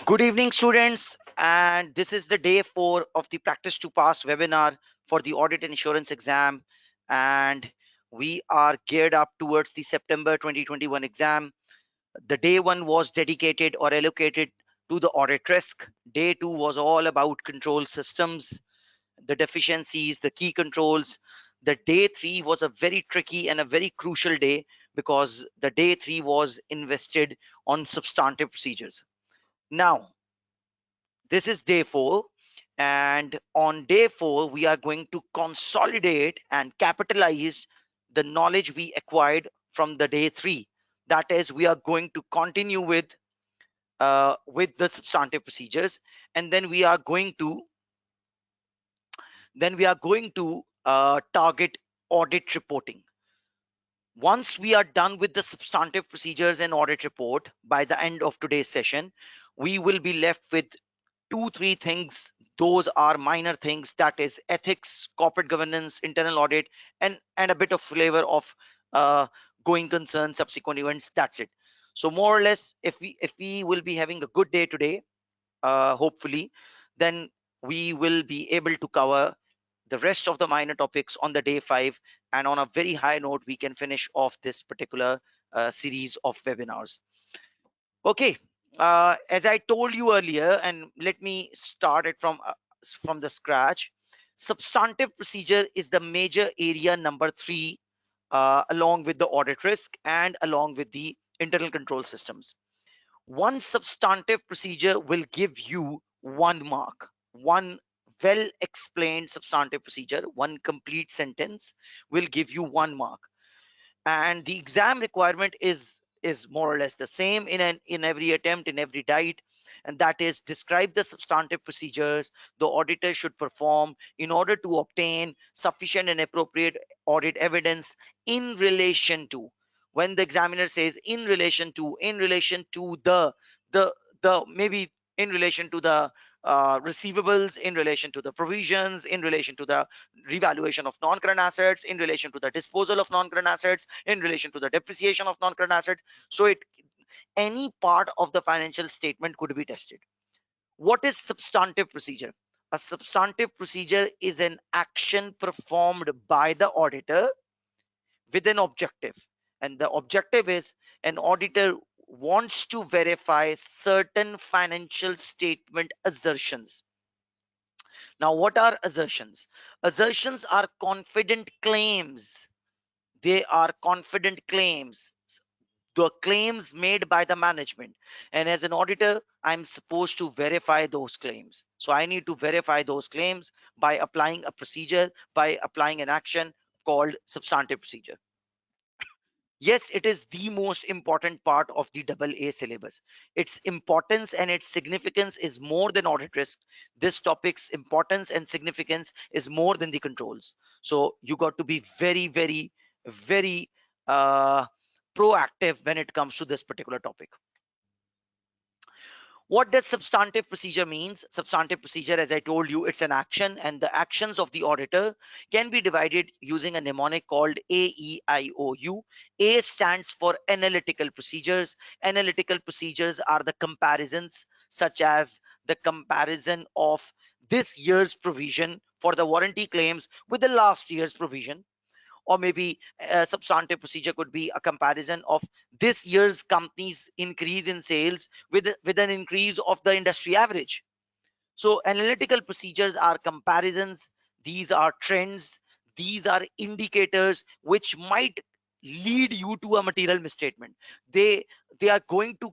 Good evening, students, and this is the day 4 of the Practice to Pass webinar for the Audit and Insurance exam, and we are geared up towards the September 2021 exam. The day 1 was dedicated or allocated to the audit risk. Day 2 was all about control systems, the deficiencies, the key controls. The day 3 was a very tricky and a very crucial day because the day 3 was invested on substantive procedures. Now, this is day 4, and on day 4 we are going to consolidate and capitalize the knowledge we acquired from the day 3. That is, we are going to continue with the substantive procedures, and then we are going to target audit reporting. Once we are done with the substantive procedures and audit report by the end of today's session, we will be left with two, three things. Those are minor things, that is ethics, corporate governance, internal audit, and a bit of flavor of going concern, subsequent events. That's it. So more or less, if we will be having a good day today, hopefully, then we will be able to cover the rest of the minor topics on the day 5, and on a very high note we can finish off this particular series of webinars. Okay, as I told you earlier, and let me start it from the scratch. Substantive procedure is the major area number 3, along with the audit risk and along with the internal control systems. One substantive procedure will give you 1 mark. One well explained substantive procedure, one complete sentence will give you 1 mark, and the exam requirement is more or less the same in every attempt, in every diet, and that is, describe the substantive procedures the auditor should perform in order to obtain sufficient and appropriate audit evidence in relation to. When the examiner says in relation to the the maybe in relation to the receivables, in relation to the provisions, in relation to the revaluation of non-current assets, in relation to the disposal of non-current assets, in relation to the depreciation of non-current assets. So it any part of the financial statement could be tested. What is substantive procedure? A substantive procedure is an action performed by the auditor with an objective, and the objective is, an auditor wants to verify certain financial statement assertions. Now, what are assertions? Assertions are confident claims. They are confident claims, the claims made by the management. And as an auditor, I'm supposed to verify those claims. So I need to verify those claims by applying a procedure, by applying an action called substantive procedure. Yes, it is the most important part of the double A syllabus. Its importance and its significance is more than audit risk. This topic's importance and significance is more than the controls. So you got to be very, very, very uh, proactive when it comes to this particular topic. What does substantive procedure means? Substantive procedure, as I told you, it's an action, and the actions of the auditor can be divided using a mnemonic called AEIOU. A stands for analytical procedures. Analytical procedures are the comparisons, such as the comparison of this year's provision for the warranty claims with the last year's provision. Or maybe a substantive procedure could be a comparison of this year's company's increase in sales with an increase of the industry average. So analytical procedures are comparisons, these are trends, these are indicators which might lead you to a material misstatement. They are going to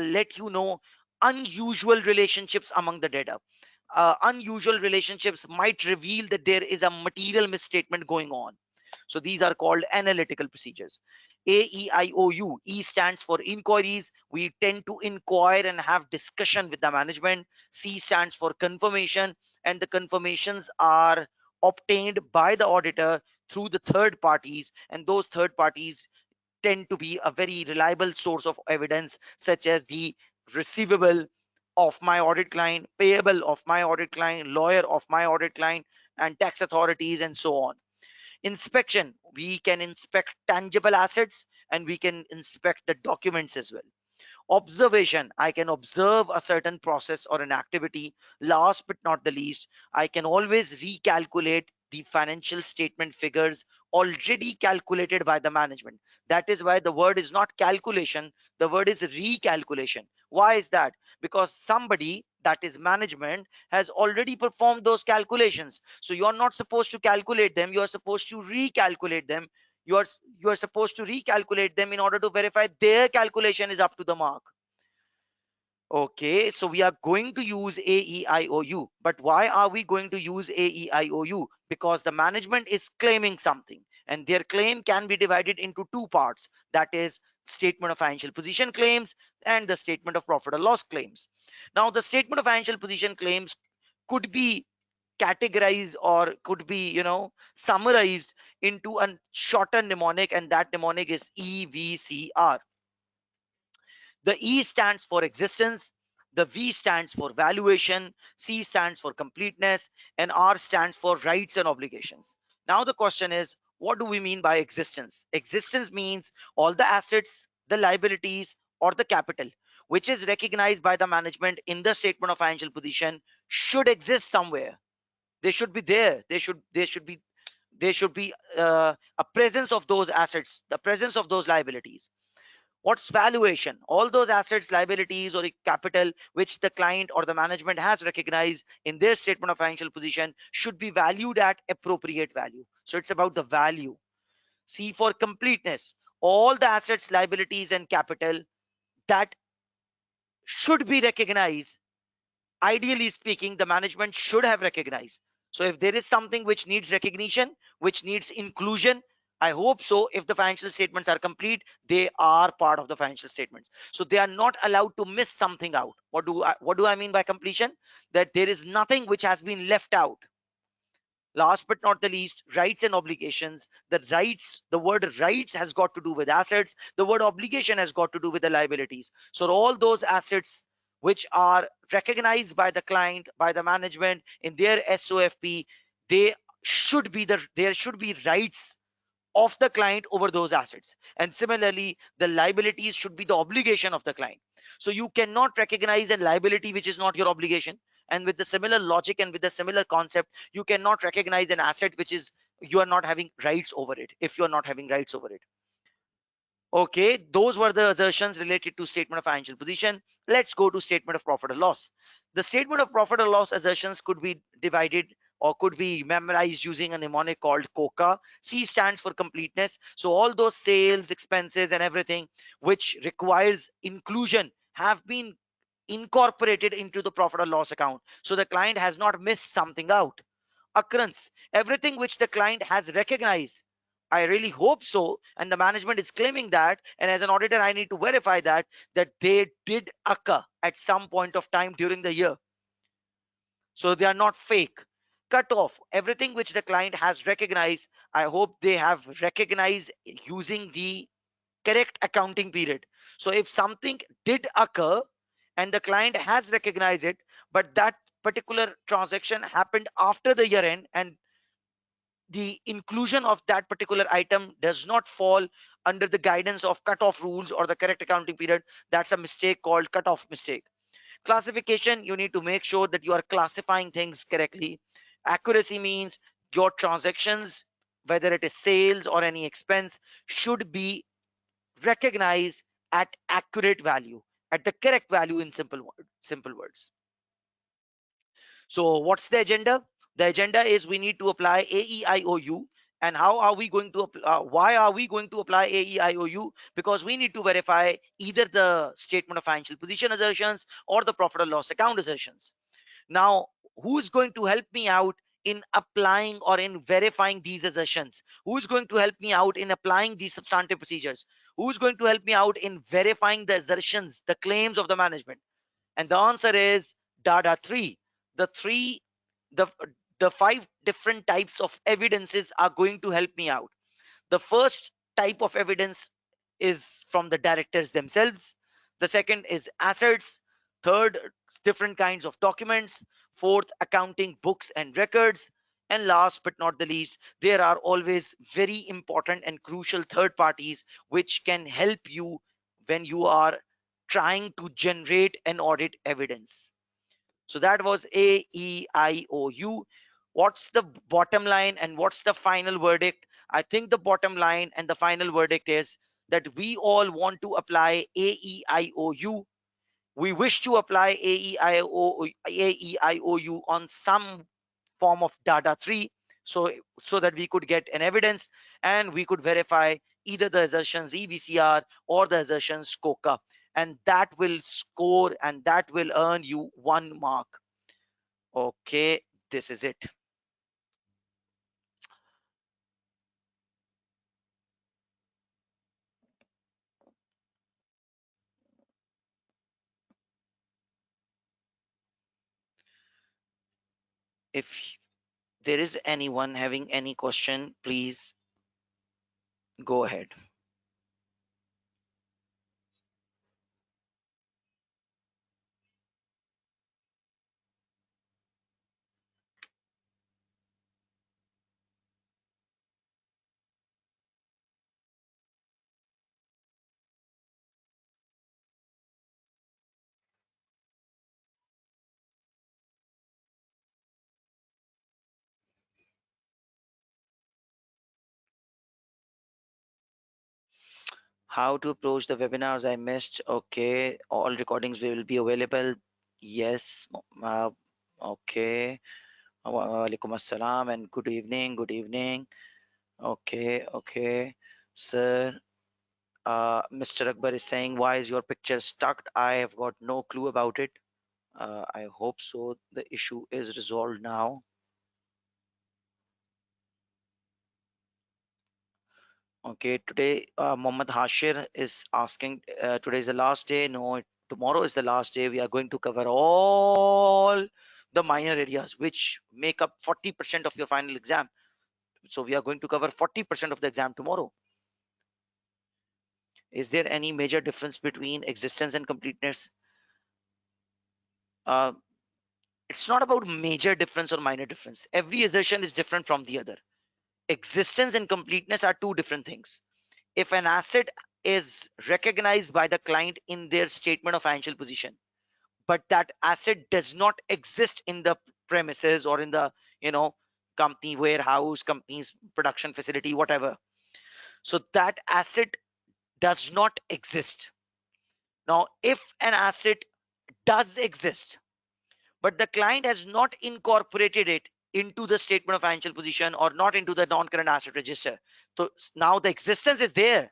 let you know unusual relationships among the data. Unusual relationships might reveal that there is a material misstatement going on. So these are called analytical procedures. AEIOU. E stands for inquiries. We tend to inquire and have discussion with the management. C stands for confirmation, and the confirmations are obtained by the auditor through the third parties, and those third parties tend to be a very reliable source of evidence, such as the receivable of my audit client, payable of my audit client, lawyer of my audit client, and tax authorities, and so on. Inspection, we can inspect tangible assets and we can inspect the documents as well. Observation, I can observe a certain process or an activity. Last but not the least, I can always recalculate the financial statement figures already calculated by the management. That is why the word is not calculation, the word is recalculation. Why is that? Because somebody, that is management, has already performed those calculations. So you are not supposed to calculate them, you are supposed to recalculate them. You are supposed to recalculate them in order to verify their calculation is up to the mark. Okay, so we are going to use AEIOU. But why are we going to use AEIOU? Because the management is claiming something, and their claim can be divided into two parts. That is statement of financial position claims and the statement of profit or loss claims. Now, the statement of financial position claims could be categorized or could be, summarized into a shorter mnemonic, and that mnemonic is EVCR. The E stands for existence, the V stands for valuation, C stands for completeness, and R stands for rights and obligations. Now the question is, what do we mean by existence? Existence means all the assets, the liabilities, or the capital which is recognized by the management in the statement of financial position should exist somewhere. They should be there. There should be a presence of those assets, the presence of those liabilities. What's valuation? All those assets, liabilities, or capital which the client or the management has recognized in their statement of financial position should be valued at appropriate value. So it's about the value. C for completeness. All the assets, liabilities, and capital that should be recognized, ideally speaking, the management should have recognized. So if there is something which needs recognition, which needs inclusion, I hope so. If the financial statements are complete, they are part of the financial statements. So they are not allowed to miss something out. What do I mean by completion? That there is nothing which has been left out. Last but not the least, rights and obligations. The rights, the word rights has got to do with assets, the word obligation has got to do with the liabilities. So all those assets which are recognized by the client, by the management in their SOFP, they there should be rights of the client over those assets, and similarly the liabilities should be the obligation of the client. So you cannot recognize a liability which is not your obligation, and with the similar logic and with the similar concept, you cannot recognize an asset which is you are not having rights over it, if you are not having rights over it. Okay, those were the assertions related to statement of financial position. Let's go to statement of profit or loss. The statement of profit or loss assertions could be divided or could be memorized using a mnemonic called COCA. C stands for completeness. So all those sales, expenses, and everything which requires inclusion have been incorporated into the profit or loss account. So the client has not missed something out. Occurrence, everything which the client has recognized, I really hope so, and the management is claiming that, and as an auditor I need to verify that they did occur at some point of time during the year, so they are not fake. Cut off, everything which the client has recognized, I hope they have recognized using the correct accounting period. So if something did occur and the client has recognized it, but that particular transaction happened after the year end, and the inclusion of that particular item does not fall under the guidance of cutoff rules or the correct accounting period, that's a mistake called cutoff mistake. Classification, you need to make sure that you are classifying things correctly. Accuracy means your transactions, whether it is sales or any expense, should be recognized at accurate value, at the correct value, in simple words. So what's the agenda? The agenda is we need to apply AEIOU. And how are we going to why are we going to apply AEIOU? Because we need to verify either the statement of financial position assertions or the profit or loss account assertions. Now, who's going to help me out in applying or in verifying these assertions? Who's going to help me out in applying these substantive procedures? Who's going to help me out in verifying the assertions, the claims of the management? And the answer is data 3. The three, the the 5 different types of evidences are going to help me out. The first type of evidence is from the directors themselves. The second is assets. Third, different kinds of documents. Fourth, accounting books and records. And last but not the least, there are always very important and crucial third parties which can help you when you are trying to generate an audit evidence. So that was A, E, I, O, U. What's the bottom line and what's the final verdict? I think the bottom line and the final verdict is that we all want to apply AEIOU. We wish to apply AEIOU on some form of data 3, so that we could get an evidence and we could verify either the assertions EBCR or the assertions COCA, and that will score and that will earn you 1 mark. Okay, this is it. If there is anyone having any question, please go ahead. How to approach the webinars I missed? Okay, all recordings will be available. Yes. Okay. Walaikum assalam and good evening. Good evening. Okay, okay. Sir, Mr. Akbar is saying, why is your picture stuck? I have got no clue about it. I hope so. The issue is resolved now. Okay, today Mohammed Hashir is asking, today is the last day. No, tomorrow is the last day. We are going to cover all the minor areas which make up 40% of your final exam. So we are going to cover 40% of the exam tomorrow. Is there any major difference between existence and completeness? Uh, it's not about major difference or minor difference. Every assertion is different from the other. Existence and completeness are two different things. If an asset is recognized by the client in their statement of financial position, but that asset does not exist in the premises or in the, you know, company warehouse, company's production facility, whatever, so that asset does not exist. Now if an asset does exist but the client has not incorporated it into the statement of financial position or not into the non-current asset register, so now the existence is there.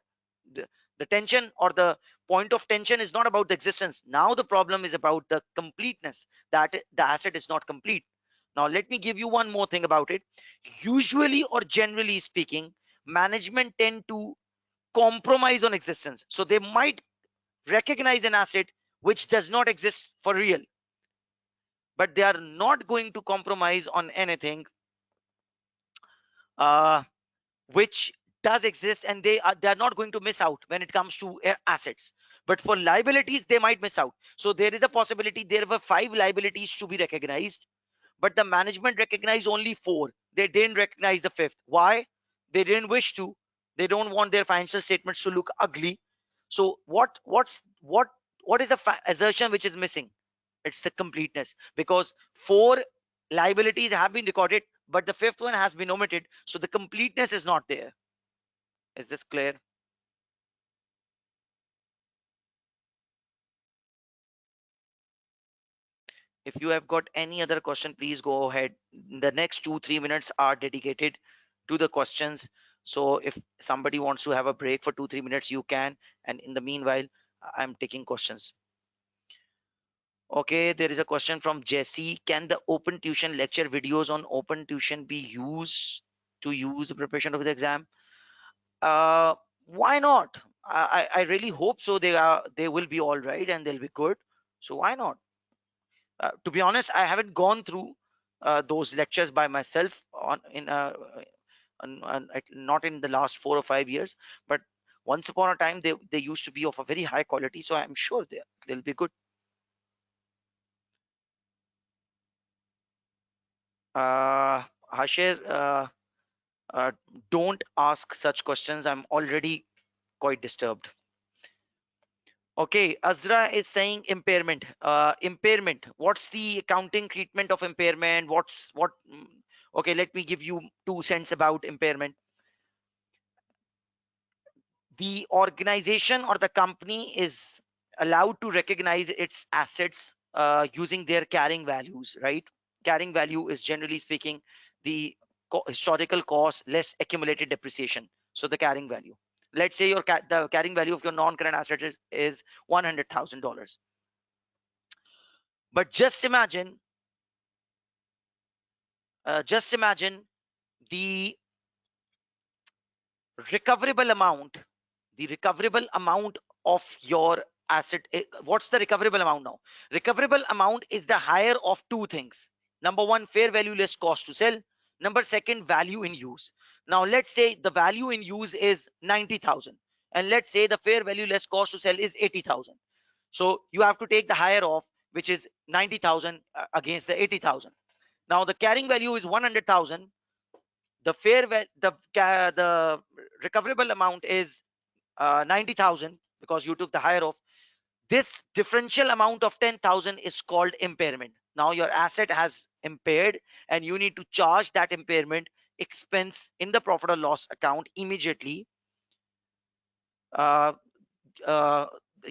The tension or the point of tension is not about the existence. Now the problem is about the completeness, that the asset is not complete. Now let me give you one more thing about it. Usually or generally speaking, management tend to compromise on existence, so they might recognize an asset which does not exist for real, but they are not going to compromise on anything uh, which does exist, and they are not going to miss out when it comes to assets. But for liabilities they might miss out. So there is a possibility there were 5 liabilities to be recognized, but the management recognized only 4. They didn't recognize the 5th. Why? They didn't wish to. They don't want their financial statements to look ugly. So what is the assertion which is missing? It's the completeness, because 4 liabilities have been recorded but the 5th one has been omitted, so the completeness is not there. Is this clear? If you have got any other question, please go ahead. The next 2-3 minutes are dedicated to the questions. So if somebody wants to have a break for 2-3 minutes, you can, and in the meanwhile I'm taking questions. Okay, there is a question from Jesse. Can the open tuition lecture videos on open tuition be used to use the preparation of the exam? uh why not? I really hope so. They will be all right and they'll be good, so why not? To be honest, I haven't gone through those lectures by myself not in the last 4 or 5 years, but once upon a time they used to be of a very high quality, so I'm sure they'll be good. uh Hashir, uh, don't ask such questions. I'm already quite disturbed. Okay, Azra is saying impairment. Impairment. What's the accounting treatment of impairment? Okay, let me give you 2 cents about impairment. The organization or the company is allowed to recognize its assets using their carrying values, right? Carrying value is, generally speaking, the historical cost less accumulated depreciation. So the carrying value. Let's say the carrying value of your non-current assets is $100,000. But just imagine the recoverable amount the recoverable amount of your asset. What's the recoverable amount now? Recoverable amount is the higher of two things. Number one, fair value less cost to sell. Number second, value in use. Now let's say the value in use is 90,000, and let's say the fair value less cost to sell is 80,000. So you have to take the higher of, which is 90,000, against the 80,000. Now the carrying value is 100,000. The recoverable amount is 90,000, because you took the higher of. This differential amount of 10,000 is called impairment. Now your asset has impaired, and you need to charge that impairment expense in the profit or loss account immediately. uh, uh,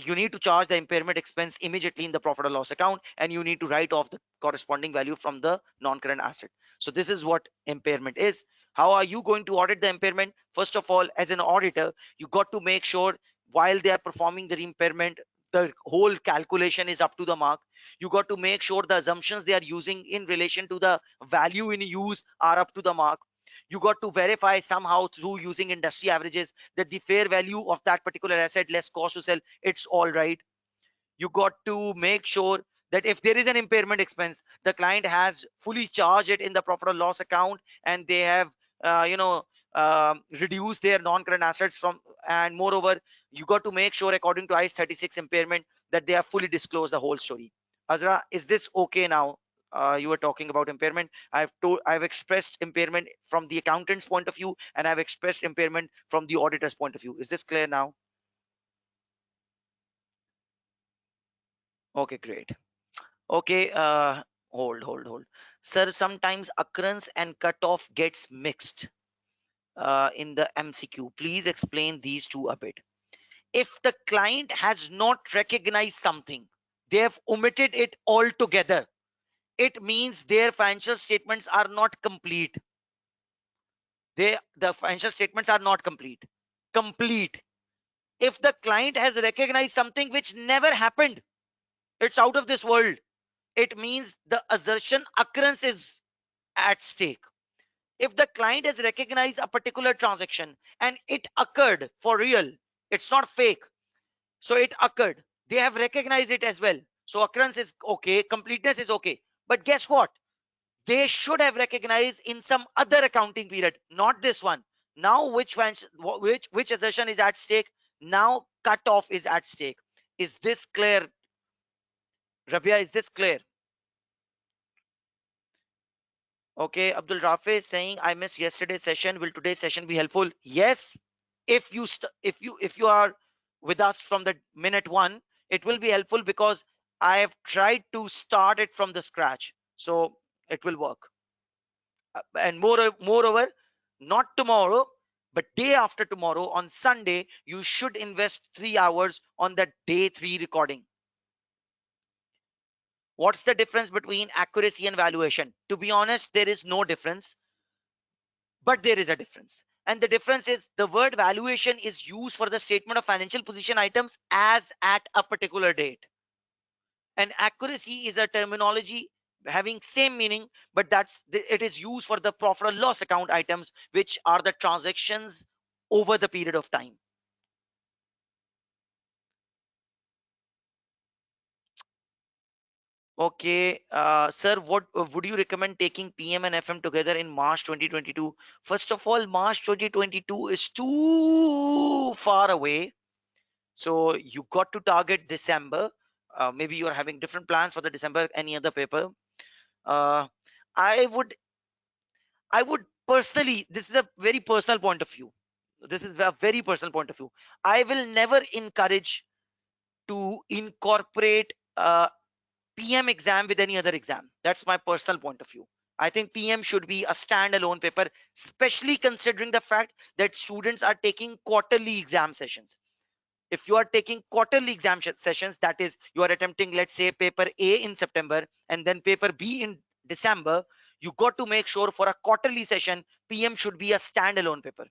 you need to charge the impairment expense immediately in the profit or loss account, and you need to write off the corresponding value from the non-current asset. So this is what impairment is. How are you going to audit the impairment? First of all, as an auditor, you got to make sure while they are performing the impairment, the whole calculation is up to the mark. You got to make sure the assumptions they are using in relation to the value in use are up to the mark. You got to verify somehow through using industry averages that the fair value of that particular asset less cost to sell, it's all right. You got to make sure that if there is an impairment expense, the client has fully charged it in the profit or loss account, and they have uh, you know reduced their non-current assets from. And moreover, you got to make sure, according to ICE 36 impairment, that they have fully disclosed the whole story. Azra, is this okay now? You were talking about impairment. I've expressed impairment from the accountant's point of view, and I've expressed impairment from the auditor's point of view. Is this clear now? Okay, great. Okay, hold. Sir, sometimes occurrence and cutoff gets mixed in the MCQ. Please explain these two a bit. If the client has not recognized something, they have omitted it altogether. It means their financial statements are not complete. The financial statements are not complete. Complete. If the client has recognized something which never happened, it's out of this world. It means the assertion occurrence is at stake. If the client has recognized a particular transaction and it occurred for real, it's not fake, so it occurred, they have recognized it as well, so occurrence is okay, completeness is okay. But guess what? They should have recognized in some other accounting period, not this one. Now which assertion is at stake? Now cutoff is at stake. Is this clear, Rabia? Is this clear? Okay, Abdul Rafi is saying, I missed yesterday's session. Will today's session be helpful? Yes. If you are with us from the minute one, it will be helpful, because I have tried to start it from the scratch. So it will work. And moreover, not tomorrow, but day after tomorrow on Sunday, you should invest 3 hours on that day three recording. What's the difference between accuracy and valuation? To be honest, there is no difference. But there is a difference, and the difference is the word valuation is used for the statement of financial position items as at a particular date, and accuracy is a terminology having same meaning, but it is used for the profit or loss account items, which are the transactions over the period of time. Okay, sir, what would you recommend taking PM and FM together in March 2022? First of all, March 2022 is too far away. So you got to target December. Maybe you're having different plans for the December, any other paper. Uh, I would, I would personally, this is a very personal point of view. This is a very personal point of view. I will never encourage to incorporate PM exam with any other exam. That's my personal point of view. I think PM should be a standalone paper, especially considering the fact that students are taking quarterly exam sessions. If you are taking quarterly exam sessions, that is, you are attempting, let's say, paper A in September and then paper B in December, you got to make sure for a quarterly session, PM should be a standalone paper.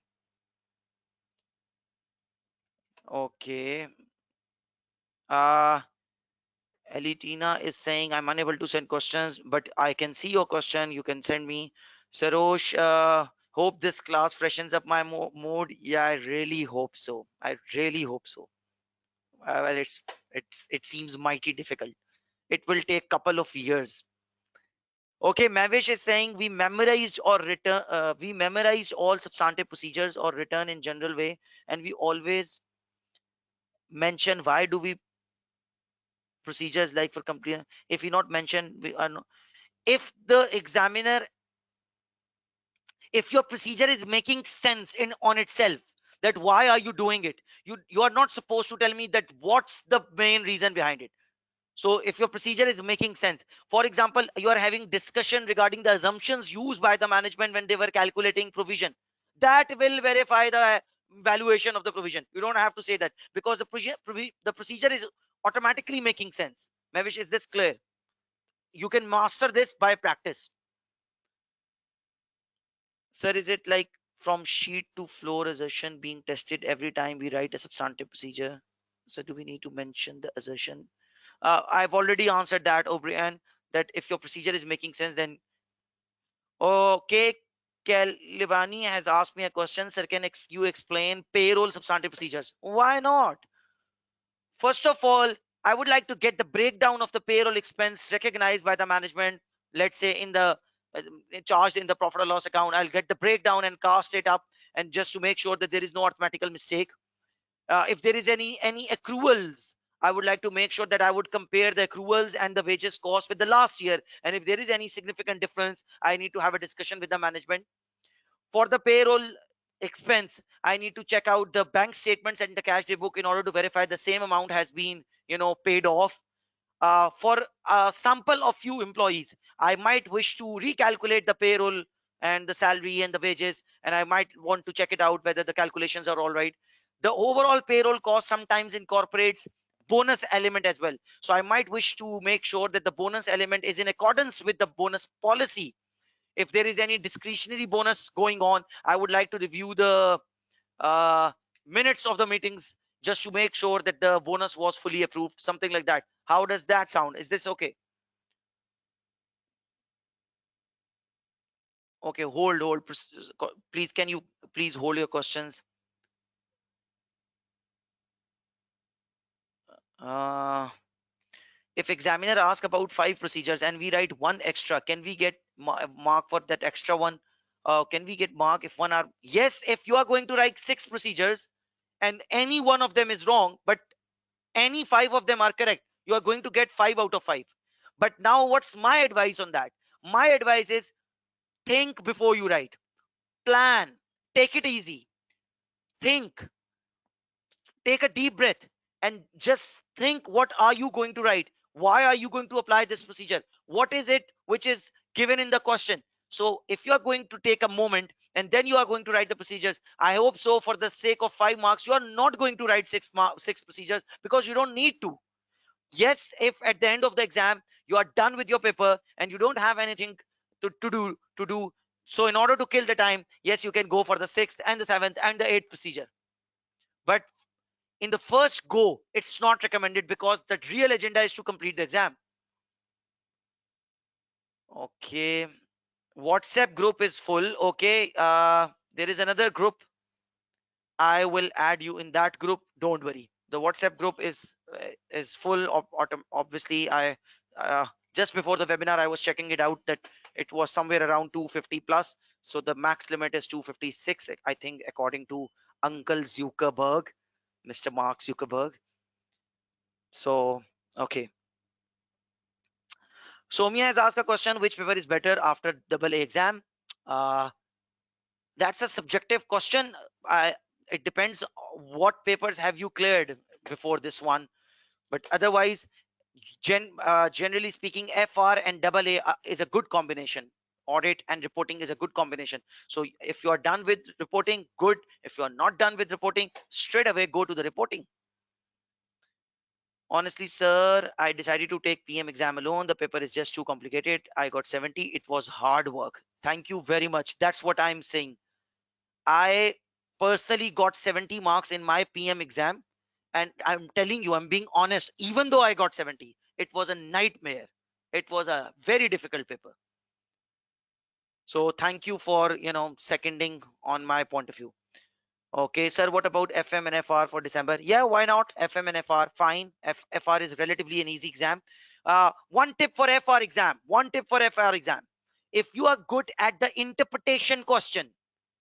Okay. Uh, Elitina is saying, I'm unable to send questions, but I can see your question. You can send me. Sarosh, hope this class freshens up my mood. Yeah, I really hope so. I really hope so. Well, it seems mighty difficult. It will take couple of years. Okay, Mavish is saying we memorized or return. We memorized all substantive procedures or return in general way, and we always mention why do we procedures like for complete. If we not mention, we are not, if the examiner, if your procedure is making sense in on itself, that why are you doing it, you are not supposed to tell me that what's the main reason behind it. So if your procedure is making sense, for example, you are having discussion regarding the assumptions used by the management when they were calculating provision, that will verify the valuation of the provision. You don't have to say that because the procedure is automatically making sense. Mavish, is this clear? You can master this by practice. Sir, is it like from sheet to floor assertion being tested every time we write a substantive procedure? So do we need to mention the assertion? I've already answered that, O'Brien, that if your procedure is making sense, then okay. Livani has asked me a question. Sir, can you explain payroll substantive procedures? Why not? First of all, I would like to get the breakdown of the payroll expense recognized by the management. Let's say in the charged in the profit or loss account, I'll get the breakdown and cast it up, and just to make sure that there is no arithmetical mistake. If there is any accruals, I would like to make sure that I would compare the accruals and the wages cost with the last year, and if there is any significant difference, I need to have a discussion with the management. For the payroll expense, I need to check out the bank statements and the cash day book in order to verify the same amount has been, paid off. For a sample of few employees, I might wish to recalculate the payroll and the salary and the wages, and I might want to check it out whether the calculations are all right. The overall payroll cost sometimes incorporates bonus element as well, so I might wish to make sure that the bonus element is in accordance with the bonus policy. If there is any discretionary bonus going on, I would like to review the uh, minutes of the meetings just to make sure that the bonus was fully approved, something like that. How does that sound? Is this okay? Okay, hold. Please, can you please hold your questions? Uh, if examiner asks about 5 procedures and we write one extra, can we get mark for that extra one? Can we get mark if one are? Yes, if you are going to write 6 procedures and any one of them is wrong, but any 5 of them are correct, you are going to get 5 out of 5. But now what's my advice on that? My advice is think before you write, plan, take it easy, think, take a deep breath, and just think, what are you going to write? Why are you going to apply this procedure? What is it which is given in the question? So if you are going to take a moment and then you are going to write the procedures, I hope so for the sake of 5 marks you are not going to write six procedures, because you don't need to. Yes, if at the end of the exam you are done with your paper and you don't have anything to do, so in order to kill the time, yes, you can go for the 6th and the 7th and the 8th procedure. But in the first go, it's not recommended, because the real agenda is to complete the exam. Okay, WhatsApp group is full. Okay, there is another group. I will add you in that group. Don't worry. The WhatsApp group is full of obviously. I just before the webinar I was checking it out that it was somewhere around 250 plus. So the max limit is 256, I think, according to Uncle Zuckerberg, Mr. Mark Zuckerberg. So okay. Somia has asked a question: which paper is better after double A exam? Uh, that's a subjective question. It depends what papers have you cleared before this one. But otherwise, generally speaking, FR and double A is a good combination. Audit and reporting is a good combination. So if you are done with reporting, good. If you are not done with reporting, straight away go to the reporting. Honestly, sir, I decided to take PM exam alone. The paper is just too complicated. I got 70. It was hard work. Thank you very much. That's what I'm saying. I personally got 70 marks in my PM exam. And I'm telling you, I'm being honest, even though I got 70, it was a nightmare. It was a very difficult paper. So thank you for, seconding on my point of view. Okay, sir, what about FM and FR for December? Yeah, why not? FM and FR, fine. FR is relatively an easy exam. One tip for FR exam. One tip for FR exam. If you are good at the interpretation question,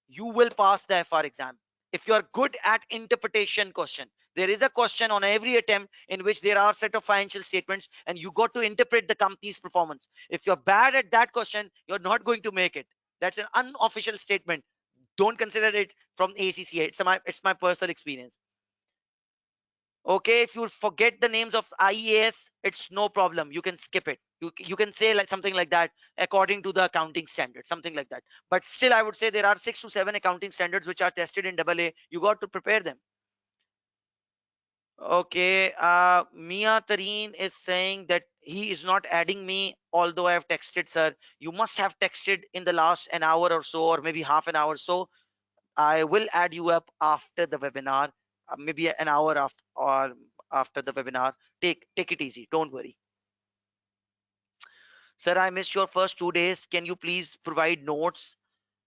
you will pass the FR exam. If you are good at interpretation question, there is a question on every attempt in which there are set of financial statements and you got to interpret the company's performance. If you're bad at that question, you're not going to make it. That's an unofficial statement. Don't consider it from ACCA. It's my personal experience. Okay, if you forget the names of IEAS, it's no problem. You can skip it. You can say like something like that, according to the accounting standard, something like that. But still, I would say there are 6 to 7 accounting standards which are tested in AA. You got to prepare them. Okay, Mia Tareen is saying that he is not adding me, although I have texted, sir. You must have texted in the last an hour or so, or maybe half an hour. So I will add you up after the webinar, maybe an hour or after the webinar. Take it easy. Don't worry. Sir, I missed your first 2 days. Can you please provide notes?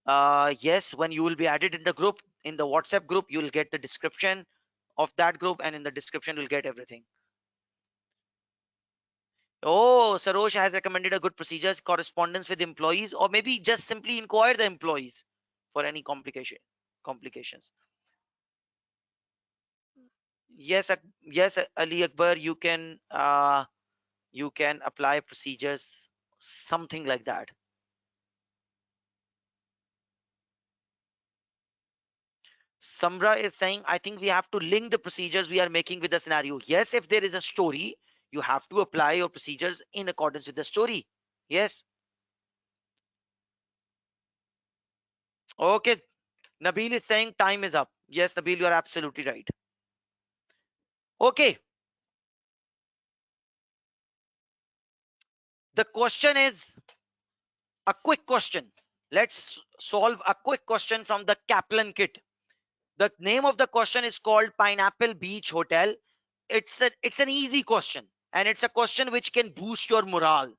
Yes, when you will be added in the group, in the WhatsApp group, you will get the description of that group, and in the description, you'll get everything. Oh, Sarosh has recommended a good procedures, correspondence with employees, or maybe just simply inquire the employees for any complications. Yes, yes, Ali Akbar, you can apply procedures, something like that. Samra is saying, I think we have to link the procedures we are making with the scenario. Yes, if there is a story, you have to apply your procedures in accordance with the story. Yes. Okay. Nabil is saying time is up. Yes, Nabil, you are absolutely right. Okay. The question is a quick question. Let's solve a quick question from the Kaplan kit. The name of the question is called Pineapple Beach Hotel. It's an easy question, and it's a question which can boost your morale.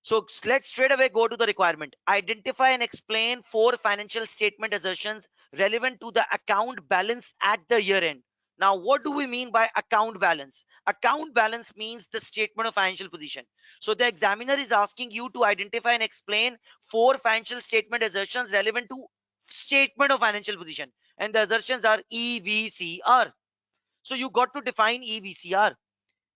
So let's straight away go to the requirement. Identify and explain 4 financial statement assertions relevant to the account balance at the year end. Now, what do we mean by account balance? Account balance means the statement of financial position. So the examiner is asking you to identify and explain 4 financial statement assertions relevant to statement of financial position. And the assertions are EVCR. So you got to define EVCR,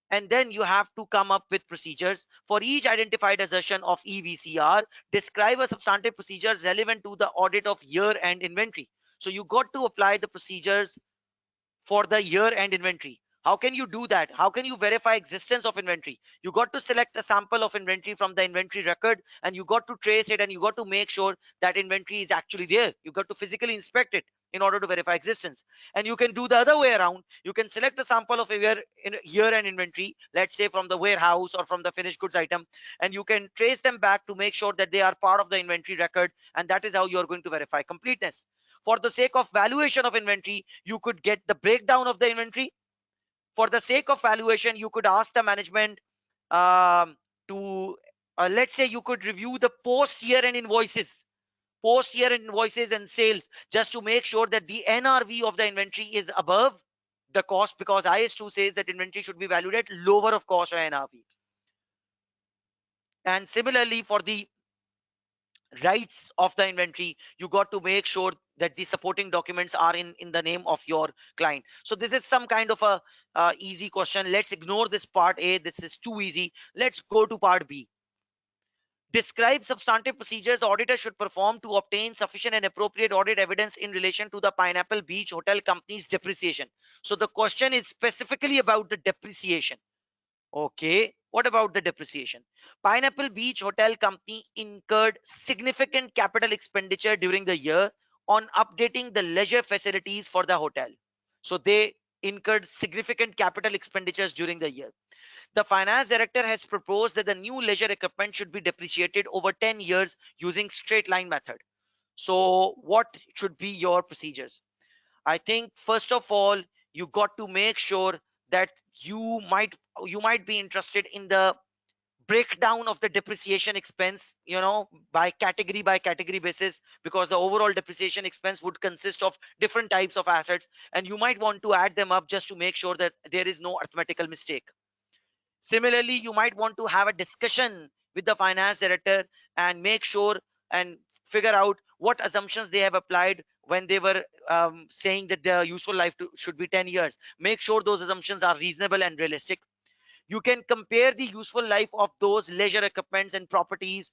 and then you have to come up with procedures for each identified assertion of EVCR. Describe a substantive procedures relevant to the audit of year-end inventory. So you got to apply the procedures for the year-end inventory. How can you do that? How can you verify existence of inventory? You got to select a sample of inventory from the inventory record, and you got to trace it, and you got to make sure that inventory is actually there. You got to physically inspect it in order to verify existence. And you can do the other way around. You can select a sample of a year-end inventory, let's say from the warehouse or from the finished goods item, and you can trace them back to make sure that they are part of the inventory record, and that is how you are going to verify completeness. For the sake of valuation of inventory, you could get the breakdown of the inventory. For the sake of valuation, you could ask the management to let's say you could review the post year end invoices, and sales, just to make sure that the NRV of the inventory is above the cost, because IS2 says that inventory should be valued at lower of cost or NRV. And similarly, for the rights of the inventory, you got to make sure that the supporting documents are in the name of your client. So this is some kind of a easy question. Let's ignore this part A. This is too easy. Let's go to part B. Describe substantive procedures the auditor should perform to obtain sufficient and appropriate audit evidence in relation to the Pineapple Beach Hotel Company's depreciation. So the question is specifically about the depreciation. Okay, what about the depreciation? Pineapple Beach Hotel Company incurred significant capital expenditure during the year on updating the leisure facilities for the hotel. So they incurred significant capital expenditures during the year. The finance director has proposed that the new leisure equipment should be depreciated over 10 years using straight line method. So what should be your procedures? I think first of all, you got to make sure that you might you might be interested in the breakdown of the depreciation expense, by category basis, because the overall depreciation expense would consist of different types of assets, and you might want to add them up just to make sure that there is no arithmetical mistake. Similarly, you might want to have a discussion with the finance director and make sure and figure out what assumptions they have applied when they were saying that the useful life should be 10 years. Make sure those assumptions are reasonable and realistic. You can compare the useful life of those leisure equipments and properties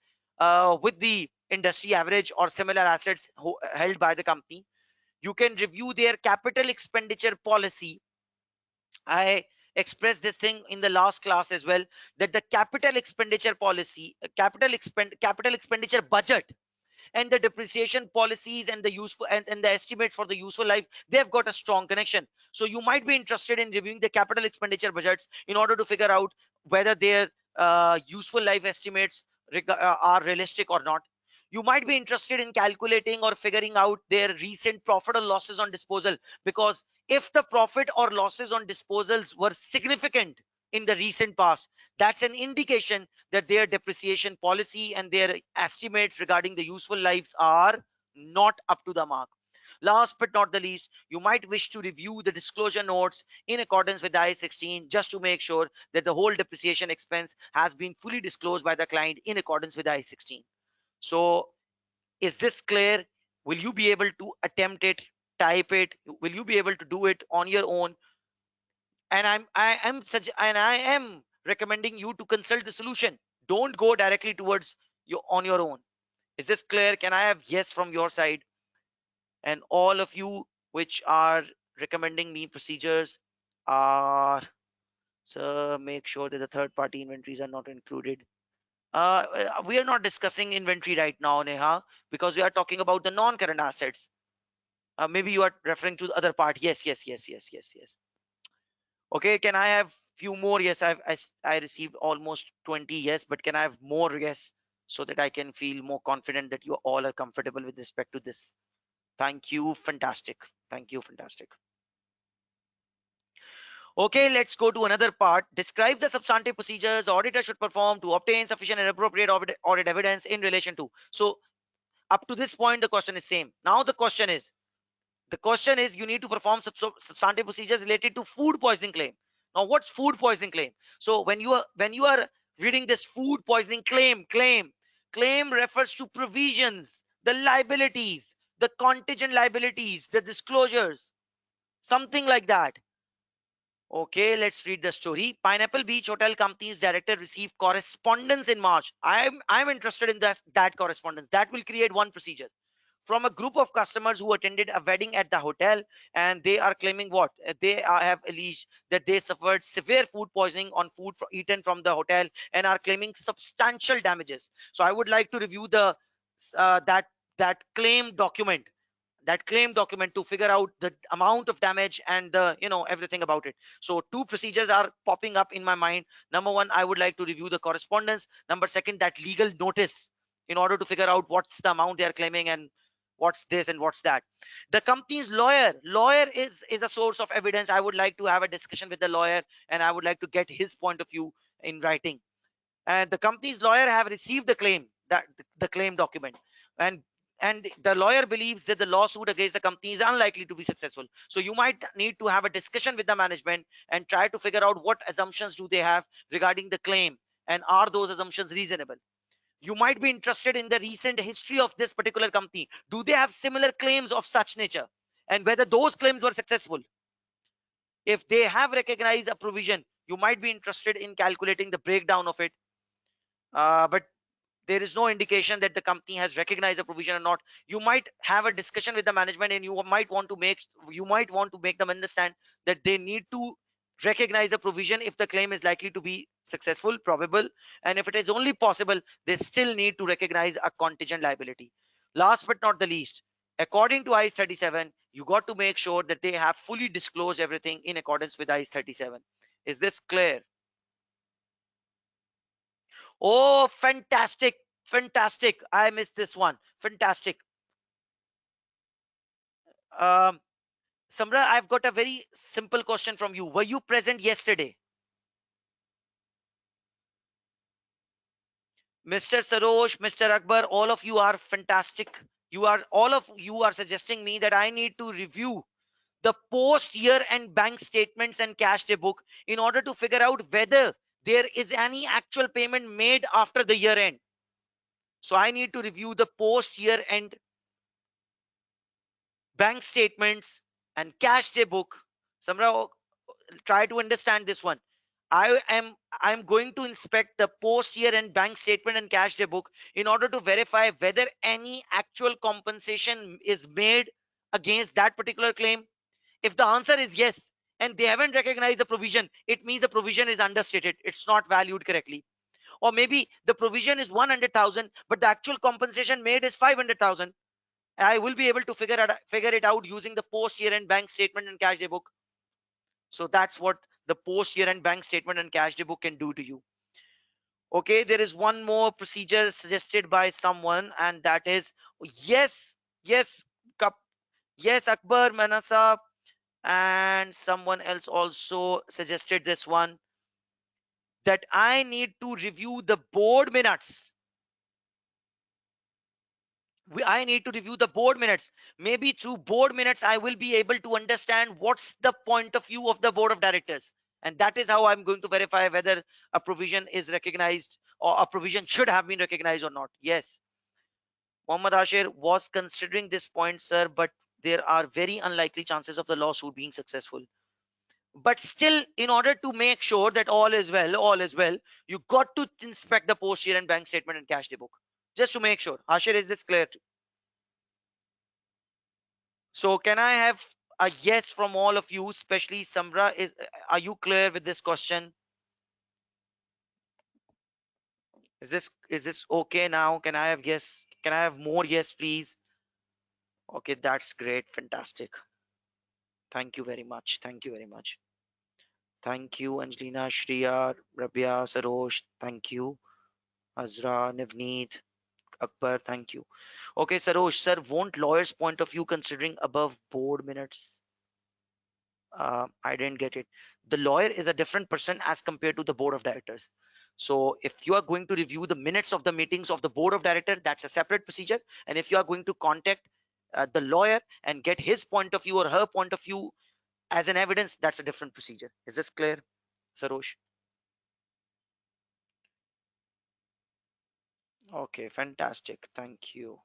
with the industry average or similar assets held by the company. You can review their capital expenditure policy. I expressed this thing in the last class as well, that the capital expenditure policy, capital expenditure budget, and the depreciation policies and the useful and the estimates for the useful life, they've got a strong connection. So you might be interested in reviewing the capital expenditure budgets in order to figure out whether their useful life estimates are realistic or not. You might be interested in calculating or figuring out their recent profit or losses on disposal, because if the profit or losses on disposals were significant in the recent past, that's an indication that their depreciation policy and their estimates regarding the useful lives are not up to the mark. Last but not the least, you might wish to review the disclosure notes in accordance with IAS 16, just to make sure that the whole depreciation expense has been fully disclosed by the client in accordance with IAS 16. So is this clear? Will you be able to attempt it, type it? Will you be able to do it on your own? And I am recommending you to consult the solution. Don't go directly towards you on your own. Is this clear? Can I have yes from your side? And all of you which are recommending me procedures are, so make sure that the third party inventories are not included. We are not discussing inventory right now, Neha, because we are talking about the non-current assets. Maybe you are referring to the other part. Yes, yes, yes, yes, yes, yes. Okay, can I have few more? Yes, I received almost 20 yes, but can I have more yes, so that I can feel more confident that you all are comfortable with respect to this? Thank you, fantastic. Thank you, fantastic. Okay, let's go to another part. Describe the substantive procedures the auditor should perform to obtain sufficient and appropriate audit evidence in relation to. So up to this point, the question is same. Now the question is you need to perform substantive procedures related to food poisoning claim. Now what's food poisoning claim? So when you are reading this food poisoning claim refers to provisions, the liabilities, the contingent liabilities, the disclosures, something like that. Okay, let's read the story. Pineapple Beach Hotel Company's director received correspondence in March. I'm interested in that correspondence. That will create one procedure from a group of customers who attended a wedding at the hotel, and they are claiming what have alleged that they suffered severe food poisoning on food eaten from the hotel and are claiming substantial damages. So I would like to review the that claim document, to figure out the amount of damage and the everything about it. So two procedures are popping up in my mind. Number one, I would like to review the correspondence. Number second, that legal notice, in order to figure out what's the amount they are claiming and what's this and what's that. The company's lawyer is a source of evidence. I would like to have a discussion with the lawyer, and I would like to get his point of view in writing. And the company's lawyer have received the claim, that the claim document, and the lawyer believes that the lawsuit against the company is unlikely to be successful. So you might need to have a discussion with the management and try to figure out what assumptions do they have regarding the claim, and are those assumptions reasonable. You might be interested in the recent history of this particular company. Do they have similar claims of such nature, and whether those claims were successful? If they have recognized a provision, you might be interested in calculating the breakdown of it. But there is no indication that the company has recognized a provision or not. You might have a discussion with the management, and you might want to make them understand that they need to recognize the provision if the claim is likely to be successful, probable, and if it is only possible, they still need to recognize a contingent liability. Last but not the least, according to ICE 37, you got to make sure that they have fully disclosed everything in accordance with ICE 37. Is this clear? Oh, fantastic. Fantastic. I missed this one. Fantastic. Um, Samra, I've got a very simple question from you. Were you present yesterday? Mr. Sarosh, Mr. Akbar, all of you are fantastic. All of you are suggesting me that I need to review the post year end bank statements and cash day book in order to figure out whether there is any actual payment made after the year end. So I need to review the post year end bank statements and cash day book. Samra, try to understand this one. I am going to inspect the post year and bank statement and cash day book in order to verify whether any actual compensation is made against that particular claim. If the answer is yes, and they haven't recognized the provision, it means the provision is understated, it's not valued correctly. Or maybe the provision is 100,000 but the actual compensation made is 500,000. I will be able to figure it out using the post year end bank statement and cash day book. So that's what the post year end bank statement and cash day book can do to you. Okay, there is one more procedure suggested by someone, and that is yes, yes, yes, Akbar, Manasa, and someone else also suggested this one, that I need to review the board minutes. I need to review the board minutes. Maybe through board minutes, I will be able to understand what's the point of view of the board of directors. And that is how I'm going to verify whether a provision is recognized or a provision should have been recognized or not. Yes, Mohammad Ashir was considering this point, sir, but there are very unlikely chances of the lawsuit being successful. But still, in order to make sure that all is well, you got to inspect the post year and bank statement and cash day book just to make sure. Ashir, is this clear? So can I have a yes from all of you, especially Samra? Are you clear with this question? Is this okay now? Can I have yes? Can I have more yes, please? Okay, that's great. Fantastic. Thank you very much. Thank you very much. Thank you, Angelina, Shriya, Rabia, Sarosh. Thank you. Azra, Navneet, Akbar. Thank you. Okay, Sarosh, sir, won't lawyer's point of view considering above board minutes? I didn't get it. The lawyer is a different person as compared to the board of directors. So if you are going to review the minutes of the meetings of the board of director, that's a separate procedure. And if you are going to contact the lawyer and get his point of view or her point of view as an evidence, that's a different procedure. Is this clear, Sarosh? Okay, fantastic. Thank you.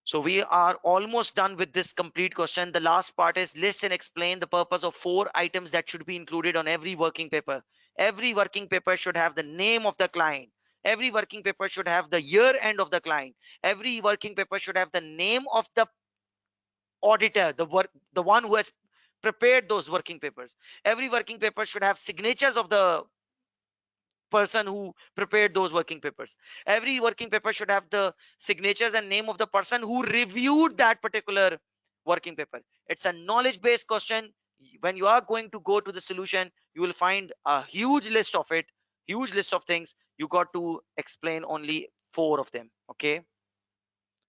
So we are almost done with this complete question. The last part is list and explain the purpose of 4 items that should be included on every working paper. Every working paper should have the name of the client. Every working paper should have the year end of the client. Every working paper should have the name of the auditor, the one who has prepared those working papers. Every working paper should have signatures of the person who prepared those working papers. Every working paper should have the signatures and name of the person who reviewed that particular working paper. It's a knowledge based question. When you are going to go to the solution, you will find a huge list of it, huge list of things. You got to explain only 4 of them. Okay,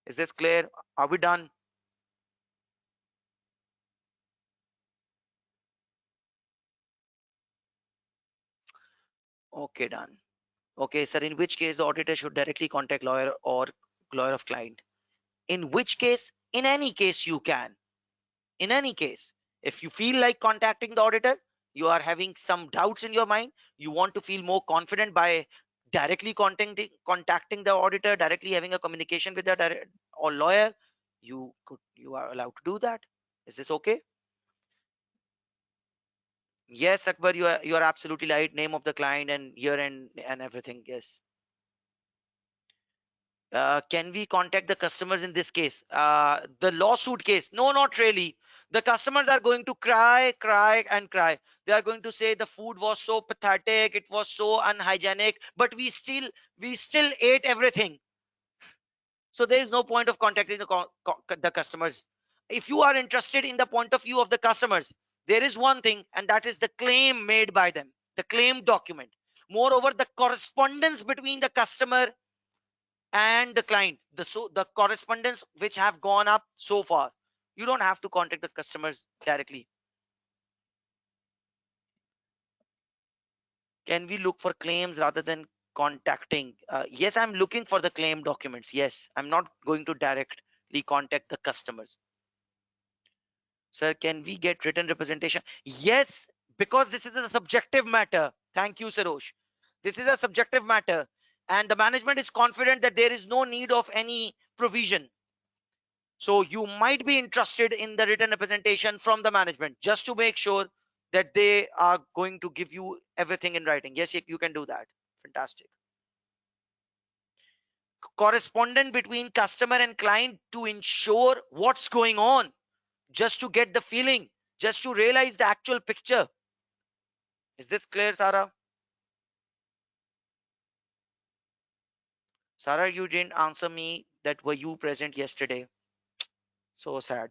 is this clear? Are we done? Okay, done. Okay, sir, in which case the auditor should directly contact lawyer or lawyer of client? In which case? In any case you can. In any case, if you feel like contacting the auditor, you are having some doubts in your mind, you want to feel more confident by directly contacting the auditor, directly having a communication with the or lawyer, you are allowed to do that. Is this okay? Yes, Akbar, you are absolutely right. Name of the client and year end and everything. Yes. Can we contact the customers in this case? The lawsuit case? No, not really. The customers are going to cry, cry, and cry. They are going to say the food was so pathetic, it was so unhygienic, but we still ate everything. So there is no point of contacting the customers. If you are interested in the point of view of the customers, there is one thing, and that is the claim made by them, the claim document. Moreover, the correspondence between the customer and the client, the correspondence which have gone up so far. You don't have to contact the customers directly. Can we look for claims rather than contacting? Yes, I'm looking for the claim documents. Yes, I'm not going to directly contact the customers. Sir, can we get written representation? Yes, because this is a subjective matter. Thank you, Sarosh. This is a subjective matter, and the management is confident that there is no need of any provision. So you might be interested in the written representation from the management just to make sure that they are going to give you everything in writing. Yes, you can do that. Fantastic. Correspondent between customer and client to ensure what's going on, just to get the feeling, just to realize the actual picture. Is this clear, Sarah? Sarah, you didn't answer me that were you present yesterday. So sad.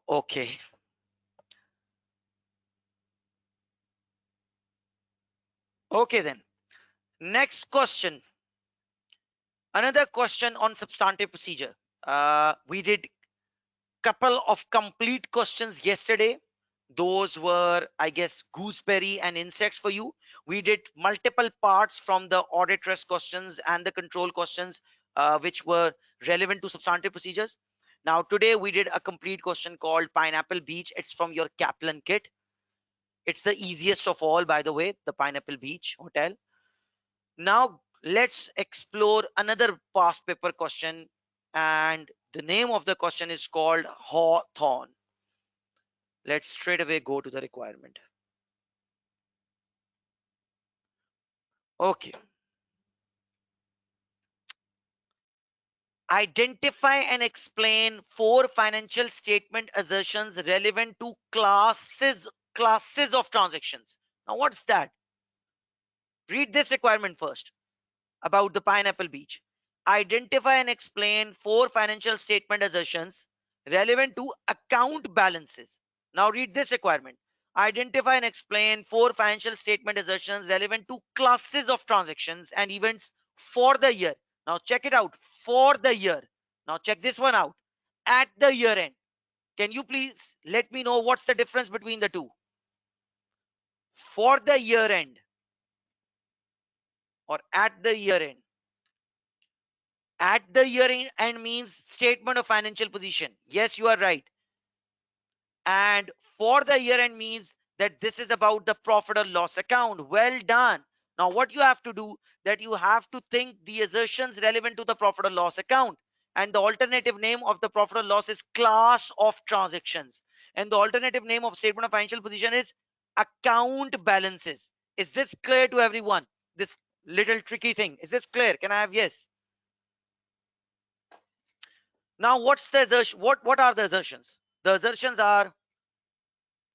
Okay. Okay then. Next question. Another question on substantive procedure. We did couple of complete questions yesterday. Those were, I guess, gooseberry and insects for you. We did multiple parts from the audit risk questions and the control questions, which were relevant to substantive procedures. Now today we did a complete question called Pineapple Beach. It's from your Kaplan kit. It's the easiest of all, by the way, the Pineapple Beach Hotel. Now let's explore another past paper question, and the name of the question is called Hawthorne. Let's straight away go to the requirement. Okay. Identify and explain 4 financial statement assertions relevant to classes of transactions. Now what's that? Read this requirement first. About the Pineapple Beach. Identify and explain 4 financial statement assertions relevant to account balances. Now read this requirement. Identify and explain 4 financial statement assertions relevant to classes of transactions and events for the year. Now check it out. For the year. Now check this one out. At the year end. Can you please let me know what's the difference between the two? For the year end or at the year end. At the year end means statement of financial position. Yes, you are right. And for the year end means that this is about the profit or loss account. Well done. Now what you have to do, that you have to think the assertions relevant to the profit or loss account, and the alternative name of the profit or loss is class of transactions, and the alternative name of statement of financial position is account balances. Is this clear to everyone? This little tricky thing, is this clear? Can I have yes? Now what's the assertion? What are the assertions? The assertions are,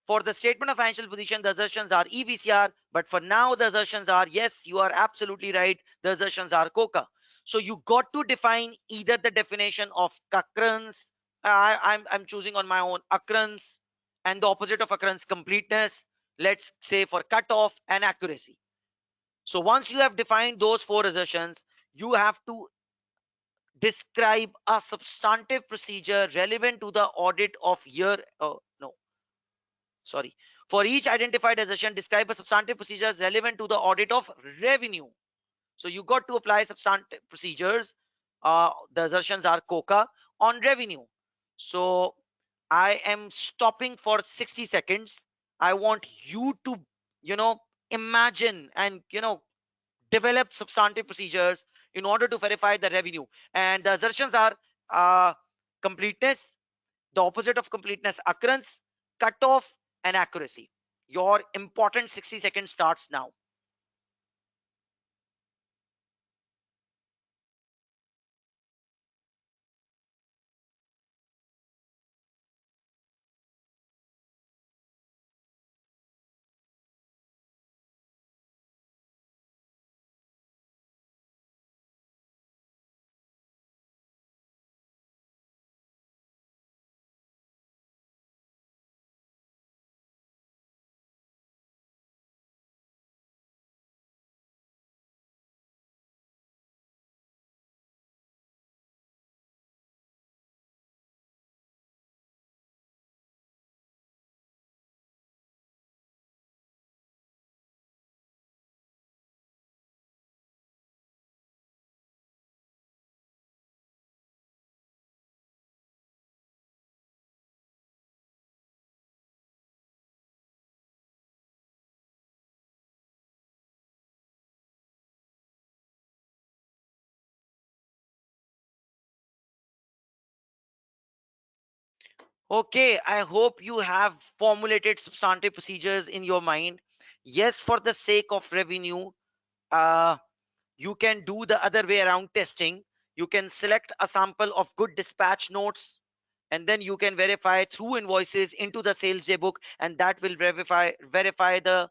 for the statement of financial position, the assertions are EVCR, but for now the assertions are, yes, you are absolutely right, the assertions are COCA. So you got to define either the definition of occurrence, I'm choosing on my own occurrence, and the opposite of occurrence, completeness, let's say for cutoff and accuracy. So once you have defined those 4 assertions, you have to describe a substantive procedure relevant to the audit of year, no, sorry, for each identified assertion, describe a substantive procedures relevant to the audit of revenue. So you got to apply substantive procedures. The assertions are COCA on revenue. So I am stopping for 60 seconds. I want you to, imagine and, develop substantive procedures in order to verify the revenue. And the assertions are completeness, the opposite of completeness, occurrence, cutoff, and accuracy. Your important 60 seconds starts now. Okay, I hope you have formulated substantive procedures in your mind. Yes, for the sake of revenue, uh, you can do the other way around testing. You can select a sample of good dispatch notes, and then you can verify through invoices into the sales day book, and that will verify the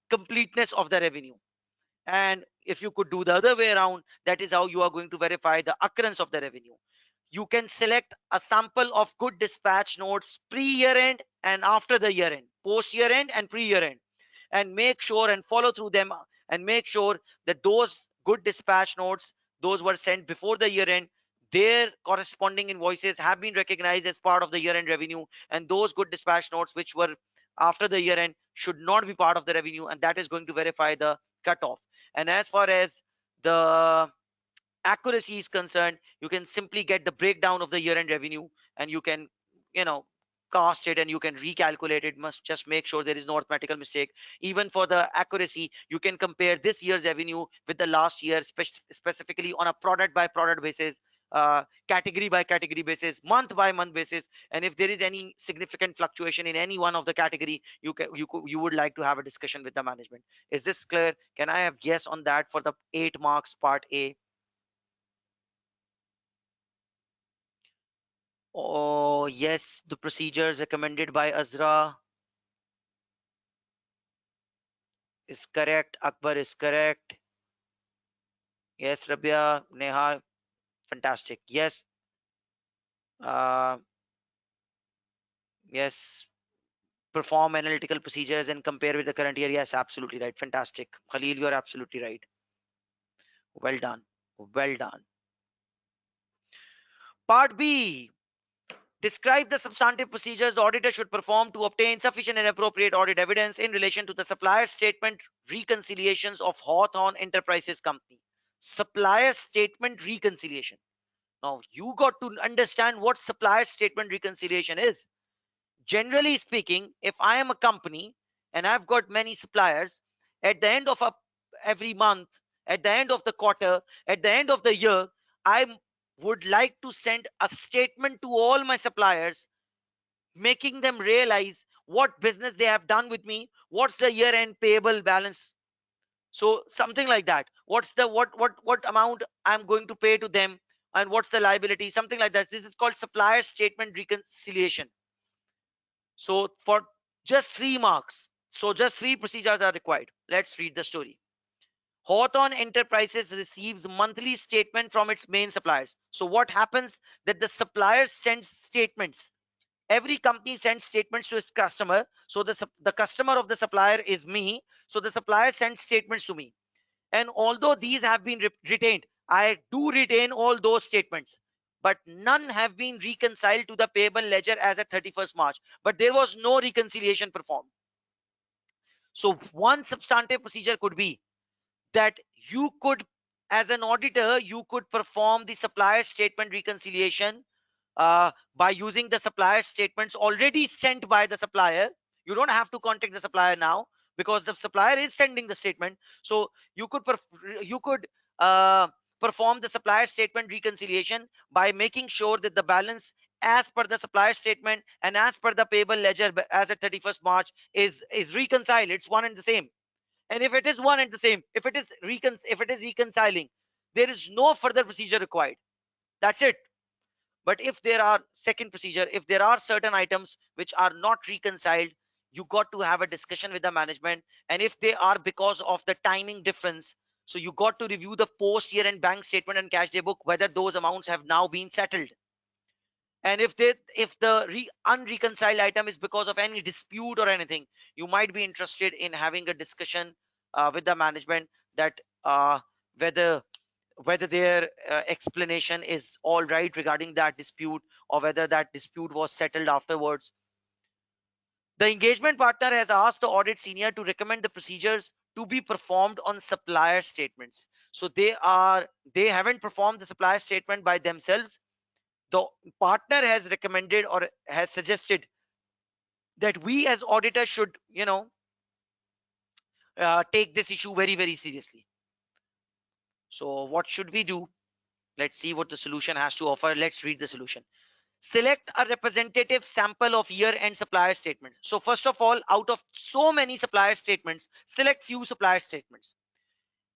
completeness of the revenue. And if you could do the other way around, that is how you are going to verify the occurrence of the revenue. You can select a sample of good dispatch notes pre year end and after the year end, post year end and pre year end, and make sure and follow through them, and make sure that those good dispatch notes, those were sent before the year end, their corresponding invoices have been recognized as part of the year end revenue, and those good dispatch notes which were after the year end should not be part of the revenue, and that is going to verify the cutoff. And as far as the accuracy is concerned, you can simply get the breakdown of the year end revenue, and you can, you know, cast it and you can recalculate it. Must just make sure there is no arithmetical mistake. Even for the accuracy, you can compare this year's revenue with the last year, specifically on a product by product basis, category by category basis, month by month basis. And if there is any significant fluctuation in any one of the category, you would like to have a discussion with the management. Is this clear? Can I have yes on that for the 8 marks part A? Oh, yes, the procedures recommended by Azra is correct. Akbar is correct. Yes, Rabia, Neha, fantastic. Yes, uh, yes, perform analytical procedures and compare with the current year. Yes, absolutely right. Fantastic. Khalil, you are absolutely right. Well done. Well done. Part B. Describe the substantive procedures the auditor should perform to obtain sufficient and appropriate audit evidence in relation to the supplier statement reconciliations of Hawthorne Enterprises Company. Supplier statement reconciliation. Now, you got to understand what supplier statement reconciliation is. Generally speaking, if I am a company and I've got many suppliers, at the end of every month, at the end of the quarter, at the end of the year, I would like to send a statement to all my suppliers, making them realize what business they have done with me, what's the year end payable balance. So something like that, what's the what amount I'm going to pay to them, and what's the liability, something like that. This is called supplier statement reconciliation. So for just 3 marks, so just 3 procedures are required. Let's read the story. Hawthorne Enterprises receives monthly statement from its main suppliers. So what happens, that the supplier sends statements. Every company sends statements to its customer. So the customer of the supplier is me, so the supplier sends statements to me. And although these have been retained, I do retain all those statements, but none have been reconciled to the payable ledger as at 31st March. But there was no reconciliation performed. So one substantive procedure could be that you could, as an auditor, you could perform the supplier statement reconciliation by using the supplier statements already sent by the supplier. You don't have to contact the supplier now, because the supplier is sending the statement. So you could uh, perform the supplier statement reconciliation by making sure that the balance as per the supplier statement and as per the payable ledger as at 31st March is reconciled. It's one and the same. And if it is one and the same, if it is reconciling, there is no further procedure required. That's it. But if there are second procedure, if there are certain items which are not reconciled, you got to have a discussion with the management. And if they are because of the timing difference, so you got to review the post year end bank statement and cash day book, whether those amounts have now been settled. And if the unreconciled item is because of any dispute or anything, you might be interested in having a discussion with the management, that whether their explanation is all right regarding that dispute, or whether that dispute was settled afterwards. The engagement partner has asked the audit senior to recommend the procedures to be performed on supplier statements. So they haven't performed the supplier statement by themselves. The partner has recommended or has suggested that we as auditors should, take this issue very, very seriously. So what should we do? Let's see what the solution has to offer. Let's read the solution. Select a representative sample of year-end supplier statements. So first of all, out of so many supplier statements, select few supplier statements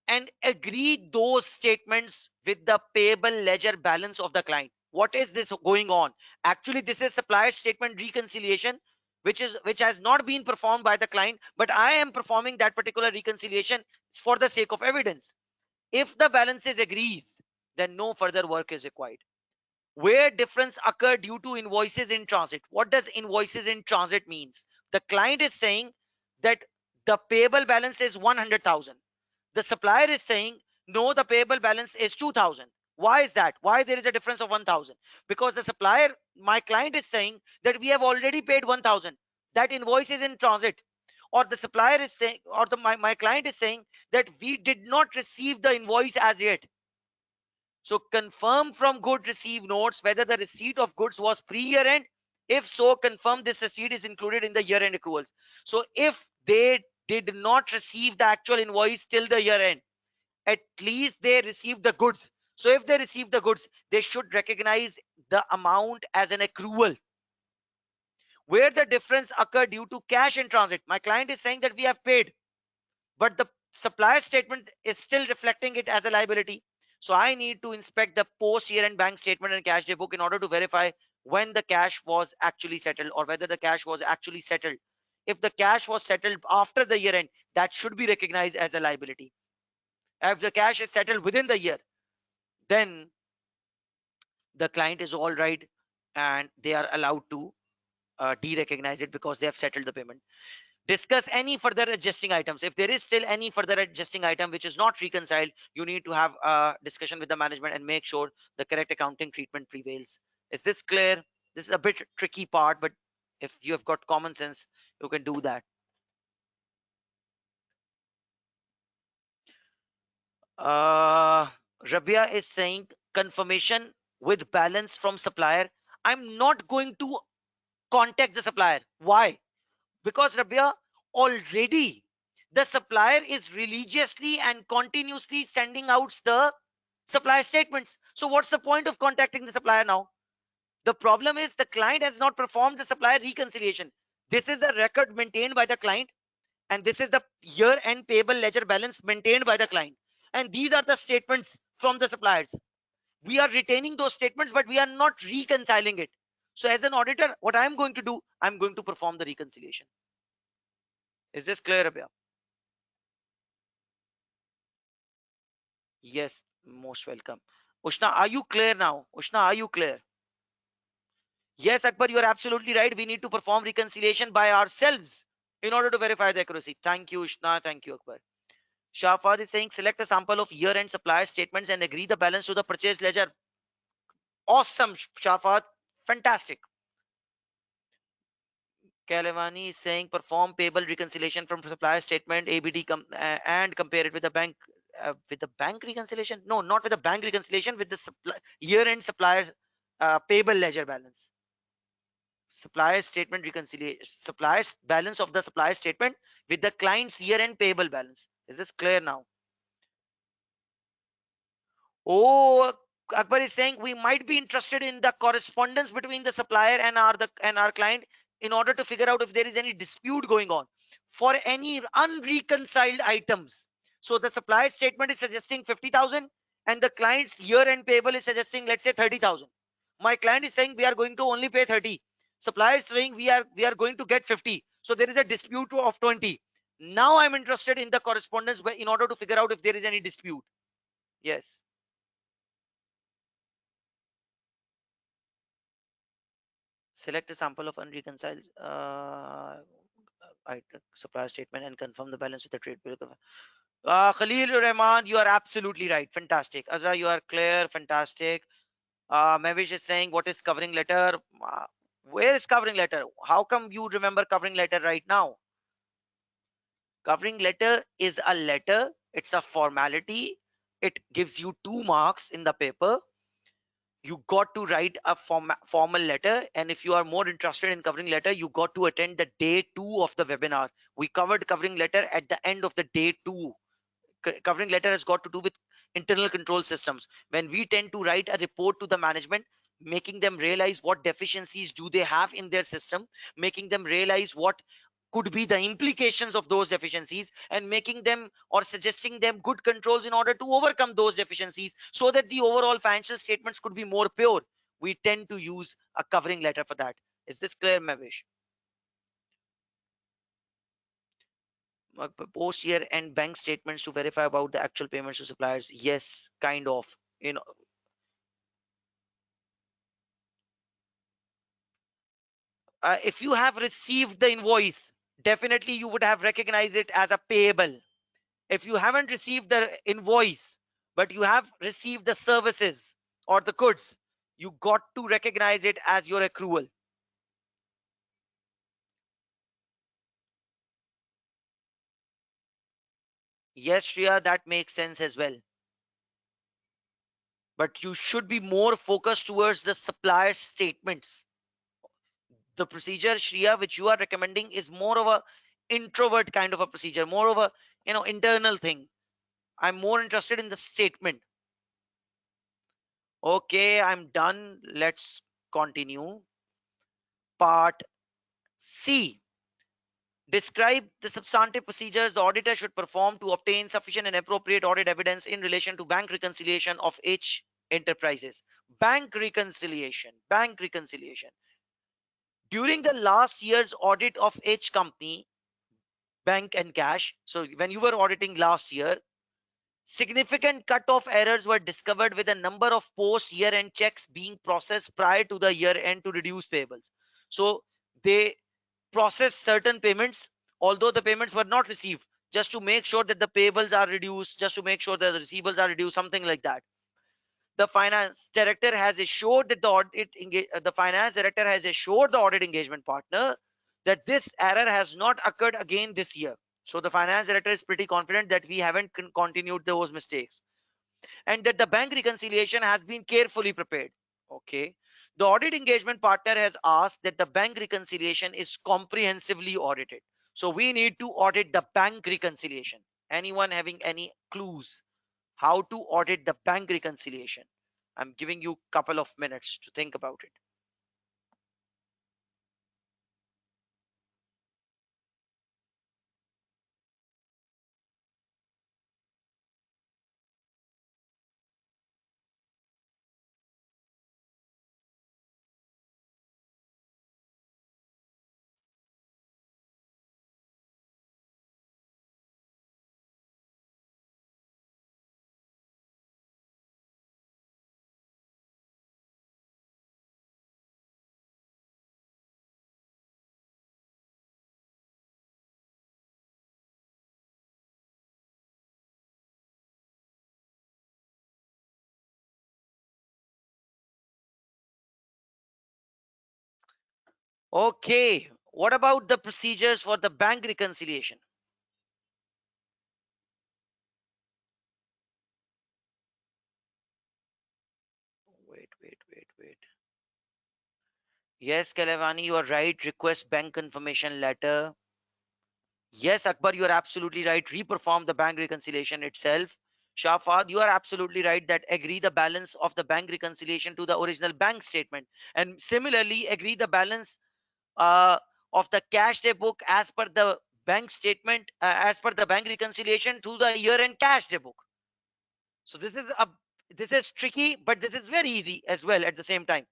and agree those statements with the payable ledger balance of the client. What is this going on? Actually, this is supplier statement reconciliation, which has not been performed by the client, but I am performing that particular reconciliation for the sake of evidence. If the balances agrees, then no further work is required. Where difference occur due to invoices in transit. What does invoices in transit means? The client is saying that the payable balance is 100,000. The supplier is saying no, the payable balance is 2,000. Why is that? Why there is a difference of 1,000? Because the supplier, my client, is saying that we have already paid 1,000. That invoice is in transit. Or the supplier is saying, or my client is saying that we did not receive the invoice as yet. So confirm from good receive notes whether the receipt of goods was pre-year end. If so, confirm this receipt is included in the year end accruals. So if they did not receive the actual invoice till the year end, at least they received the goods. So if they receive the goods, they should recognize the amount as an accrual. Where the difference occurred due to cash in transit, my client is saying that we have paid, but the supplier statement is still reflecting it as a liability. So I need to inspect the post year end bank statement and cash day book in order to verify when the cash was actually settled or whether the cash was actually settled. If the cash was settled after the year end, that should be recognized as a liability. If the cash is settled within the year, then the client is all right and they are allowed to de-recognize it because they have settled the payment. Discuss any further adjusting items. If there is still any further adjusting item which is not reconciled, you need to have a discussion with the management and make sure the correct accounting treatment prevails. Is this clear? This is a bit tricky part, but if you have got common sense, you can do that. uh Rabia is saying confirmation with balance from supplier. I'm not going to contact the supplier. Why? Because Rabia, already the supplier is religiously and continuously sending out the supplier statements. So what's the point of contacting the supplier now? The problem is the client has not performed the supplier reconciliation. This is the record maintained by the client, and this is the year end payable ledger balance maintained by the client. And these are the statements from the suppliers. We are retaining those statements, but we are not reconciling it. So as an auditor, what I'm going to do, I'm going to perform the reconciliation. Is this clear, Abhya? Yes, most welcome. Ushna, are you clear now? Ushna, are you clear? Yes, Akbar, you are absolutely right. We need to perform reconciliation by ourselves in order to verify the accuracy. Thank you, Ushna. Thank you, Akbar. Shafad is saying select a sample of year-end supplier statements and agree the balance to the purchase ledger. Awesome, Shafad. Fantastic. Kalevani is saying perform payable reconciliation from supplier statement ABD and compare it with the bank reconciliation. No, not with the bank reconciliation, with the year-end supplier payable ledger balance. Supplier statement reconciliation, suppliers balance of the supplier statement with the client's year-end payable balance. Is this clear now? Oh, Akbar is saying we might be interested in the correspondence between the supplier and our client in order to figure out if there is any dispute going on for any unreconciled items. So the supplier statement is suggesting 50,000 and the client's year-end payable is suggesting, let's say, 30,000. My client is saying we are going to only pay 30. Supplier is saying we are going to get 50. So there is a dispute of 20. Now I'm interested in the correspondence in order to figure out if there is any dispute. Yes. Select a sample of unreconciled supplier statement and confirm the balance with the trade bill. Khalil Rahman, you are absolutely right. Fantastic. Azra, you are clear. Fantastic. Mavish is saying, what is covering letter? Where is covering letter? How come you remember covering letter right now? Covering letter is a letter. It's a formality. It gives you 2 marks in the paper. You got to write a formal letter, and if you are more interested in covering letter, you got to attend the day 2 of the webinar. We covered covering letter at the end of the day 2. Covering letter has got to do with internal control systems. When we tend to write a report to the management, making them realize what deficiencies do they have in their system, making them realize what could be the implications of those deficiencies, and making them or suggesting them good controls in order to overcome those deficiencies so that the overall financial statements could be more pure. We tend to use a covering letter for that. Is this clear, Mavish? Post year end bank statements to verify about the actual payments to suppliers. Yes, kind of. You know, if you have received the invoice, definitely you would have recognized it as a payable. If you haven't received the invoice, but you have received the services or the goods, you got to recognize it as your accrual. Yes, Shreya, that makes sense as well. But you should be more focused towards the supplier statements. The procedure, Shreya, which you are recommending is more of a introvert kind of a procedure, more of a internal thing. I'm more interested in the statement. Okay, I'm done. Let's continue. Part C. Describe the substantive procedures the auditor should perform to obtain sufficient and appropriate audit evidence in relation to bank reconciliation of H enterprises. Bank reconciliation. Bank reconciliation. During the last year's audit of H company, bank and cash. So when you were auditing last year, significant cut-off errors were discovered with a number of post year-end checks being processed prior to the year-end to reduce payables. So they process certain payments, although the payments were not received, just to make sure that the payables are reduced, just to make sure that the receivables are reduced, something like that. The finance director has assured that the finance director has assured the audit engagement partner that this error has not occurred again this year. So the finance director is pretty confident that we haven't continued those mistakes, and that the bank reconciliation has been carefully prepared. Okay. The audit engagement partner has asked that the bank reconciliation is comprehensively audited. So we need to audit the bank reconciliation. Anyone having any clues how to audit the bank reconciliation? I'm giving you a couple of minutes to think about it. Okay, what about the procedures for the bank reconciliation? Wait. Yes, Kalevani, you are right. Request bank confirmation letter. Yes, Akbar, you are absolutely right. Reperform the bank reconciliation itself. Shafad, you are absolutely right that agree the balance of the bank reconciliation to the original bank statement. And similarly, agree the balance uh, of the cash day book as per the bank statement, as per the bank reconciliation to the year-end cash day book. So this is tricky, but this is very easy as well at the same time.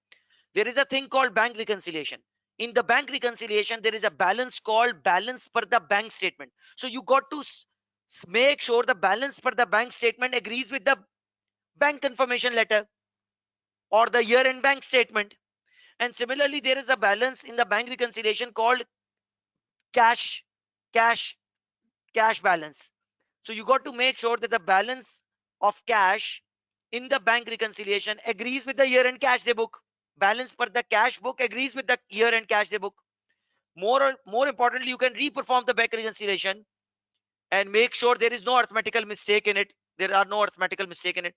There is a thing called bank reconciliation. In the bank reconciliation, there is a balance called balance per the bank statement. So you got to make sure the balance per the bank statement agrees with the bank confirmation letter or the year-end bank statement. And similarly, there is a balance in the bank reconciliation called cash, cash, cash balance. So you got to make sure that the balance of cash in the bank reconciliation agrees with the year-end cash day book. Balance per the cash book agrees with the year-end cash day book. More importantly, you can reperform the bank reconciliation and make sure there is no arithmetical mistake in it. There are no arithmetical mistake in it.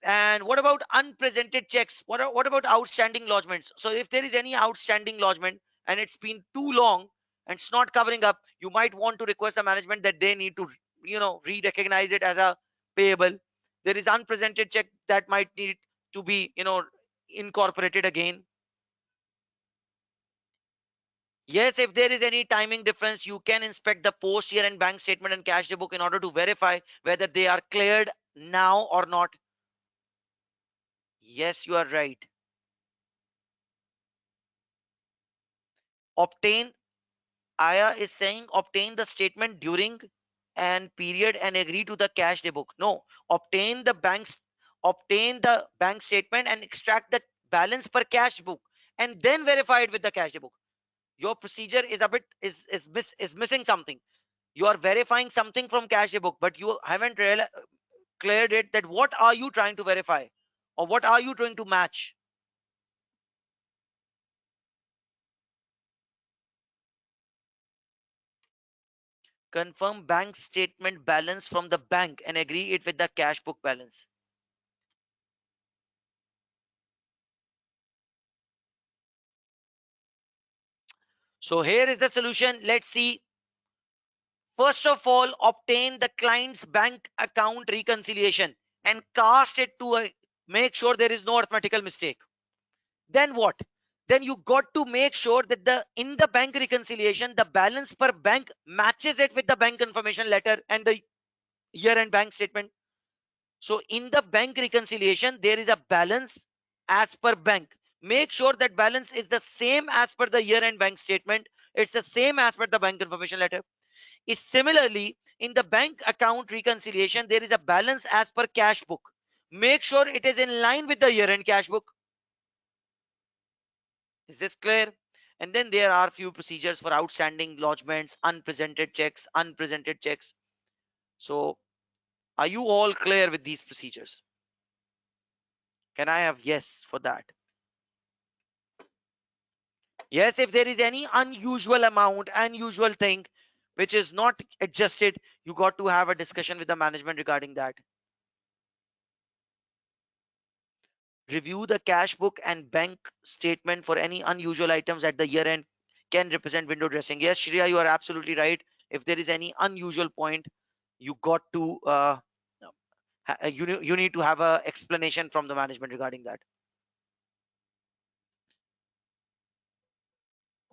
And what about unpresented checks? What about outstanding lodgements? So if there is any outstanding lodgement and it's been too long and it's not covering up, you might want to request the management that they need to, re-recognize it as a payable. There is unpresented check that might need to be, incorporated again. Yes, if there is any timing difference, you can inspect the post year and bank statement and cash book in order to verify whether they are cleared now or not. Yes, you are right. Obtain, Aya is saying obtain the statement during and period and agree to the cash book. No, obtain the bank statement and extract the balance per cash book and then verify it with the cash book. Your procedure is a bit is missing something. You are verifying something from cash book, but you haven't cleared it that what are you trying to verify or what are you trying to match. Confirm bank statement balance from the bank and agree it with the cash book balance. So here is the solution. Let's see. First of all, obtain the client's bank account reconciliation and cast it to a, make sure there is no arithmetical mistake. Then what? Then you got to make sure that the in the bank reconciliation the balance per bank matches it with the bank confirmation letter and the year end bank statement. So in the bank reconciliation there is a balance as per bank. Make sure that balance is the same as per the year end bank statement. It's the same as per the bank confirmation letter. Is similarly in the bank account reconciliation there is a balance as per cash book. Make sure it is in line with the year end cash book. Is this clear? And then there are few procedures for outstanding lodgements, unpresented checks. So are you all clear with these procedures? Can I have yes for that? Yes, if there is any unusual amount, unusual thing which is not adjusted, you got to have a discussion with the management regarding that. Review the cash book and bank statement for any unusual items at the year end can represent window dressing. Yes, Shreya, you are absolutely right. If there is any unusual point, you got to you need to have a explanation from the management regarding that.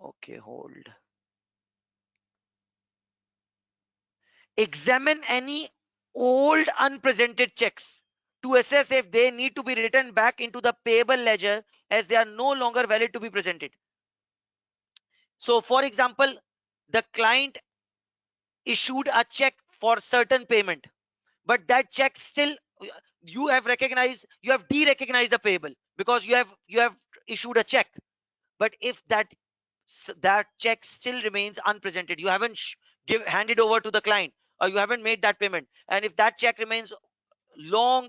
Okay, hold. Examine any old unpresented checks to assess if they need to be written back into the payable ledger as they are no longer valid to be presented. So for example, the client issued a check for certain payment, but that check still, you have recognized, you have de-recognized the payable because you have issued a check. But if that check still remains unpresented, you haven't handed over to the client, or you haven't made that payment, and if that check remains long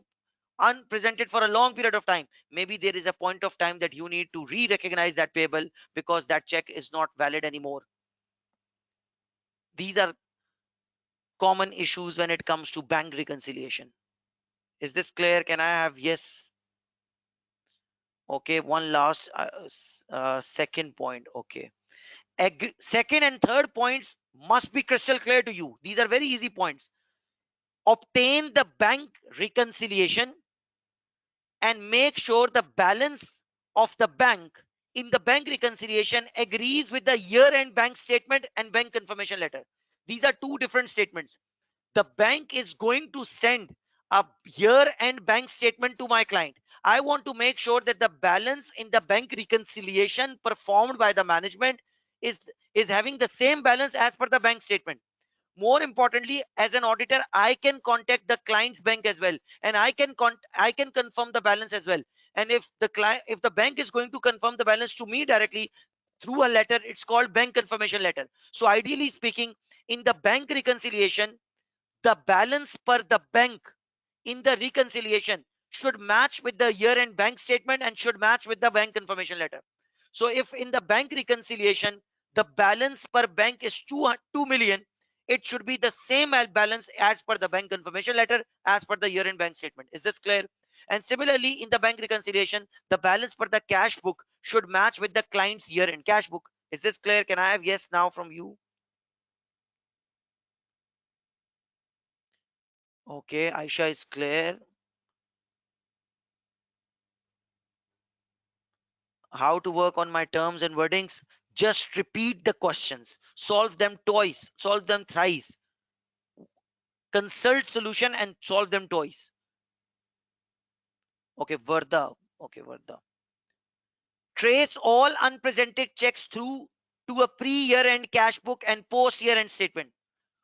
unpresented for a long period of time, maybe there is a point of time that you need to re-recognize that payable because that check is not valid anymore. These are common issues when it comes to bank reconciliation. Is this clear? Can I have yes? Okay, one last second point. Okay, second and third points must be crystal clear to you. These are very easy points. Obtain the bank reconciliation and make sure the balance of the bank in the bank reconciliation agrees with the year end bank statement and bank confirmation letter. These are two different statements. The bank is going to send a year end bank statement to my client. I want to make sure that the balance in the bank reconciliation performed by the management is is having the same balance as per the bank statement. More importantly, as an auditor, I can contact the client's bank as well, and I can confirm the balance as well. And if the bank is going to confirm the balance to me directly through a letter, it's called bank confirmation letter. So ideally speaking, in the bank reconciliation, the balance per the bank in the reconciliation should match with the year end bank statement and should match with the bank confirmation letter. So if in the bank reconciliation the balance per bank is 2 million, it should be the same as balance as per the bank confirmation letter as per the year end bank statement. Is this clear? And similarly, in the bank reconciliation, the balance per the cash book should match with the client's year end cash book. Is this clear? Can I have yes now from you? Okay, Aisha is clear. How to work on my terms and wordings? Just repeat the questions, solve them twice, solve them thrice, consult solution and solve them twice. Okay, Varda. Okay, Varda. Trace all unpresented checks through to a pre-year end cash book and post-year end statement.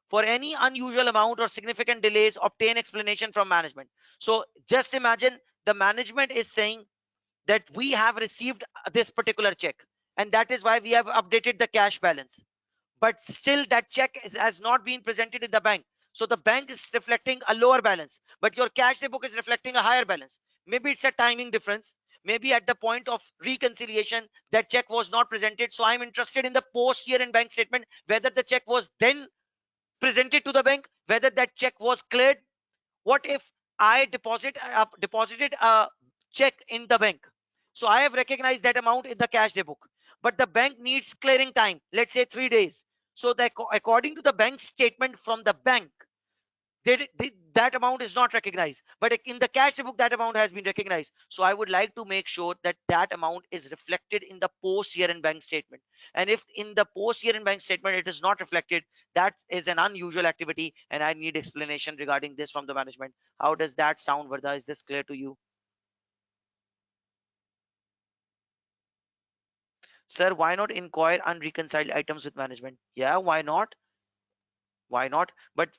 For any unusual amount or significant delays, obtain explanation from management. So just imagine the management is saying that we have received this particular check, and that is why we have updated the cash balance, but still that check has not been presented in the bank. So the bank is reflecting a lower balance, but your cash book is reflecting a higher balance. Maybe it's a timing difference. Maybe at the point of reconciliation, that check was not presented. So I'm interested in the post year and bank statement, whether the check was then presented to the bank, whether that check was cleared. What if I deposited a check in the bank? So I have recognized that amount in the cash book, but the bank needs clearing time, let's say 3 days. So that according to the bank statement from the bank, that amount is not recognized, but in the cash book that amount has been recognized. So I would like to make sure that that amount is reflected in the post year and bank statement. And if in the post year and bank statement it is not reflected, that is an unusual activity, and I need explanation regarding this from the management. How does that sound, Varda? Is this clear to you? Sir, why not inquire unreconciled items with management? Yeah, why not? Why not? But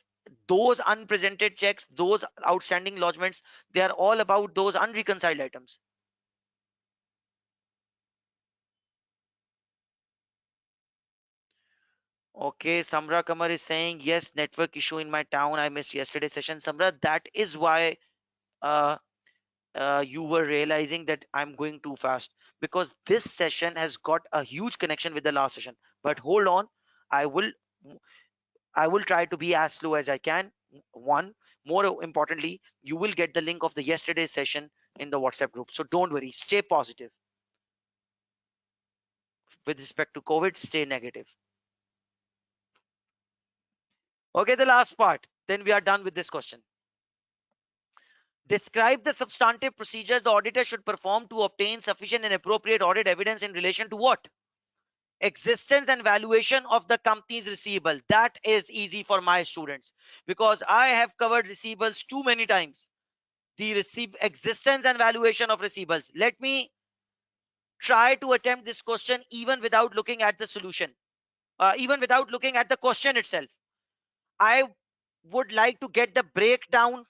those unpresented checks, those outstanding lodgements, they are all about those unreconciled items. Okay, Samra Kamar is saying, yes, network issue in my town. I missed yesterday's session. Samra, that is why uh, you were realizing that I'm going too fast, because this session has got a huge connection with the last session. But hold on, I will I will try to be as slow as I can. One, more importantly, you will get the link of the yesterday's session in the WhatsApp group. So don't worry, stay positive. With respect to COVID, stay negative. Okay, the last part. Then we are done with this question. Describe the substantive procedures the auditor should perform to obtain sufficient and appropriate audit evidence in relation to what? Existence and valuation of the company's receivable. That is easy for my students, because I have covered receivables too many times. The existence and valuation of receivables. Let me try to attempt this question even without looking at the solution, even without looking at the question itself. I would like to get the breakdown.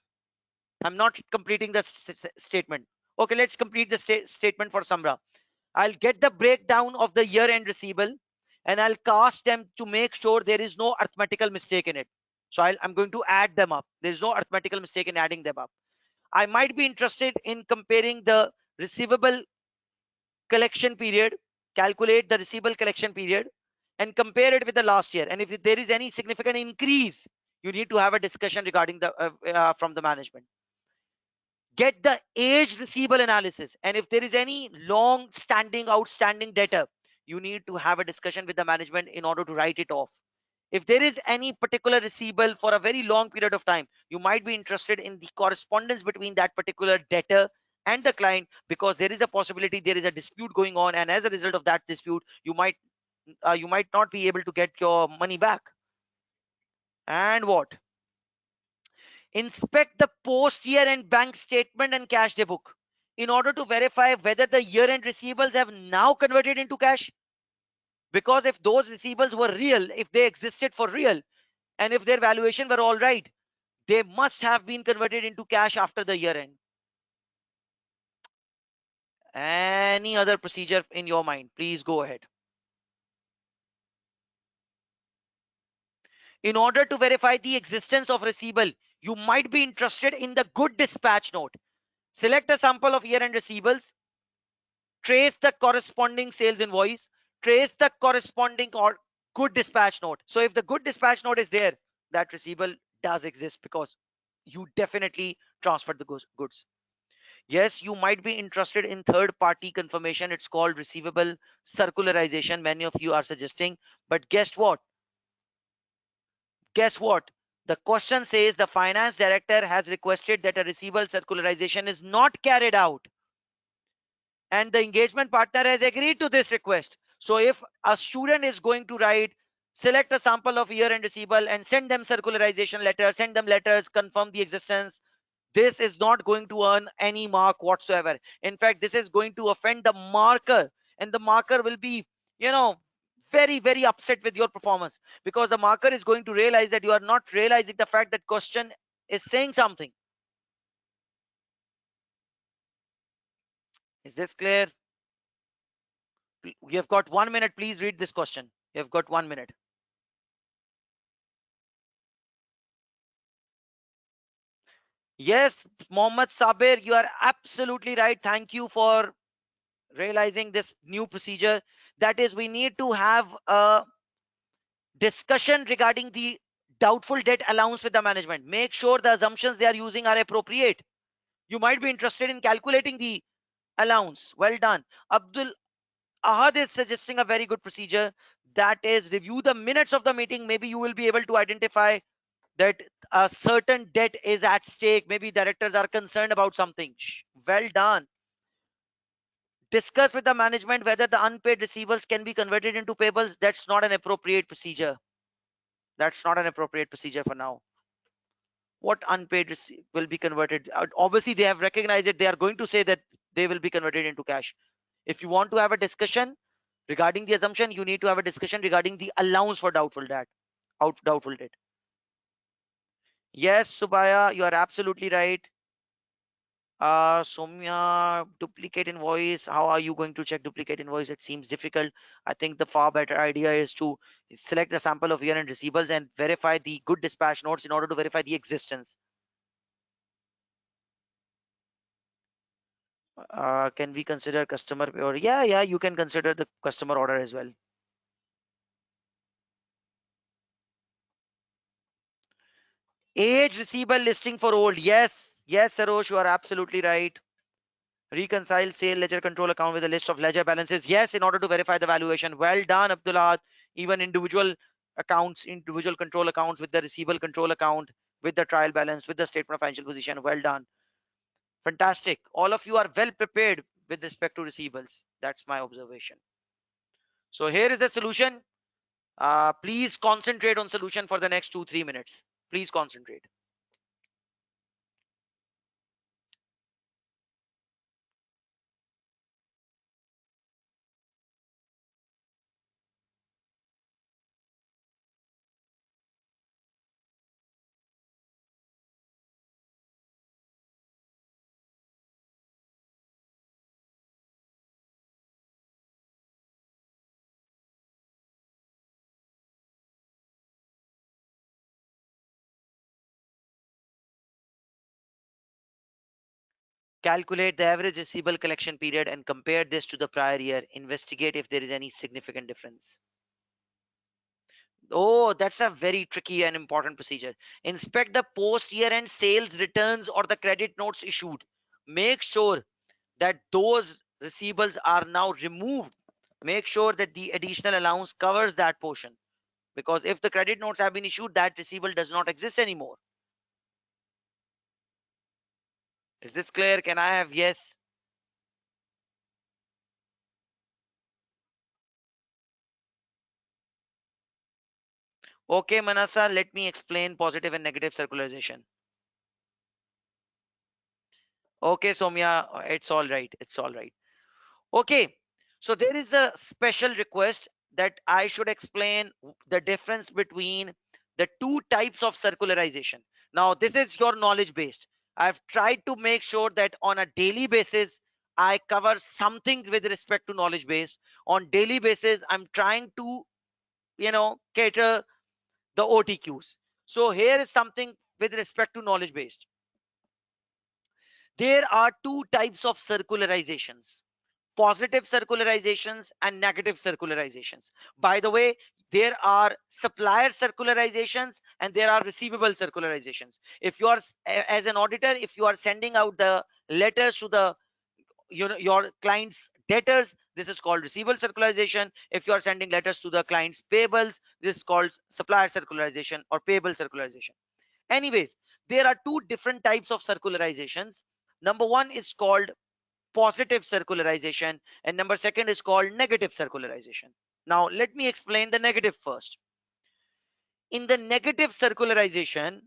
I'm not completing the statement. Okay, let's complete the statement for Samra. I'll get the breakdown of the year end receivable, and I'll cast them to make sure there is no arithmetical mistake in it. So I'm going to add them up. There's no arithmetical mistake in adding them up. I might be interested in comparing the receivable collection period, calculate the receivable collection period, and compare it with the last year. And if there is any significant increase, you need to have a discussion regarding the from the management. Get the age receivable analysis, and if there is any long standing outstanding debtor, you need to have a discussion with the management in order to write it off. If there is any particular receivable for a very long period of time, you might be interested in the correspondence between that particular debtor and the client, because there is a possibility there is a dispute going on, and as a result of that dispute, you might not be able to get your money back. And what? Inspect the post year end bank statement and cash day book in order to verify whether the year end receivables have now converted into cash. Because if those receivables were real, if they existed for real, and if their valuation were all right, they must have been converted into cash after the year end. Any other procedure in your mind, please go ahead. In order to verify the existence of receivable, you might be interested in the good dispatch note. Select a sample of year end receivables, trace the corresponding sales invoice, trace the corresponding or good dispatch note. So if the good dispatch note is there, that receivable does exist, because you definitely transferred the goods. Yes, you might be interested in third party confirmation. It's called receivable circularization. Many of you are suggesting, but guess what? Guess what? The question says the finance director has requested that a receivable circularization is not carried out. and the engagement partner has agreed to this request. So if a student is going to write, select a sample of year and receivable and send them circularization letter, send them letters, confirm the existence, this is not going to earn any mark whatsoever. In fact, this is going to offend the marker, and the marker will be, you know, very, very upset with your performance, because the marker is going to realize that you are not realizing the fact that question is saying something. Is this clear? You have got 1 minute. Please read this question. You have got 1 minute. Yes, Mohammed Sabir, you are absolutely right. Thank you for realizing this new procedure. That is, we need to have a discussion regarding the doubtful debt allowance with the management. Make sure the assumptions they are using are appropriate. You might be interested in calculating the allowance. Well done. Abdul Ahad is suggesting a very good procedure, that is, review the minutes of the meeting. Maybe you will be able to identify that a certain debt is at stake. Maybe directors are concerned about something. Well done. Discuss with the management whether the unpaid receivables can be converted into payables. That's not an appropriate procedure. That's not an appropriate procedure for now. What unpaid will be converted? Obviously, they have recognized it. They are going to say that they will be converted into cash. If you want to have a discussion regarding the assumption, you need to have a discussion regarding the allowance for doubtful debt. Doubtful debt. Yes, Subaya, you are absolutely right. Soumya, duplicate invoice. How are you going to check duplicate invoice? It seems difficult. I think the far better idea is to select a sample of year-end receivables and verify the good dispatch notes in order to verify the existence. Can we consider customer order? Yeah, you can consider the customer order as well. Age receivable listing for old. Yes, Sarosh, you are absolutely right. Reconcile sale ledger control account with a list of ledger balances. Yes, in order to verify the valuation. Well done, Abdullah. Even individual accounts, individual control accounts with the receivable control account, with the trial balance, with the statement of financial position. Well done. Fantastic. All of you are well prepared with respect to receivables. That's my observation. So here is the solution. Please concentrate on solution for the next 2-3 minutes. Please concentrate. Calculate the average receivable collection period and compare this to the prior year. Investigate if there is any significant difference. Oh, that's a very tricky and important procedure. Inspect the post year end sales returns or the credit notes issued. Make sure that those receivables are now removed. Make sure that the additional allowance covers that portion. Because if the credit notes have been issued, that receivable does not exist anymore. Is this clear? Can I have yes? Okay, Manasa, let me explain positive and negative circularization. Okay, Somya, it's all right. It's all right. Okay, so there is a special request that I should explain the difference between the two types of circularization. Now, this is your knowledge based. I've tried to make sure that on a daily basis, I cover something with respect to knowledge base. On daily basis, I'm trying to, cater the OTQs. So here is something with respect to knowledge based. There are two types of circularizations: positive circularizations and negative circularizations. By the way, there are supplier circularizations and there are receivable circularizations. If you are, as an auditor, if you are sending out the letters to the, your clients debtors, this is called receivable circularization. If you are sending letters to the clients payables, this is called supplier circularization or payable circularization. Anyways, there are two different types of circularizations. Number one is called positive circularization, and number second is called negative circularization. Now let me explain the negative first. In the negative circularization,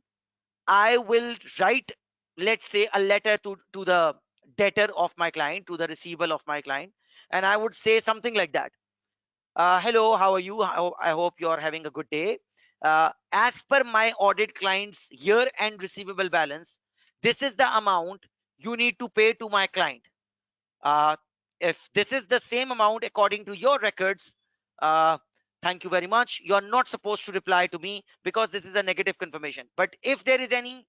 I will write, let's say, a letter to the debtor of my client, to the receivable of my client, and I would say something like that. Hello, how are you? I hope you're having a good day. As per my audit client's year-end receivable balance, this is the amount you need to pay to my client. Uh, if this is the same amount according to your records, uh, thank you very much. You're not supposed to reply to me because this is a negative confirmation. But if there is any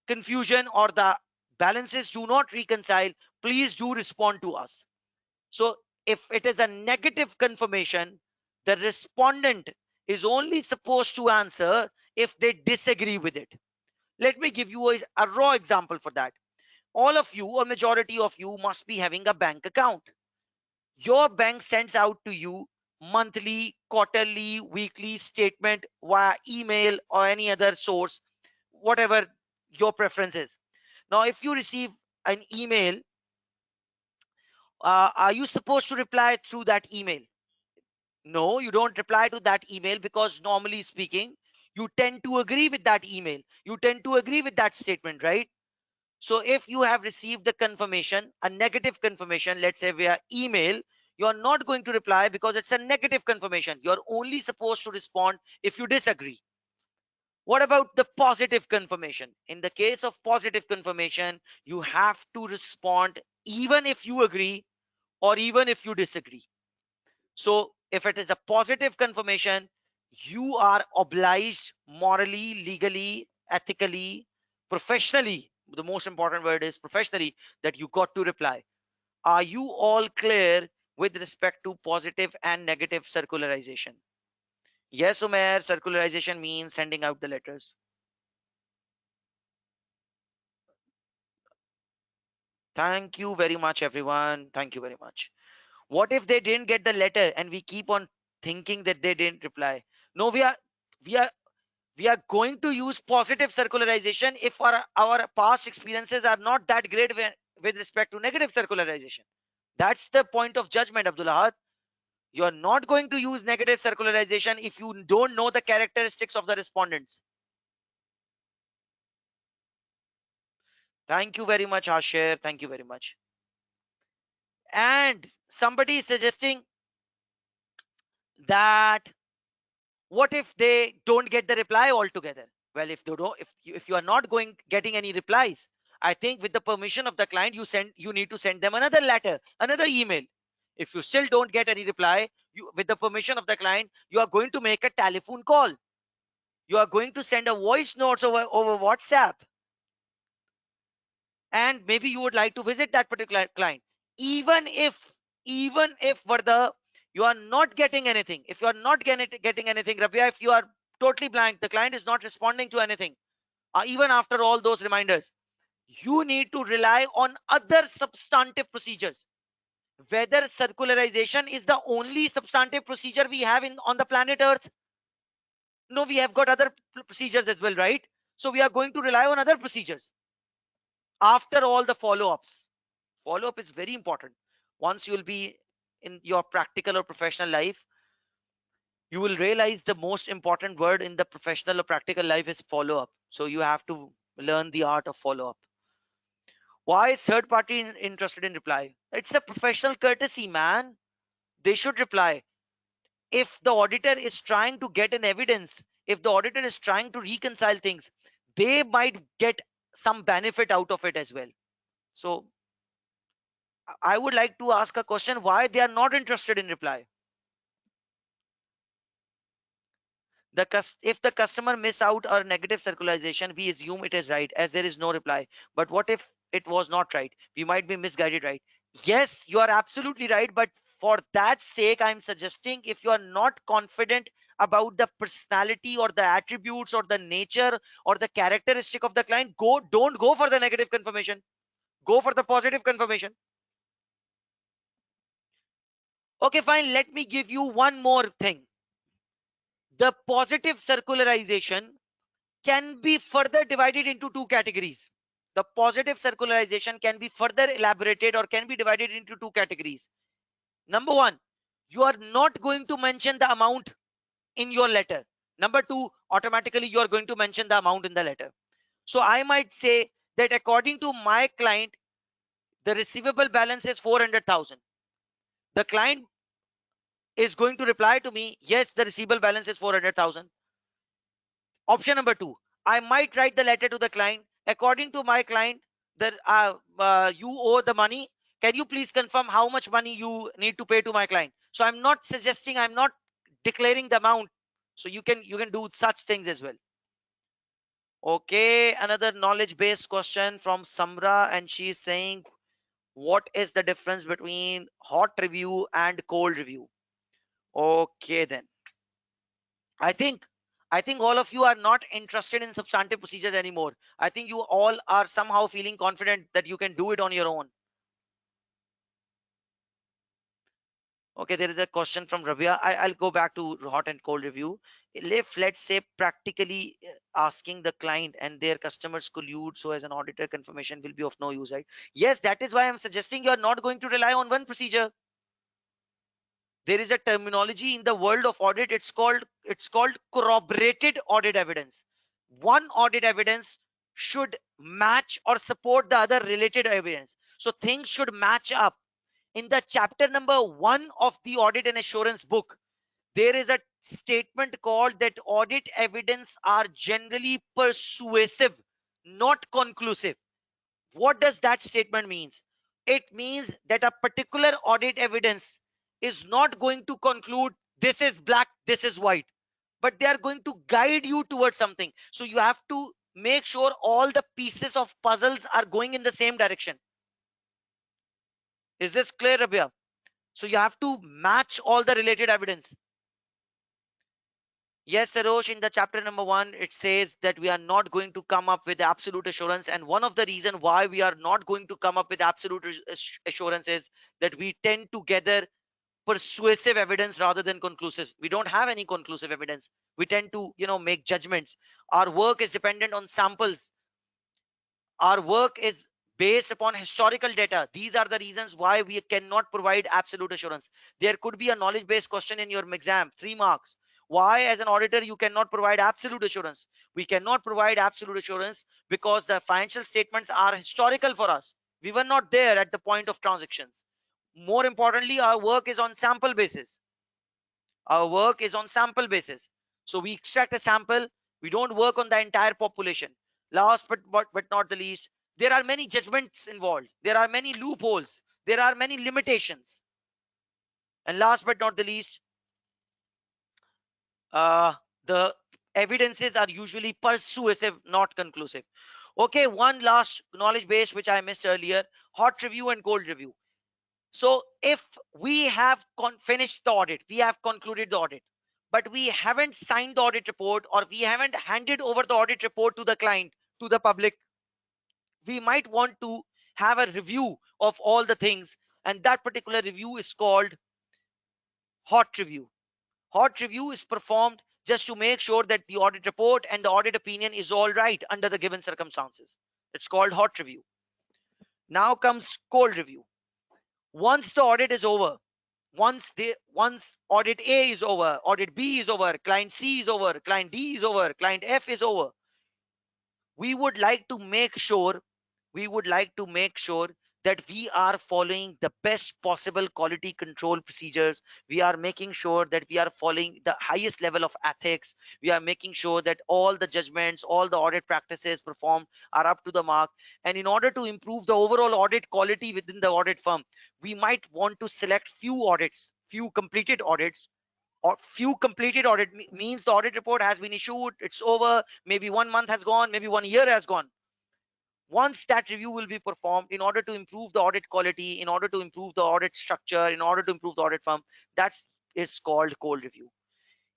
confusion or the balances do not reconcile, please do respond to us. So if it is a negative confirmation, the respondent is only supposed to answer if they disagree with it. Let me give you a raw example for that. All of you or majority of you must be having a bank account. Your bank sends out to you monthly, quarterly, weekly statement via email or any other source, whatever your preference is. Now if you receive an email, are you supposed to reply through that email? No, you don't reply to that email, because normally speaking, you tend to agree with that email. You tend to agree with that statement, right? So if you have received the confirmation, a negative confirmation, let's say via email, you're not going to reply because it's a negative confirmation. You're only supposed to respond if you disagree. What about the positive confirmation? In the case of positive confirmation, you have to respond even if you agree or even if you disagree. So if it is a positive confirmation, you are obliged morally, legally, ethically, professionally. The most important word is professionally, that you got to reply. Are you all clear with respect to positive and negative circularization? Yes, Umair, circularization means sending out the letters. Thank you very much, everyone. Thank you very much. What if they didn't get the letter and we keep on thinking that they didn't reply? No, we are we are going to use positive circularization if our past experiences are not that great with respect to negative circularization. That's the point of judgment, Abdullah. You are not going to use negative circularization if you don't know the characteristics of the respondents. Thank you very much, Ashir. Thank you very much. And somebody is suggesting that what if they don't get the reply altogether? Well, if they don't, if you are not going getting any replies, I think with the permission of the client, you need to send them another letter, another email. If you still don't get any reply, you, with the permission of the client, you are going to make a telephone call. You are going to send a voice notes over WhatsApp, and maybe you would like to visit that particular client. Even if for the you are not getting anything, if you are not getting anything, Rabia, if you are totally blank, the client is not responding to anything, even after all those reminders, you need to rely on other substantive procedures. Whether circularization is the only substantive procedure we have in on the planet Earth? No, we have got other procedures as well, right? So we are going to rely on other procedures after all the follow-ups. Follow-up is very important. Once you will be in your practical or professional life, you will realize the most important word in the professional or practical life is follow-up. So you have to learn the art of follow-up. Why is third party interested in reply? It's a professional courtesy, man. They should reply. If the auditor is trying to get an evidence, if the auditor is trying to reconcile things, they might get some benefit out of it as well. So I would like to ask a question: why they are not interested in reply? If the customer miss out or negative circularization, we assume it is right as there is no reply. But what if it was not right? We might be misguided, right? Yes, you are absolutely right, but for that sake, I'm suggesting, if you are not confident about the personality or the attributes or the nature or the characteristic of the client, don't go for the negative confirmation, go for the positive confirmation. Okay, fine, let me give you one more thing. The positive circularization can be further divided into two categories. The positive circularization can be further elaborated or can be divided into two categories. Number one, you are not going to mention the amount in your letter. Number two, automatically you are going to mention the amount in the letter. So I might say that according to my client, the receivable balance is 400,000. The client is going to reply to me, yes, the receivable balance is 400,000. Option number two, I might write the letter to the client. According to my client, that you owe the money. Can you please confirm how much money you need to pay to my client? So I'm not suggesting, I'm not declaring the amount. So you can do such things as well. Okay, another knowledge based question from Samra, and she's saying, what is the difference between hot review and cold review? Okay, then I think all of you are not interested in substantive procedures anymore. I think you all are somehow feeling confident that you can do it on your own. Okay, there is a question from Rabia. I'll go back to hot and cold review. If let's say practically asking the client and their customers collude so as an auditor confirmation will be of no use, right? Yes, that is why I'm suggesting you are not going to rely on one procedure. There is a terminology in the world of audit. It's called corroborated audit evidence. One audit evidence should match or support the other related evidence, so things should match up. In the chapter number 1 of the audit and assurance book, there is a statement called that audit evidence are generally persuasive, not conclusive. What does that statement means? It means that a particular audit evidence is not going to conclude this is black, this is white, but they are going to guide you towards something. So you have to make sure all the pieces of puzzles are going in the same direction. Is this clear, Rabia? So you have to match all the related evidence. Yes, Sarosh, in the chapter number 1, it says that we are not going to come up with absolute assurance. And one of the reasons why we are not going to come up with absolute assurance is that we tend to gather persuasive evidence rather than conclusive. We don't have any conclusive evidence. We tend to, make judgments. Our work is dependent on samples. Our work is based upon historical data. These are the reasons why we cannot provide absolute assurance. There could be a knowledge based question in your exam, 3 marks. Why as an auditor you cannot provide absolute assurance? We cannot provide absolute assurance because the financial statements are historical for us. We were not there at the point of transactions. More importantly, our work is on sample basis. Our work is on sample basis. So we extract a sample. We don't work on the entire population. Last but not the least, there are many judgments involved. There are many loopholes. There are many limitations. And last but not the least, uh, the evidences are usually persuasive, not conclusive. Okay, one last knowledge base which I missed earlier: hot review and cold review. So if we have finished the audit, we have concluded the audit, but we haven't signed the audit report, or we haven't handed over the audit report to the client, to the public, we might want to have a review of all the things, and that particular review is called hot review. Hot review is performed just to make sure that the audit report and the audit opinion is all right under the given circumstances. It's called hot review. Now comes cold review. Once the audit is over, once audit A is over, audit B is over, client C is over, client D is over, client F is over, we would like to make sure we would like to make sure that we are following the best possible quality control procedures. We are making sure that we are following the highest level of ethics. We are making sure that all the judgments, all the audit practices performed are up to the mark. And in order to improve the overall audit quality within the audit firm, we might want to select few completed audits. Or few completed audit means the audit report has been issued, it's over, maybe 1 month has gone, maybe 1 year has gone. Once that review will be performed, in order to improve the audit quality, in order to improve the audit structure, in order to improve the audit firm, that is called cold review.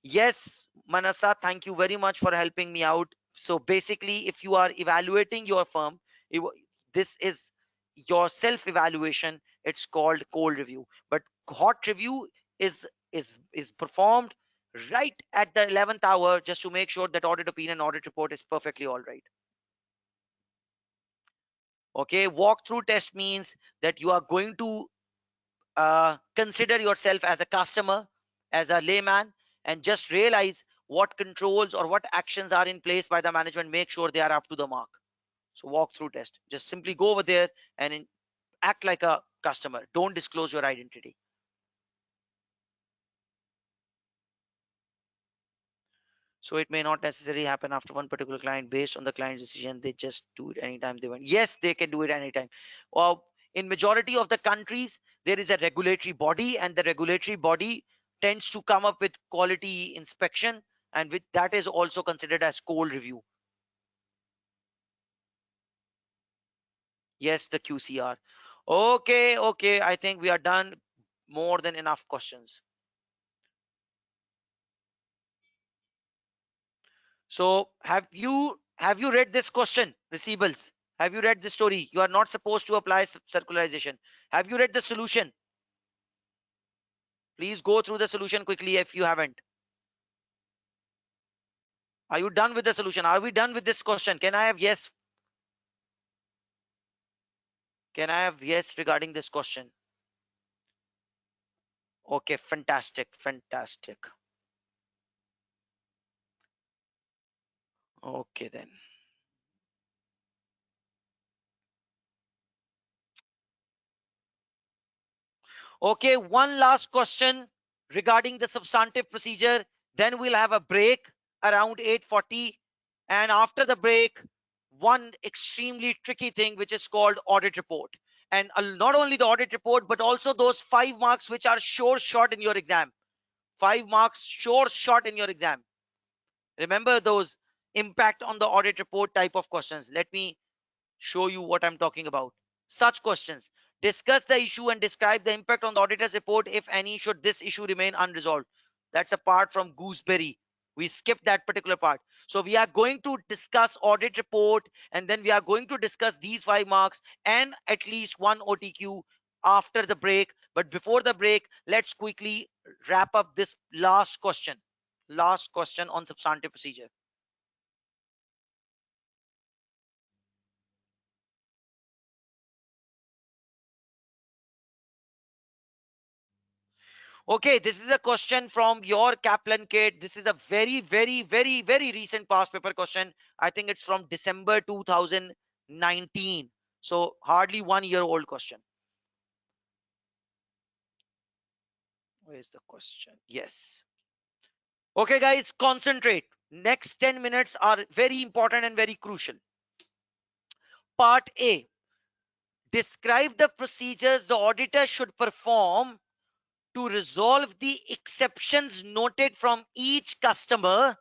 Yes, Manasa, thank you very much for helping me out. So basically, if you are evaluating your firm, this is your self evaluation, it's called cold review. But hot review is performed right at the 11th hour, just to make sure that audit opinion and audit report is perfectly all right. Okay, walkthrough test means that you are going to consider yourself as a customer, as a layman, and just realize what controls or what actions are in place by the management. Make sure they are up to the mark. So walkthrough test, just simply go over there and act like a customer. Don't disclose your identity. So it may not necessarily happen after one particular client. Based on the client's decision, they just do it anytime they want. Yes, they can do it anytime. Or in majority of the countries, there is a regulatory body, and the regulatory body tends to come up with quality inspection, and with that is also considered as cold review. Yes, the QCR. Okay, okay, I think we are done. More than enough questions. So have you read this question, receivables? Have you read the story? You are not supposed to apply circularization. Have you read the solution? Please go through the solution quickly if you haven't. Are you done with the solution? Are we done with this question? Can I have yes? Can I have yes regarding this question? Okay, fantastic, fantastic. Okay then. Okay, one last question regarding the substantive procedure. Then we'll have a break around 8:40. And after the break, one extremely tricky thing which is called audit report. And not only the audit report, but also those 5 marks which are sure shot in your exam. 5 marks sure shot in your exam. Remember those impact on the audit report type of questions. Let me show you what I'm talking about. Such questions: discuss the issue and describe the impact on the auditor's report, if any, should this issue remain unresolved. That's a part from Gooseberry. We skipped that particular part. So we are going to discuss audit report, and then we are going to discuss these 5 marks and at least one OTQ after the break. But before the break, let's quickly wrap up this last question. Last question on substantive procedure. Okay, this is a question from your Kaplan kit. This is a very, very, very, very recent past paper question. I think it's from December 2019. So hardly 1 year old question. Where's the question? Yes. Okay, guys, concentrate. Next 10 minutes are very important and very crucial. Part A: describe the procedures the auditor should perform to resolve the exceptions noted from each customer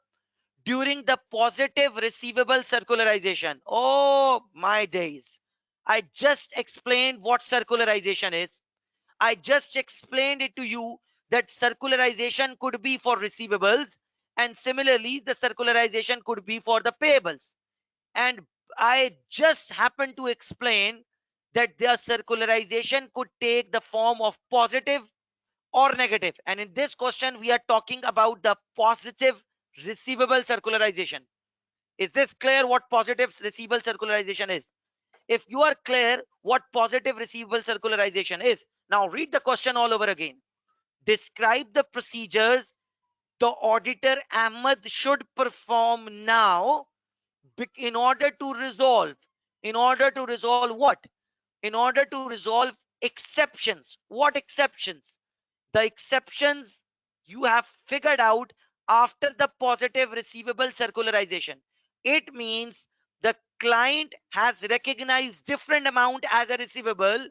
during the positive receivable circularization. Oh my days. I just explained what circularization is. I just explained it to you that circularization could be for receivables, and similarly, the circularization could be for the payables. And I just happened to explain that the circularization could take the form of positive or negative. And in this question, we are talking about the positive receivable circularization. Is this clear what positive receivable circularization is? If you are clear what positive receivable circularization is, now read the question all over again. Describe the procedures the auditor Ahmed should perform now in order to resolve. In order to resolve what? In order to resolve exceptions. What exceptions? The exceptions you have figured out after the positive receivable circularization. It means the client has recognized different amount as a receivable,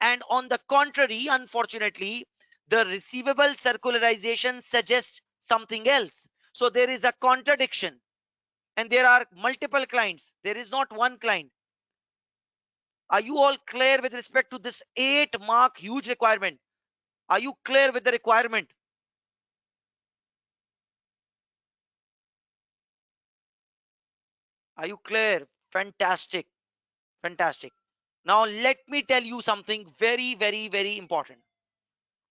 and on the contrary, unfortunately, the receivable circularization suggests something else. So there is a contradiction, and there are multiple clients. There is not one client. Are you all clear with respect to this 8 mark huge requirement? Are you clear with the requirement? Are you clear? Fantastic. Fantastic. Now, let me tell you something very, very, very important.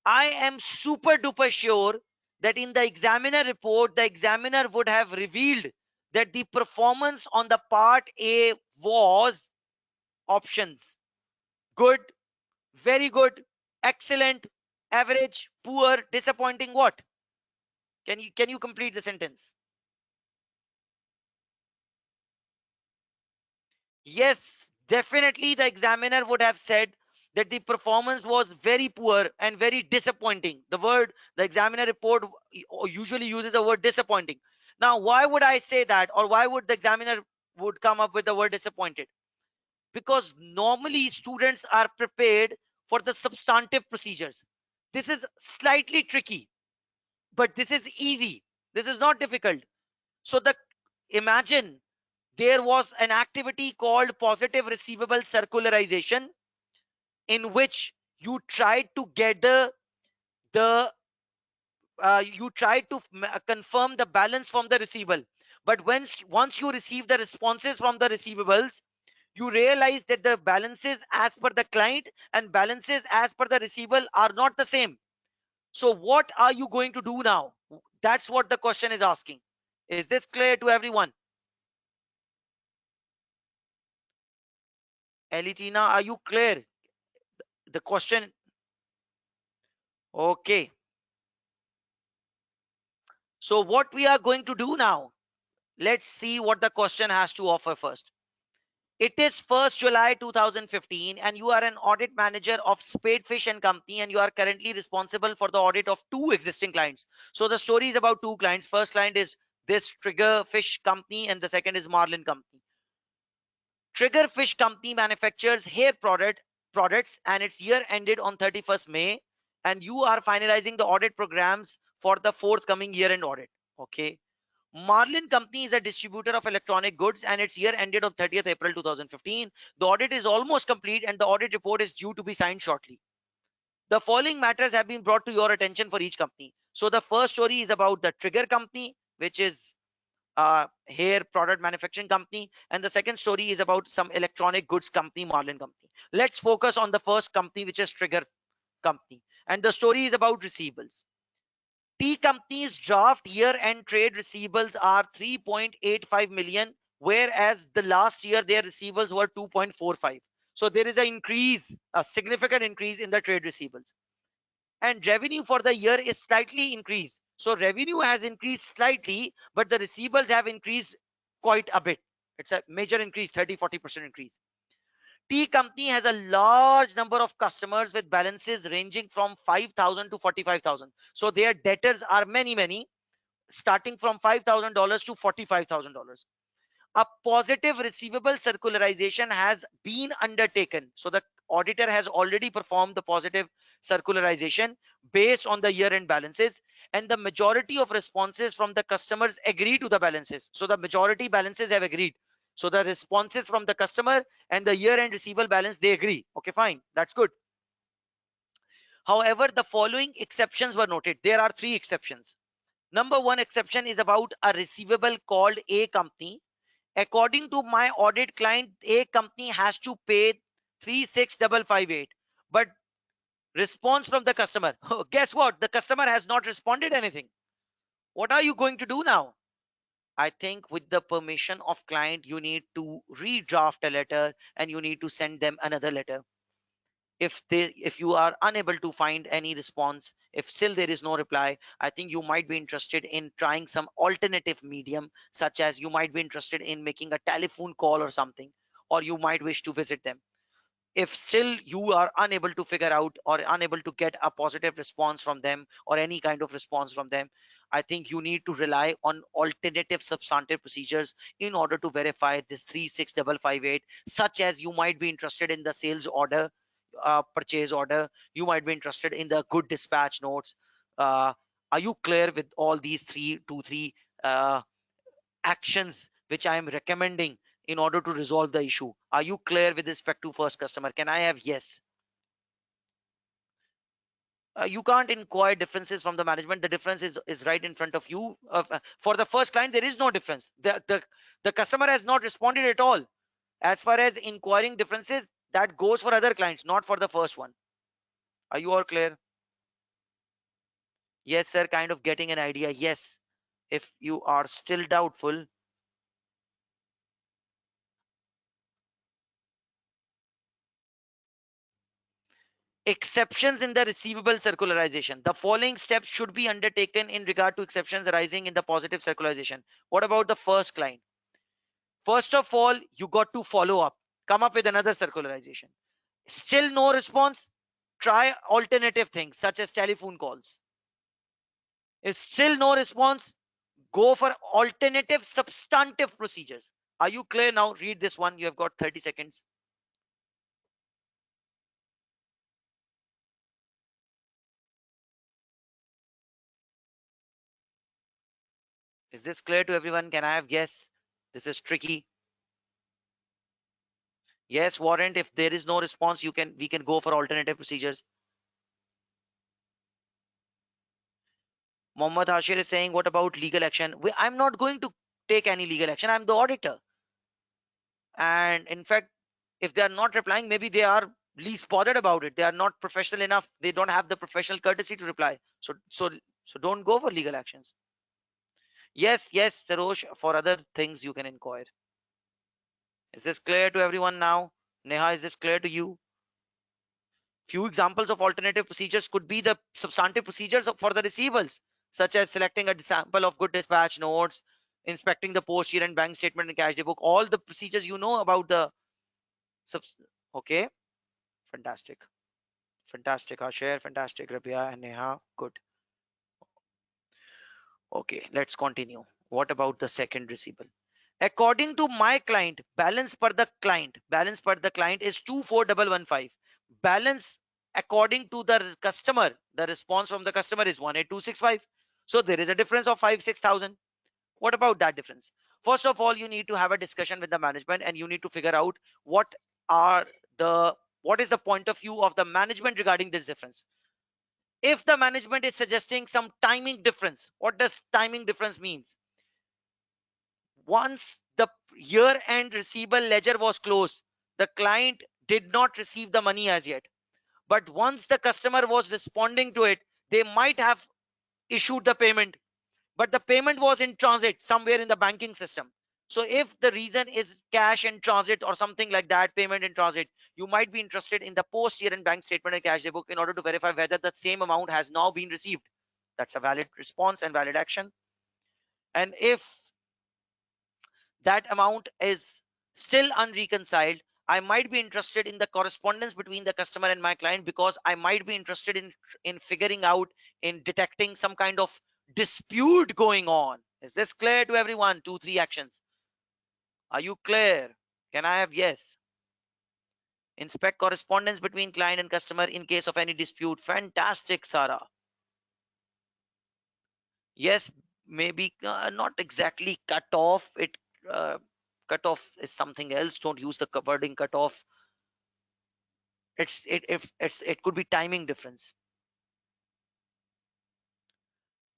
I am super duper sure that in the examiner report, the examiner would have revealed that the performance on the part A was options: good, very good, excellent, average, poor, disappointing. What? Can you complete the sentence? Yes, definitely the examiner would have said that the performance was very poor and very disappointing. The examiner report usually uses the word disappointing. Now, why would I say that, or why would the examiner would come up with the word disappointed? Because normally students are prepared for the substantive procedures. This is slightly tricky, but this is easy. This is not difficult. So imagine there was an activity called positive receivable circularization, in which you tried to get the you tried to confirm the balance from the receivable. But once you receive the responses from the receivables, you realize that the balances as per the client and balances as per the receivable are not the same. So what are you going to do now? That's what the question is asking. Is this clear to everyone? Elitina, are you clear? The question. Okay. So what we are going to do now, let's see what the question has to offer first. It is 1st July 2015 and you are an audit manager of Spadefish and Company, and you are currently responsible for the audit of two existing clients. So the story is about two clients. First client is this Trigger Fish Company and the second is Marlin Company. Trigger Fish Company manufactures hair products and its year ended on 31st May, and you are finalizing the audit programs for the forthcoming year-end audit. Okay. Marlin Company is a distributor of electronic goods and its year ended on 30th April 2015. The audit is almost complete and the audit report is due to be signed shortly. The following matters have been brought to your attention for each company. So the first story is about the Trigger Company, which is hair product manufacturing company, and the second story is about some electronic goods company, Marlin Company. Let's focus on the first company, which is Trigger Company, and the story is about receivables. T company's draft year-end trade receivables are 3.85 million, whereas the last year their receivables were 2.45. So there is an increase, a significant increase in the trade receivables. And revenue for the year is slightly increased. So revenue has increased slightly, but the receivables have increased quite a bit. It's a major increase, 30-40% increase. T company has a large number of customers with balances ranging from 5,000 to 45,000. So their debtors are many, starting from $5,000 to $45,000. A positive receivable circularization has been undertaken. So the auditor has already performed the positive circularization based on the year-end balances, and the majority of responses from the customers agree to the balances. So the majority balances have agreed. So the responses from the customer and the year-end receivable balance, they agree. Okay, fine. That's good. However, the following exceptions were noted. There are three exceptions. Number one exception is about a receivable called A company. According to my audit client, A company has to pay 36558, but response from the customer, oh, guess what, the customer has not responded anything. What are you going to do now? I think with the permission of client, you need to redraft a letter and you need to send them another letter. If you are unable to find any response, if still there is no reply, I think you might be interested in trying some alternative medium, such as you might be interested in making a telephone call or something, or you might wish to visit them. If still you are unable to figure out or unable to get a positive response from them or any kind of response from them, I think you need to rely on alternative substantive procedures in order to verify this 36558, such as you might be interested in the sales order, purchase order, you might be interested in the good dispatch notes. Are you clear with all these three uh, actions which I am recommending in order to resolve the issue? Are you clear with respect to first customer? Can I have yes? You can't inquire differences from the management. The difference is right in front of you. For the first client, there is no difference. The customer has not responded at all. As far as inquiring differences, that goes for other clients, not for the first one. Are you all clear? Yes, sir. Kind of getting an idea. Yes. If you are still doubtful, Exceptions in the receivable circularization. The following steps should be undertaken in regard to exceptions arising in the positive circularization. What about the first client? First of all, you got to follow up, come up with another circularization. Still no response? Try alternative things such as telephone calls. If still no response, go for alternative substantive procedures. Are you clear now? Read this one. You have got 30 seconds. Is this clear to everyone? Can I have yes? This is tricky. Yes, warrant. If there is no response, we can go for alternative procedures. Mohammad Hashir is saying, what about legal action? I'm not going to take any legal action. I'm the auditor. And in fact, if they are not replying, maybe they are least bothered about it. They are not professional enough. They don't have the professional courtesy to reply. So don't go for legal actions. Yes, yes, Sarosh, for other things you can inquire. Is this clear to everyone now? Neha, is this clear to you? Few examples of alternative procedures could be the substantive procedures for the receivables, such as selecting a sample of good dispatch notes, inspecting the post year and bank statement and cash day book, all the procedures you know about the subs. Okay, fantastic. Fantastic, Asher. Fantastic, Rabia and Neha. Good. Okay, let's continue. What about the second receivable? According to my client, balance per the client is 24115. Balance according to the customer, the response from the customer is 18265. So there is a difference of 5-6,000. What about that difference? First of all, you need to have a discussion with the management and you need to figure out what are what is the point of view of the management regarding this difference. If the management is suggesting some timing difference, what does timing difference means? Once the year end receivable ledger was closed, the client did not receive the money as yet, but once the customer was responding to it, they might have issued the payment, but the payment was in transit somewhere in the banking system. So if the reason is cash in transit or something like that, payment in transit, you might be interested in the post year and bank statement and cash day book in order to verify whether the same amount has now been received. That's a valid response and valid action. And if that amount is still unreconciled, I might be interested in the correspondence between the customer and my client, because I might be interested in figuring out, in detecting some kind of dispute going on. Is this clear to everyone? 2 3 actions. Are you clear? Can I have yes? Inspect correspondence between client and customer in case of any dispute. Fantastic, Sarah. Yes, maybe not exactly cut off it. Cut off is something else. Don't use the wording cut off. It could be timing difference.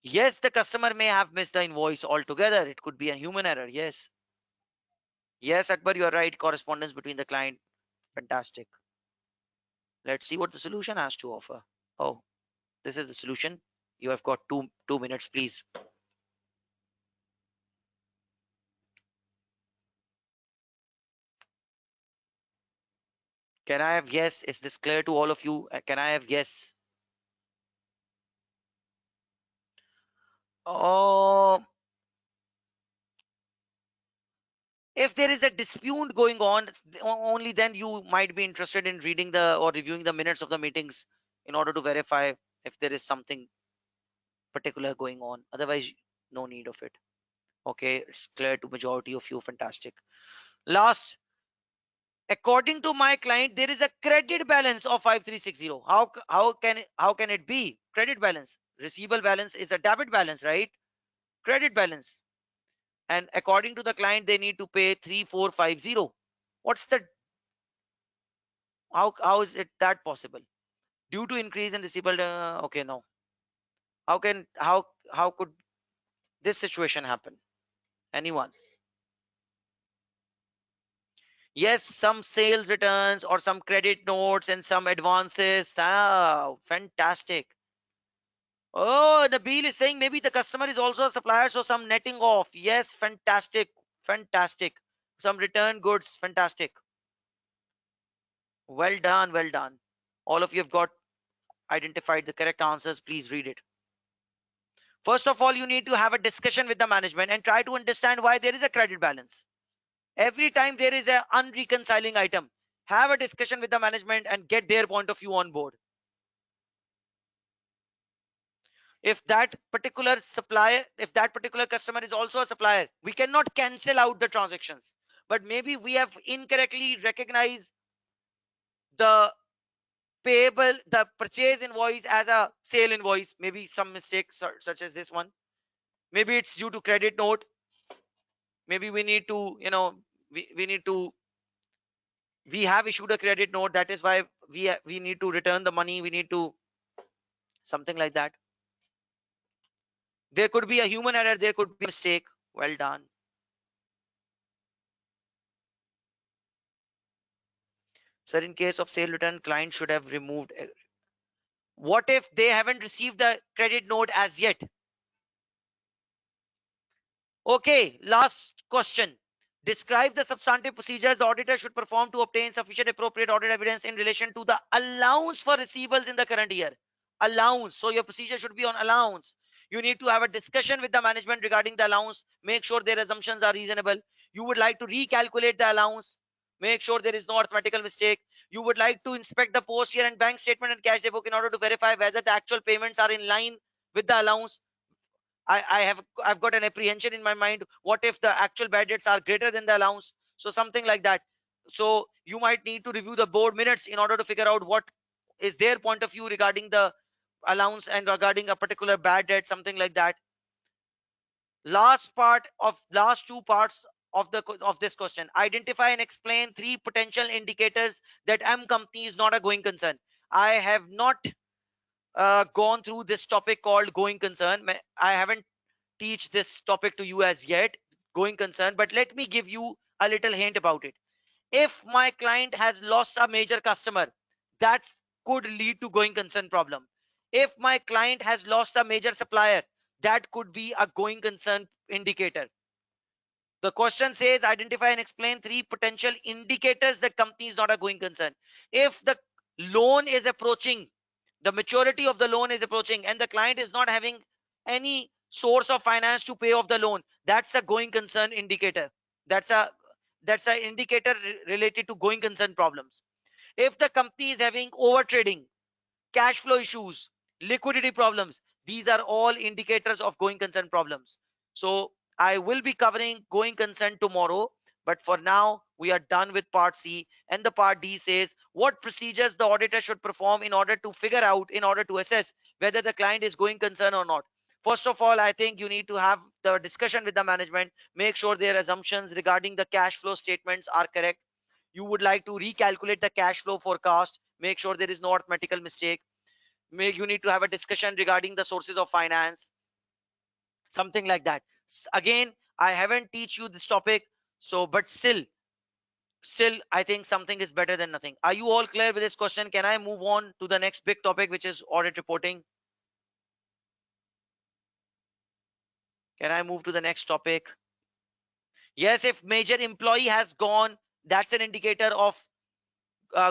Yes, the customer may have missed the invoice altogether. It could be a human error. Yes, yes, Akbar, you are right. Correspondence between the client. Fantastic. Let's see what the solution has to offer. Oh, this is the solution. You have got two minutes, please. Can I have yes? Is this clear to all of you? Can I have yes? Oh, if there is a dispute going on, only then you might be interested in reading the or reviewing the minutes of the meetings in order to verify if there is something particular going on. Otherwise, no need of it. Okay, it's clear to majority of you. Fantastic. Last, according to my client, there is a credit balance of 5360. How can it be credit balance? Receivable balance is a debit balance, right? Credit balance. And according to the client, they need to pay 3450. What's the how is it that possible? Due to increase in receivable. Okay, no. How could this situation happen? Anyone? Yes, some sales returns or some credit notes and some advances. Ah, fantastic. Oh, Nabil is saying maybe the customer is also a supplier, so some netting off. Yes, fantastic. Fantastic. Some return goods. Fantastic. Well done. Well done. All of you have got identified the correct answers. Please read it. First of all, you need to have a discussion with the management and try to understand why there is a credit balance. Every time there is a unreconciling item, have a discussion with the management and get their point of view on board. If that particular supplier, if that particular customer is also a supplier, we cannot cancel out the transactions, but maybe we have incorrectly recognized the payable, the purchase invoice as a sale invoice. Maybe some mistake such as this one. Maybe it's due to credit note. Maybe we need to, we need to, we have issued a credit note, that is why we need to return the money, we need to, something like that. There could be a human error, there could be a mistake. Well done. Sir, in case of sale return, client should have removed. What if they haven't received the credit note as yet? Okay, last question. Describe the substantive procedures the auditor should perform to obtain sufficient appropriate audit evidence in relation to the allowance for receivables in the current year. Allowance. So your procedure should be on allowance. You need to have a discussion with the management regarding the allowance. Make sure their assumptions are reasonable. You would like to recalculate the allowance. Make sure there is no arithmetical mistake. You would like to inspect the post year and bank statement and cash book in order to verify whether the actual payments are in line with the allowance. I've got an apprehension in my mind. What if the actual bad debts are greater than the allowance? So something like that. So you might need to review the board minutes in order to figure out what is their point of view regarding the allowance and regarding a particular bad debt, something like that. Last two parts of this question. Identify and explain three potential indicators that M company is not a going concern. I have not gone through this topic called going concern. I haven't teach this topic to you as yet, going concern, but let me give you a little hint about it. If my client has lost a major customer, that could lead to going concern problem. If my client has lost a major supplier, that could be a going concern indicator. The question says identify and explain three potential indicators that company is not a going concern. If the loan is approaching, the maturity of the loan is approaching, and the client is not having any source of finance to pay off the loan, that's a going concern indicator. That's a indicator related to going concern problems. If the company is having over trading, cash flow issues, liquidity problems, these are all indicators of going concern problems. So I will be covering going concern tomorrow, but for now we are done with part C, and the part D says what procedures the auditor should perform in order to figure out, in order to assess whether the client is going concern or not. First of all, I think you need to have the discussion with the management, make sure their assumptions regarding the cash flow statements are correct. You would like to recalculate the cash flow forecast, make sure there is no arithmetical mistake. You need to have a discussion regarding the sources of finance, something like that. Again, I haven't teach you this topic, so but still I think something is better than nothing. Are you all clear with this question? Can I move on to the next big topic, which is audit reporting? Can I move to the next topic? Yes, if major employee has gone, that's an indicator of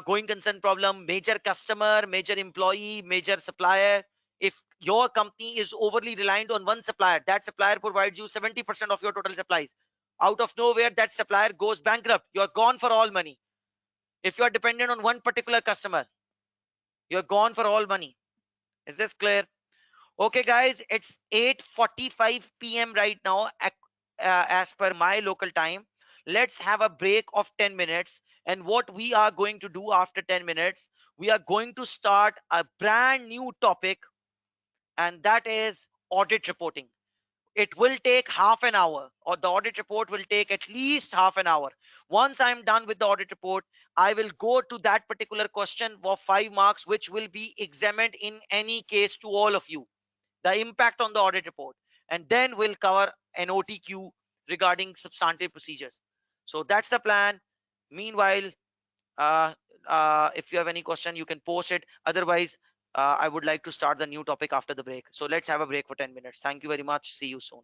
going concern problem. Major customer, major employee, major supplier. If your company is overly reliant on one supplier, that supplier provides you 70% of your total supplies. Out of nowhere, that supplier goes bankrupt. You're gone for all money. If you are dependent on one particular customer, you're gone for all money. Is this clear? Okay, guys, it's 8:45 p.m. right now, as per my local time. Let's have a break of 10 minutes. And what we are going to do after 10 minutes, we are going to start a brand new topic, and that is audit reporting. It will take half an hour, or the audit report will take at least half an hour. Once I'm done with the audit report, I will go to that particular question of 5 marks, which will be examined in any case to all of you, the impact on the audit report, and then we'll cover an OTQ regarding substantive procedures. So that's the plan. Meanwhile, uh, if you have any question, you can post it. Otherwise, I would like to start the new topic after the break. So let's have a break for 10 minutes. Thank you very much. See you soon.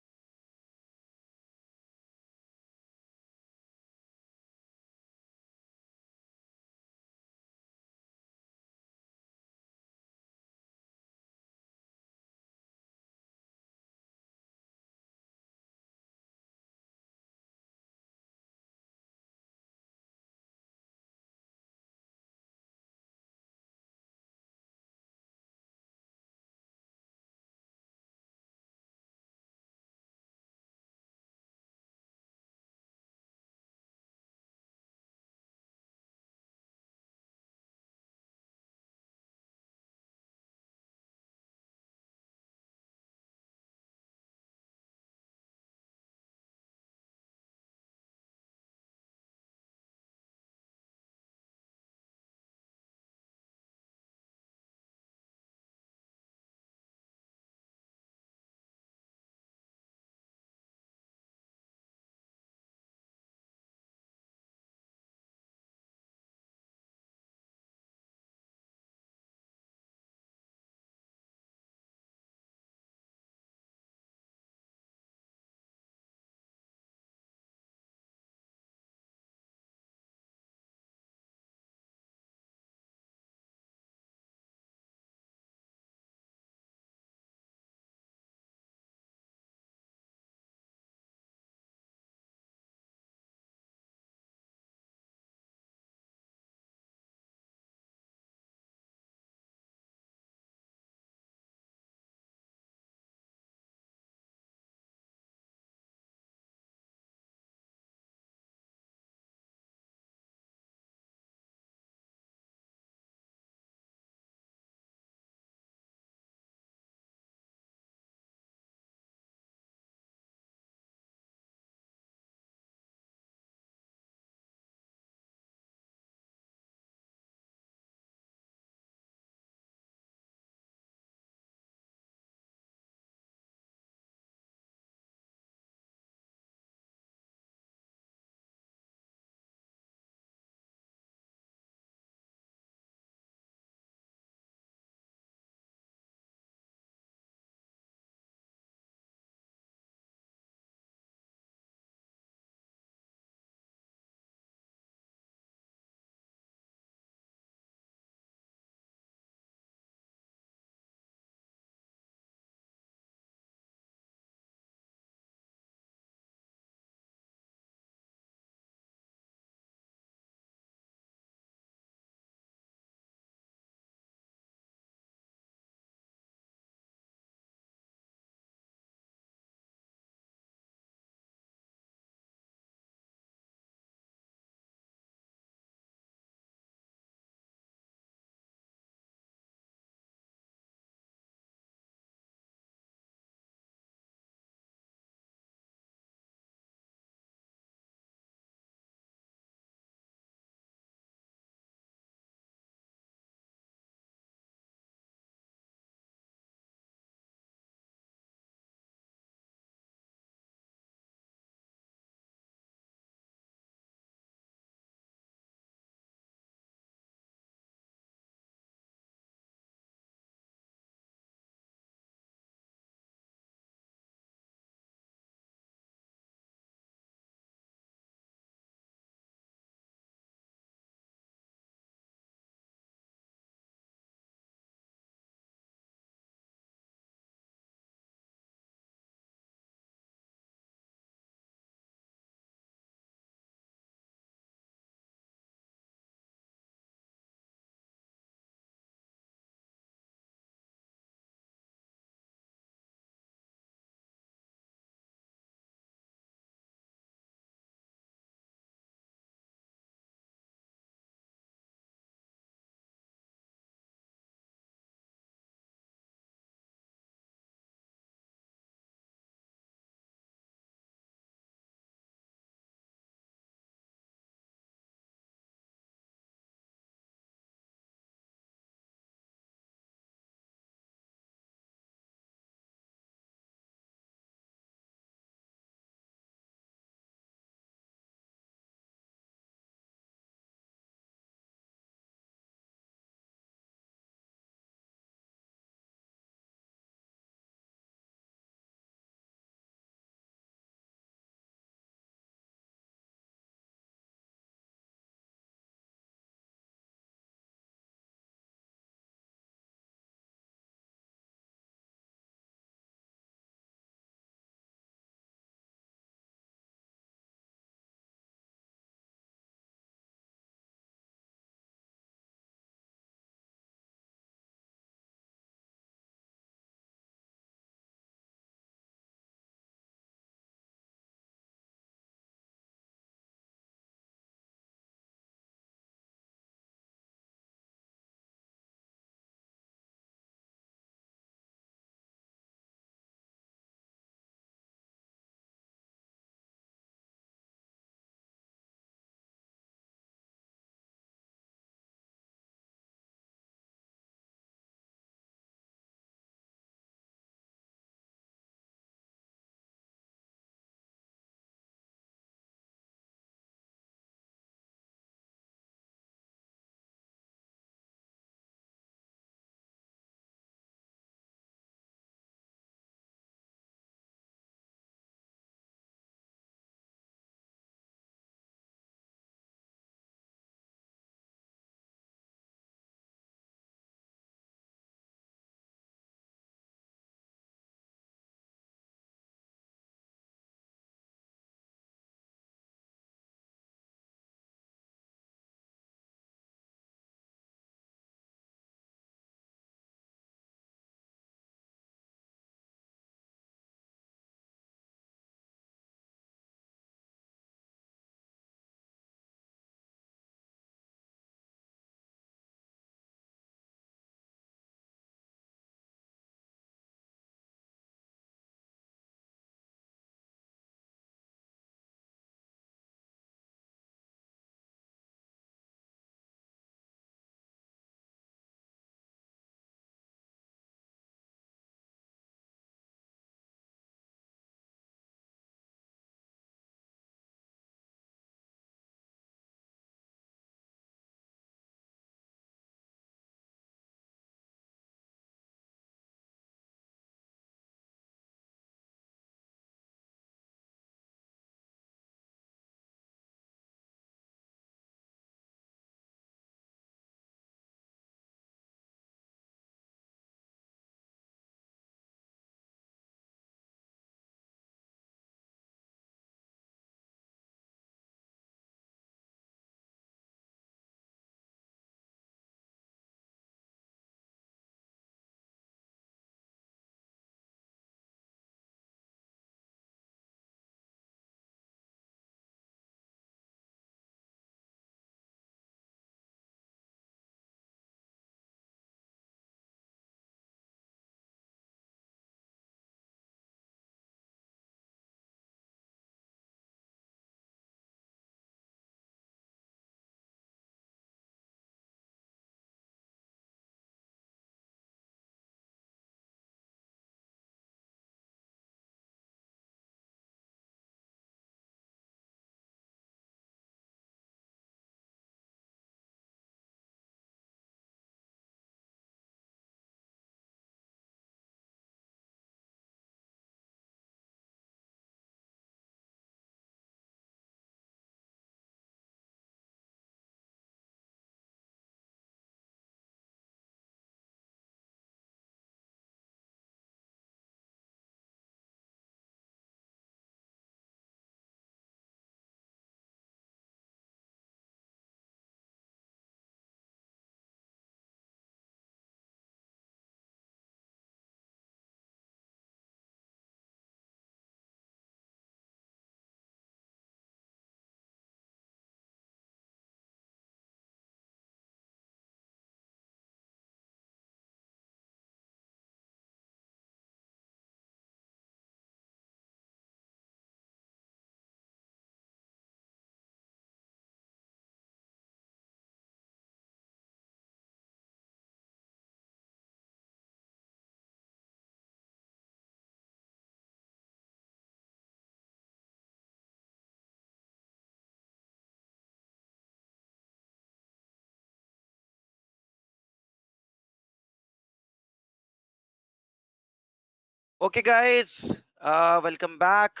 Okay, guys, welcome back.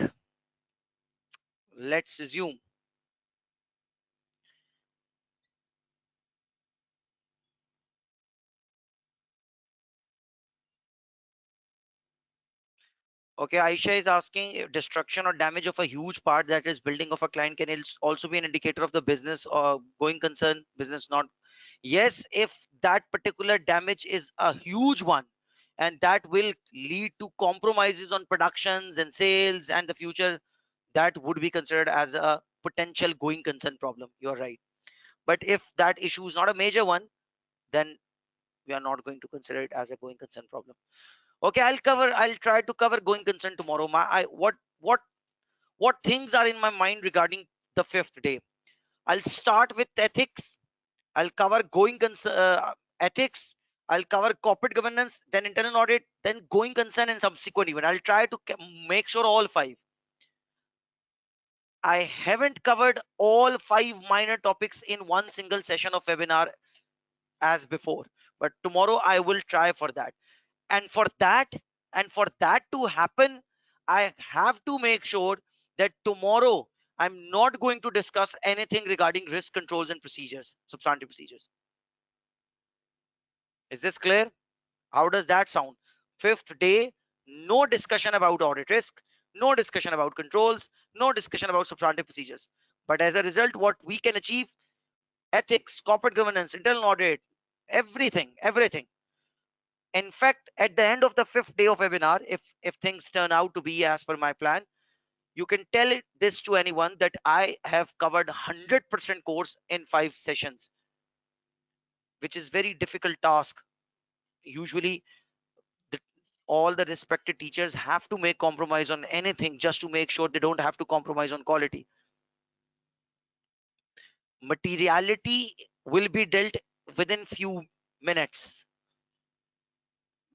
Let's resume. Okay, Aisha is asking if destruction or damage of a huge part, that is building of a client, can also be an indicator of the business or going concern, business not. Yes, if that particular damage is a huge one and that will lead to compromises on productions and sales and the future, that would be considered as a potential going concern problem. You're right. But if that issue is not a major one, then we are not going to consider it as a going concern problem. Okay, I'll try to cover going concern tomorrow. What things are in my mind regarding the fifth day? I'll start with ethics. I'll cover going concern, ethics. I'll cover corporate governance, then internal audit, then going concern, and subsequent event. I'll try to make sure all five. I haven't covered all five minor topics in one single session of webinar as before, but tomorrow I will try for that. And for that to happen, I have to make sure that tomorrow I'm not going to discuss anything regarding risk controls and procedures, substantive procedures. Is this clear? How does that sound? Fifth day, no discussion about audit risk, no discussion about controls, no discussion about substantive procedures. But as a result, what we can achieve: ethics, corporate governance, internal audit, everything. In fact, at the end of the fifth day of webinar, if things turn out to be as per my plan, you can tell this to anyone that I have covered 100% course in 5 sessions, which is very difficult task. Usually, the, all the respected teachers have to make compromise on anything just to make sure they don't have to compromise on quality. Materiality will be dealt within few minutes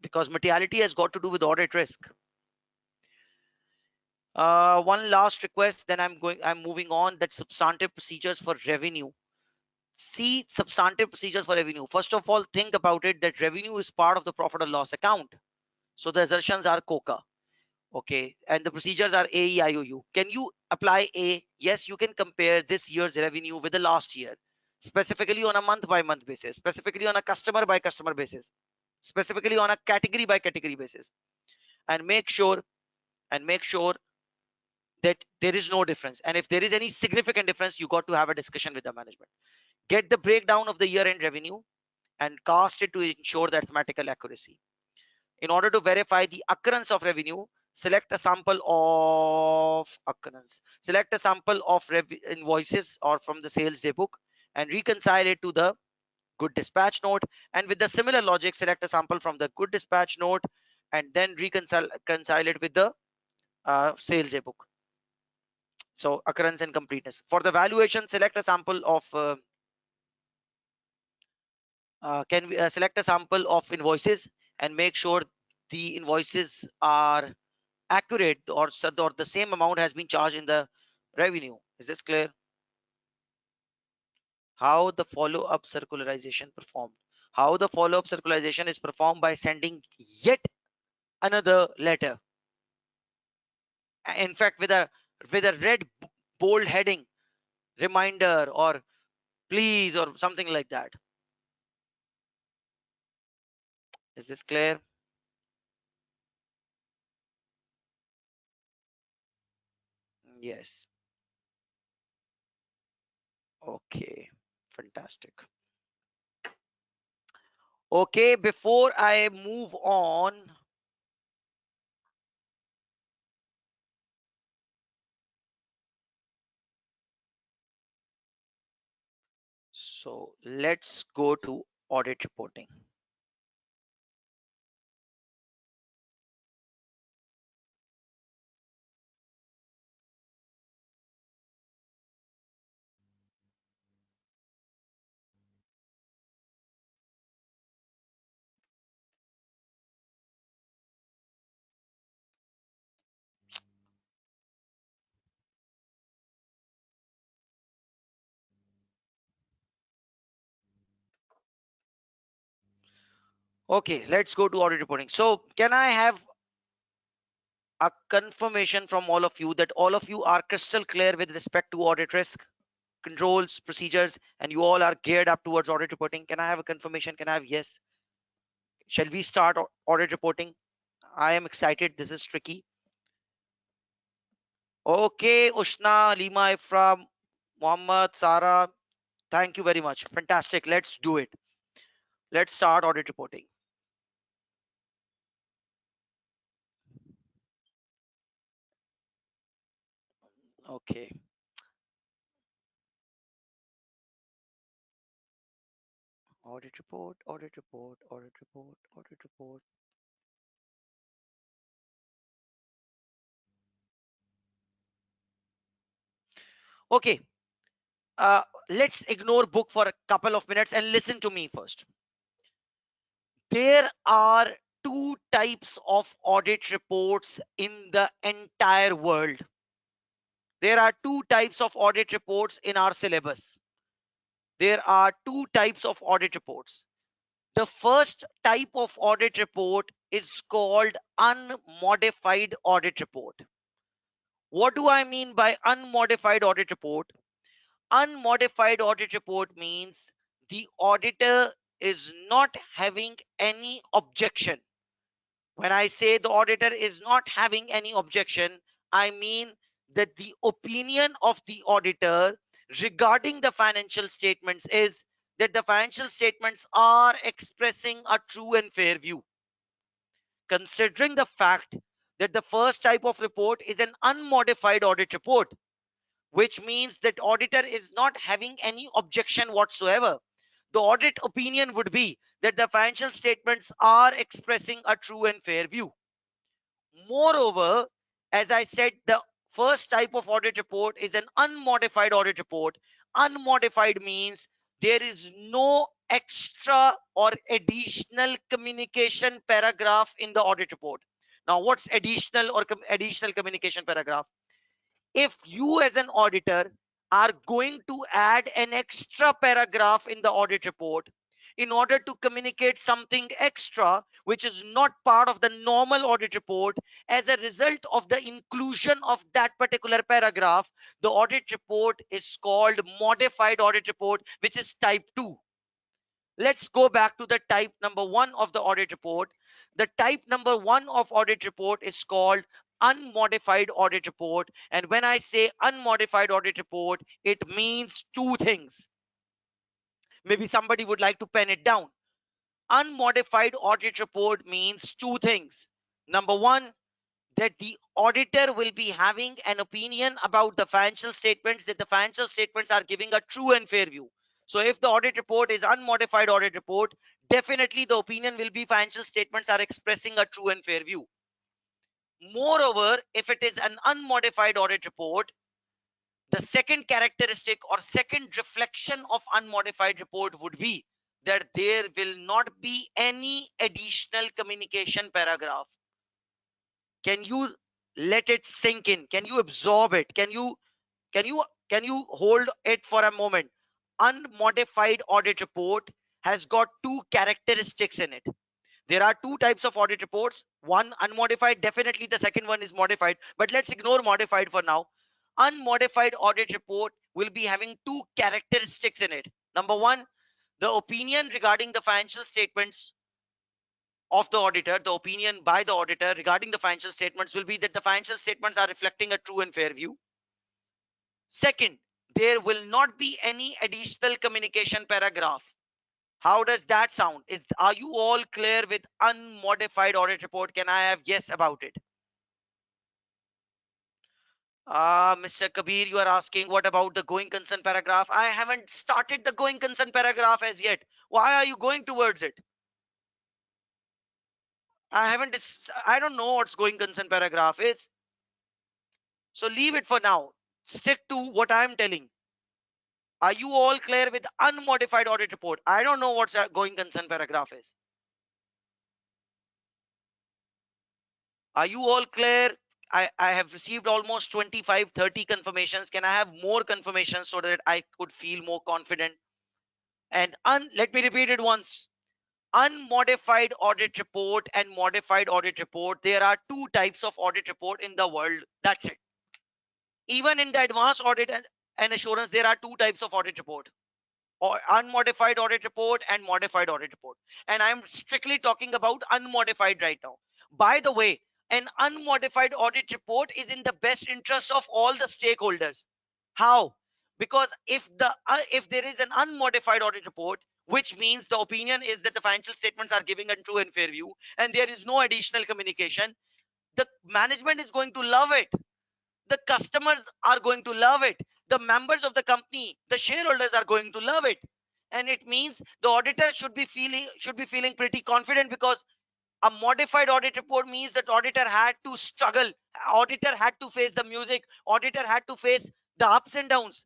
because materiality has got to do with audit risk. One last request, then I'm moving on. That substantive procedures for revenue. See, substantive procedures for revenue. First of all, think about it that revenue is part of the profit or loss account. So the assertions are COCA. Okay, and the procedures are AEIOU. Can you apply A? Yes, you can compare this year's revenue with the last year, specifically on a month by month basis, specifically on a customer by customer basis, specifically on a category by category basis, and make sure that there is no difference. And if there is any significant difference, you got to have a discussion with the management. Get the breakdown of the year-end revenue and cast it to ensure the arithmetical accuracy. In order to verify the occurrence of revenue, select a sample of occurrence. Select a sample of invoices or from the sales day book and reconcile it to the good dispatch note. And with the similar logic, select a sample from the good dispatch note and then reconcile it with the sales day book. So occurrence and completeness. For the valuation, select a sample of can we select a sample of invoices and make sure the invoices are accurate, or the same amount has been charged in the revenue. Is this clear? How the follow-up circularization performed? How the follow-up circularization is performed by sending yet another letter, in fact with a red bold heading, reminder or please or something like that. Is this clear? Yes. Okay, fantastic. Okay, before I move on, so let's go to audit reporting. Okay, let's go to audit reporting. So can I have a confirmation from all of you that all of you are crystal clear with respect to audit risk, controls, procedures, and you all are geared up towards audit reporting. Can I have a confirmation? Can I have yes? Shall we start audit reporting? I am excited. This is tricky. Okay, Ushna, Lima, Ifra, Muhammad, Sara, thank you very much. Fantastic. Let's do it. Let's start audit reporting. Okay. Audit report, audit report, audit report, audit report. Okay. Let's ignore book for a couple of minutes and listen to me first. There are two types of audit reports in the entire world. There are two types of audit reports in our syllabus. There are two types of audit reports. The first type of audit report is called unmodified audit report. What do I mean by unmodified audit report? Unmodified audit report means the auditor is not having any objection. When I say the auditor is not having any objection, I mean that the opinion of the auditor regarding the financial statements is that the financial statements are expressing a true and fair view. Considering the fact that the first type of report is an unmodified audit report, which means that auditor is not having any objection whatsoever. The audit opinion would be that the financial statements are expressing a true and fair view. Moreover, as I said, the first type of audit report is an unmodified audit report. Unmodified means there is no extra or additional communication paragraph in the audit report. Now, what's additional or additional communication paragraph? If you as an auditor are going to add an extra paragraph in the audit report in order to communicate something extra which is not part of the normal audit report, as a result of the inclusion of that particular paragraph, the audit report is called modified audit report, which is type 2. Let's go back to the type number 1 of the audit report. The type number 1 of audit report is called unmodified audit report. And when I say unmodified audit report, it means two things. Maybe somebody would like to pen it down. Unmodified audit report means two things. Number one, that the auditor will be having an opinion about the financial statements, that the financial statements are giving a true and fair view. So if the audit report is unmodified audit report, definitely the opinion will be financial statements are expressing a true and fair view. Moreover, if it is an unmodified audit report, the second characteristic or second reflection of unmodified report would be that there will not be any additional communication paragraph. Can you let it sink in? Can you absorb it? Can you hold it for a moment? Unmodified audit report has got two characteristics in it. There are two types of audit reports. One unmodified, definitely the second one is modified, but let's ignore modified for now. Unmodified audit report will be having two characteristics in it. Number one, the opinion regarding the financial statements of the auditor, the opinion by the auditor regarding the financial statements will be that the financial statements are reflecting a true and fair view. Second, there will not be any additional communication paragraph. How does that sound? Are you all clear with unmodified audit report? Can I have yes about it? Mr. Kabir, you are asking what about the going concern paragraph? I haven't started the going concern paragraph as yet. Why are you going towards it? I don't know what's going concern paragraph is. So leave it for now. Stick to what I'm telling. Are you all clear with unmodified audit report? I don't know what's a going concern paragraph is. Are you all clear? I have received almost 25, 30 confirmations. Can I have more confirmations so that I could feel more confident? And let me repeat it once. unmodified audit report and modified audit report. There are two types of audit report in the world. That's it. Even in the advanced audit and assurance, there are two types of audit report, or unmodified audit report and modified audit report. And I'm strictly talking about unmodified right now. By the way, an unmodified audit report is in the best interest of all the stakeholders. How? Because if there is an unmodified audit report, which means the opinion is that the financial statements are giving a true and fair view, and there is no additional communication, the management is going to love it, the customers are going to love it, the members of the company, the shareholders are going to love it. And it means the auditor should be feeling pretty confident, because a modified audit report means that auditor had to struggle, auditor had to face the music, auditor had to face the ups and downs.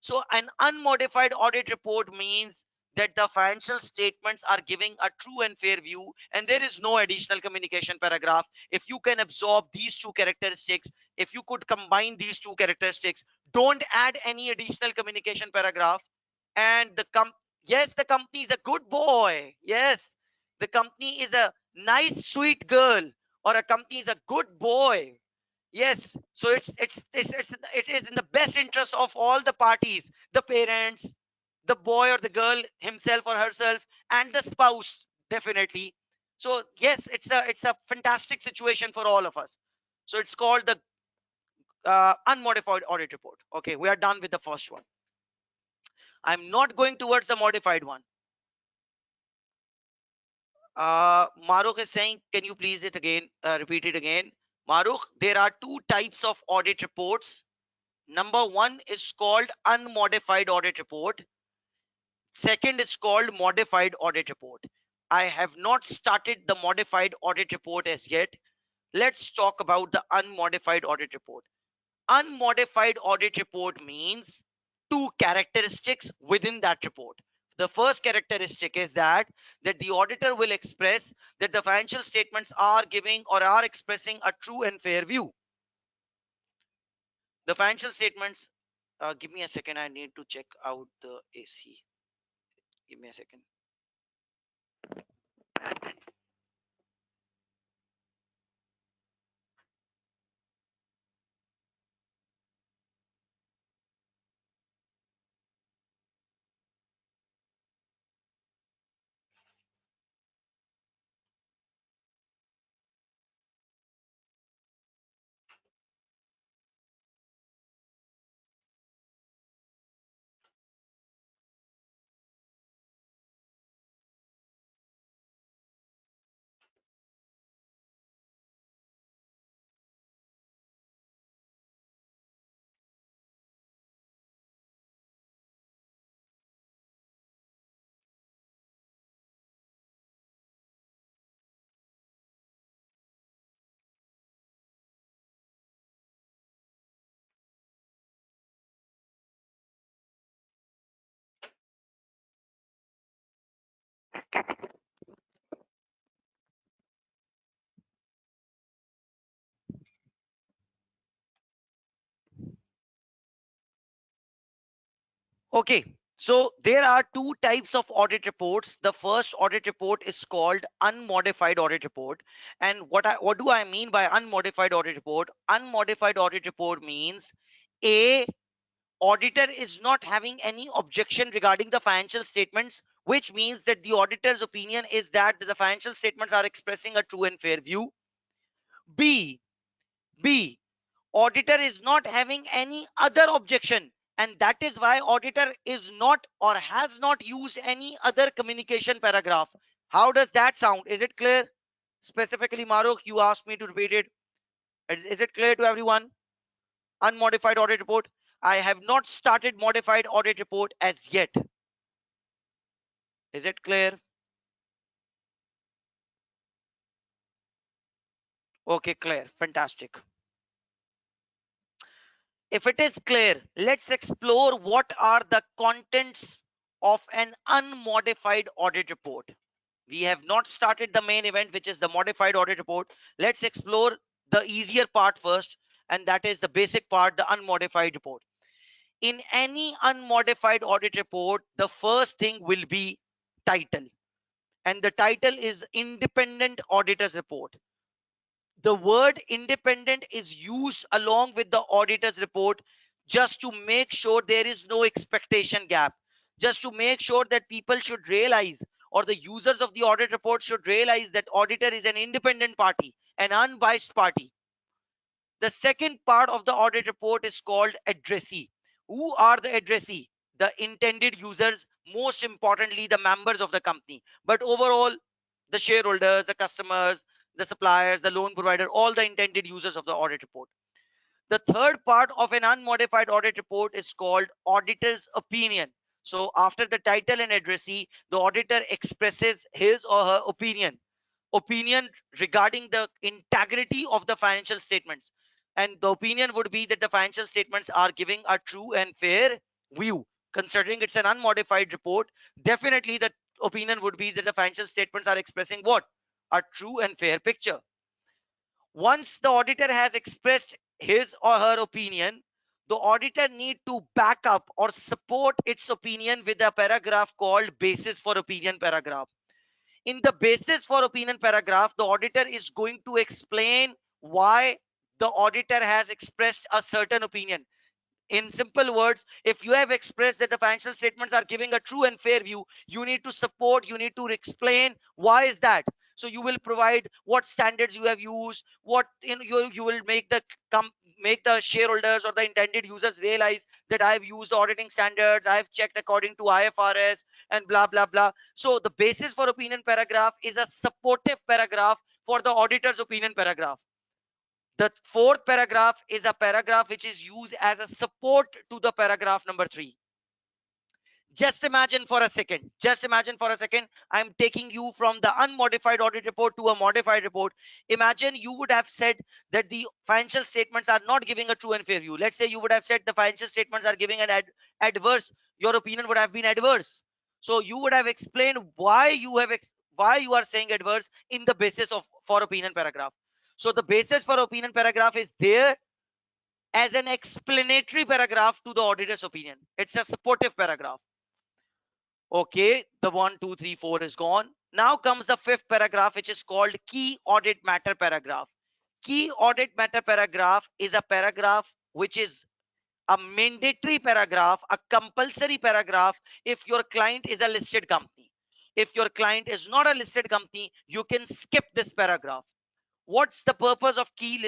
So an unmodified audit report means that the financial statements are giving a true and fair view, and there is no additional communication paragraph. If you can absorb these two characteristics, if you could combine these two characteristics, don't add any additional communication paragraph, and yes, the company is a good boy. Yes, the company is a nice, sweet girl, or a company is a good boy. Yes, so it is in the best interest of all the parties, the parents, the boy or the girl himself or herself, and the spouse, definitely. So yes, it's a fantastic situation for all of us. So it's called the unmodified audit report. Okay, we are done with the first one. I'm not going towards the modified one. Maruk is saying, can you please repeat it again? Maruk, there are two types of audit reports. Number one is called unmodified audit report. Second is called modified audit report. I have not started the modified audit report as yet. Let's talk about the unmodified audit report. Unmodified audit report means two characteristics within that report. The first characteristic is that the auditor will express that the financial statements are giving or are expressing a true and fair view. The financial statements, give me a second, I need to check out the AC. Give me a second. Okay, so there are two types of audit reports. The first audit report is called unmodified audit report. And what do I mean by unmodified audit report? Unmodified audit report means a auditor is not having any objection regarding the financial statements, which means that the auditor's opinion is that the financial statements are expressing a true and fair view. B, B, auditor is not having any other objection, and that is why auditor is not or has not used any other communication paragraph. How does that sound? Is it clear? Specifically, Maruk, you asked me to repeat it. Is it clear to everyone? Unmodified audit report. I have not started modified audit report as yet. Is it clear? Okay, clear. Fantastic. If it is clear, let's explore what are the contents of an unmodified audit report. We have not started the main event, which is the modified audit report. Let's explore the easier part first, and that is the basic part, the unmodified report. In any unmodified audit report, the first thing will be title. and the title is Independent Auditor's Report. The word independent is used along with the auditor's report just to make sure there is no expectation gap, just to make sure that people should realize, or the users of the audit report should realize, that auditor is an independent party, an unbiased party. The second part of the audit report is called addressee. Who are the addressee? The intended users, most importantly, the members of the company. But overall, the shareholders, the customers, the suppliers, the loan provider, all the intended users of the audit report. The third part of an unmodified audit report is called auditor's opinion. So after the title and addressee, the auditor expresses his or her opinion regarding the integrity of the financial statements. And the opinion would be that the financial statements are giving a true and fair view. Considering it's an unmodified report, definitely the opinion would be that the financial statements are expressing what? A true and fair picture. Once the auditor has expressed his or her opinion, the auditor need to back up or support its opinion with a paragraph called basis for opinion paragraph. In the basis for opinion paragraph, the auditor is going to explain why the auditor has expressed a certain opinion. In simple words, if you have expressed that the financial statements are giving a true and fair view, you need to support, you need to explain why is that. So you will provide what standards you have used, what you will make the make the shareholders or the intended users realize that I have used auditing standards, I have checked according to IFRS, and blah blah blah. So the basis for opinion paragraph is a supportive paragraph for the auditor's opinion paragraph. The fourth paragraph is a paragraph which is used as a support to the paragraph number 3. Just imagine for a second, I'm taking you from the unmodified audit report to a modified report. Imagine you would have said that the financial statements are not giving a true and fair view. Let's say you would have said the financial statements are giving an adverse. Your opinion would have been adverse. So you would have explained why why you are saying adverse in the basis of for opinion paragraph. So the basis for opinion paragraph is there as an explanatory paragraph to the auditor's opinion. It's a supportive paragraph. Okay, the 1, 2, 3, 4 is gone. Now comes the fifth paragraph, which is called key audit matter paragraph. Key audit matter paragraph is a paragraph which is a mandatory paragraph, a compulsory paragraph if your client is a listed company. If your client is not a listed company, you can skip this paragraph. What's the purpose of key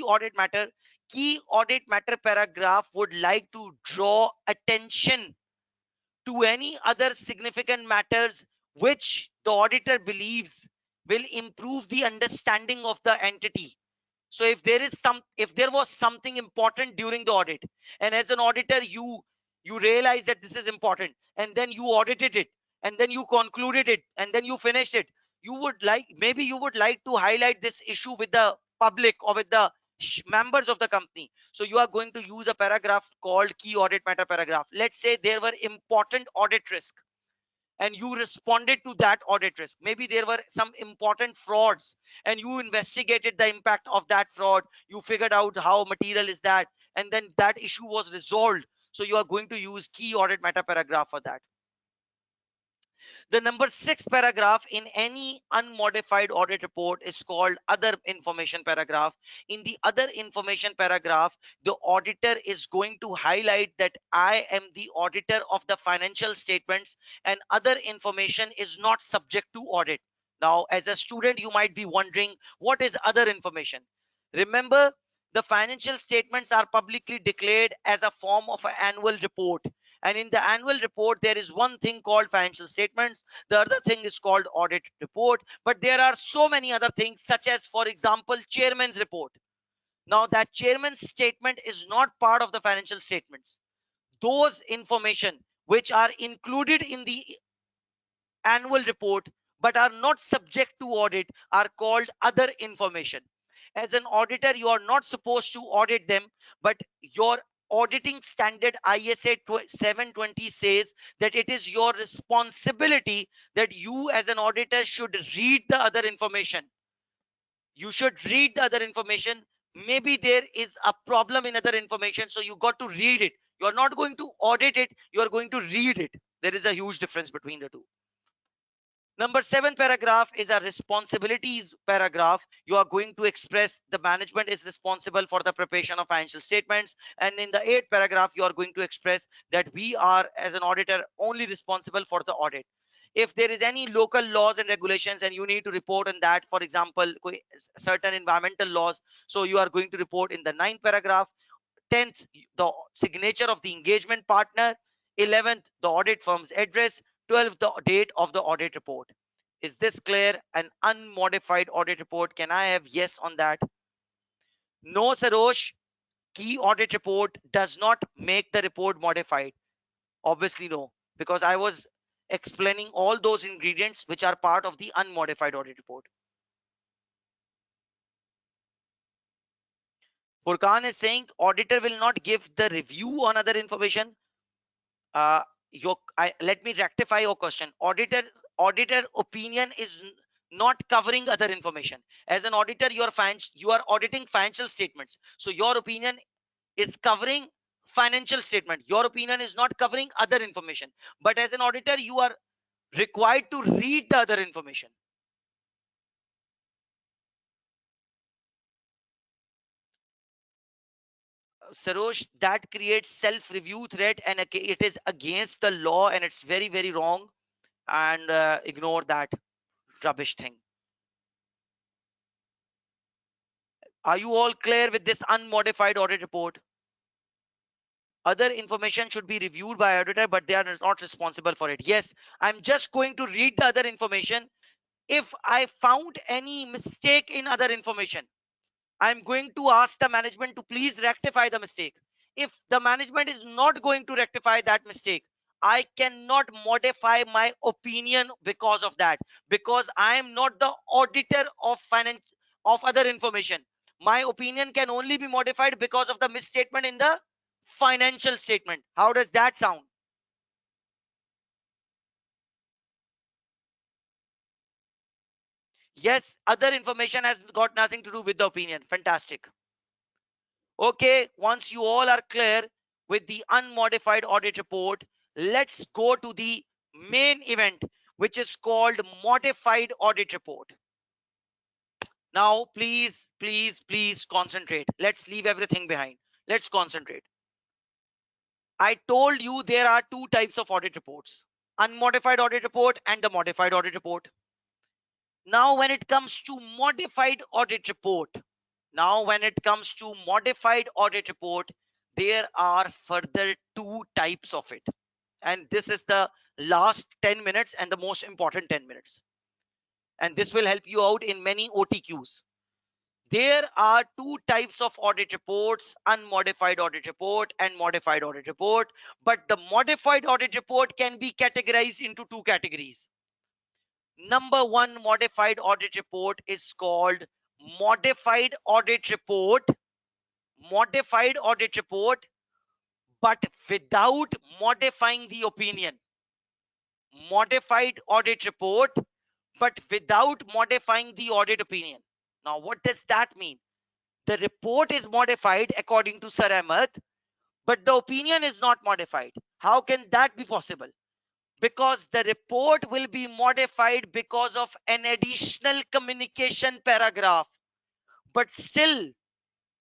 audit matter? Key audit matter paragraph would like to draw attention to any other significant matters which the auditor believes will improve the understanding of the entity. So if there was something important during the audit, and as an auditor you realize that this is important, and then you audited it, and then you concluded it, and then you finished it, maybe you would like to highlight this issue with the public or with the members of the company. So you are going to use a paragraph called key audit matter paragraph. Let's say there were important audit risk, and you responded to that audit risk. Maybe there were some important frauds, and you investigated the impact of that fraud. You figured out how material is that, and then that issue was resolved. So you are going to use key audit matter paragraph for that. The number 6 paragraph in any unmodified audit report is called other information paragraph. In the other information paragraph, the auditor is going to highlight that I am the auditor of the financial statements, and other information is not subject to audit. Now, as a student, you might be wondering, what is other information? Remember, the financial statements are publicly declared as a form of an annual report. And in the annual report, there is one thing called financial statements. The other thing is called audit report. But there are so many other things, such as, for example, chairman's report. Now, that chairman's statement is not part of the financial statements. Those information which are included in the annual report but are not subject to audit are called other information. As an auditor, you are not supposed to audit them, but your auditing standard ISA 720 says that it is your responsibility that you as an auditor should read the other information. You should read the other information. Maybe there is a problem in other information, so you got to read it. You are not going to audit it, you are going to read it. There is a huge difference between the two. Number 7 paragraph is a responsibilities paragraph. You are going to express the management is responsible for the preparation of financial statements. And in the 8th paragraph, you are going to express that we are, as an auditor, only responsible for the audit. If there is any local laws and regulations and you need to report on that, for example, certain environmental laws, so you are going to report in the 9th paragraph. 10th, the signature of the engagement partner. 11th, the audit firm's address. 12th, the date of the audit report. Is this clear? An unmodified audit report. Can I have yes on that? No, Sarosh. Key audit report does not make the report modified. Obviously, no, because I was explaining all those ingredients which are part of the unmodified audit report. Furkan is saying auditor will not give the review on other information. uh Let me rectify your question. Auditor opinion is not covering other information. As an auditor, you are auditing financial statements, so your opinion is covering financial statement. Your opinion is not covering other information, but as an auditor you are required to read the other information. Sarosh, that creates self review threat, and it is against the law, and it's very very wrong. And ignore that rubbish thing. Are you all clear with this unmodified audit report? Other information should be reviewed by auditor, but they are not responsible for it. Yes, I'm just going to read the other information. If I found any mistake in other information, I'm going to ask the management to please rectify the mistake. If the management is not going to rectify that mistake, I cannot modify my opinion because of that, because I am not the auditor of finance of other information. My opinion can only be modified because of the misstatement in the financial statement. How does that sound? Yes, other information has got nothing to do with the opinion. Fantastic. Okay, once you all are clear with the unmodified audit report, let's go to the main event, which is called modified audit report. Now, please, please, please concentrate. Let's leave everything behind. Let's concentrate. I told you there are two types of audit reports: unmodified audit report and the modified audit report. Now, when it comes to modified audit report, Now, when it comes to modified audit report, there are further two types of it. And this is the last 10 minutes and the most important 10 minutes. And this will help you out in many OTQs. There are two types of audit reports: unmodified audit report and modified audit report. But the modified audit report can be categorized into two categories. Number one modified audit report is called modified audit report modified audit report, but without modifying the opinion. Modified audit report, but without modifying the audit opinion. Now, what does that mean? The report is modified according to Sir Ahmed, but the opinion is not modified. How can that be possible? Because the report will be modified because of an additional communication paragraph, but still,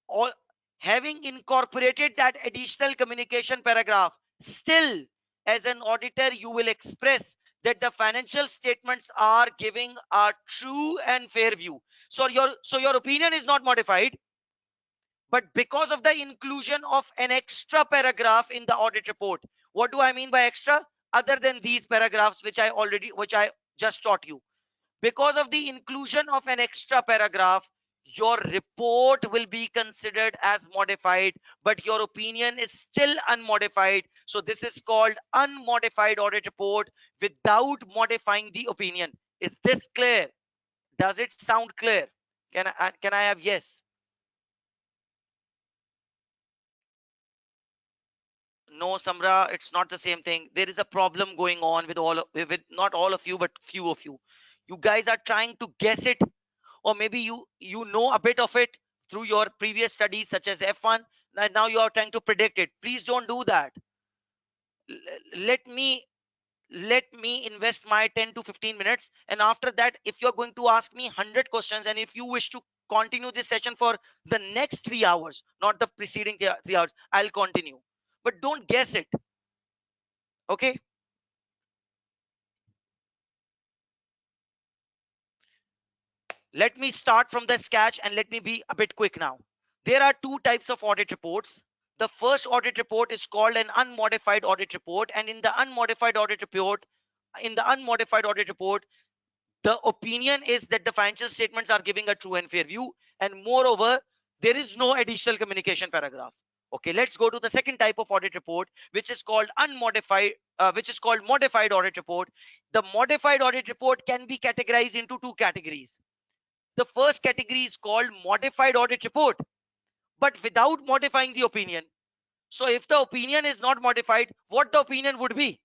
all, having incorporated that additional communication paragraph, still as an auditor you will express that the financial statements are giving a true and fair view. So your opinion is not modified, but because of the inclusion of an extra paragraph in the audit report. What do I mean by extra? Other than these paragraphs which I just taught you, because of the inclusion of an extra paragraph, your report will be considered as modified, but your opinion is still unmodified. So this is called unmodified audit report without modifying the opinion. Is this clear? Does it sound clear? Can I have yes? No, Samra, it's not the same thing. There is a problem going on with not all of you, but few of you. You guys are trying to guess it, or maybe you know a bit of it through your previous studies such as F1. Now you are trying to predict it. Please don't do that. Let me let me invest my 10 to 15 minutes, and after that, if you're going to ask me 100 questions, and if you wish to continue this session for the next 3 hours, not the preceding 3 hours, I'll continue. But don't guess it. Okay, let me start from the sketch and let me be a bit quick now. There are two types of audit reports. The first audit report is called an unmodified audit report, and in the unmodified audit report, the opinion is that the financial statements are giving a true and fair view, and moreover, there is no additional communication paragraph. Okay, let's go to the second type of audit report, which is called modified audit report. The modified audit report can be categorized into two categories. The first category is called modified audit report, but without modifying the opinion. So if the opinion is not modified, what the opinion would be?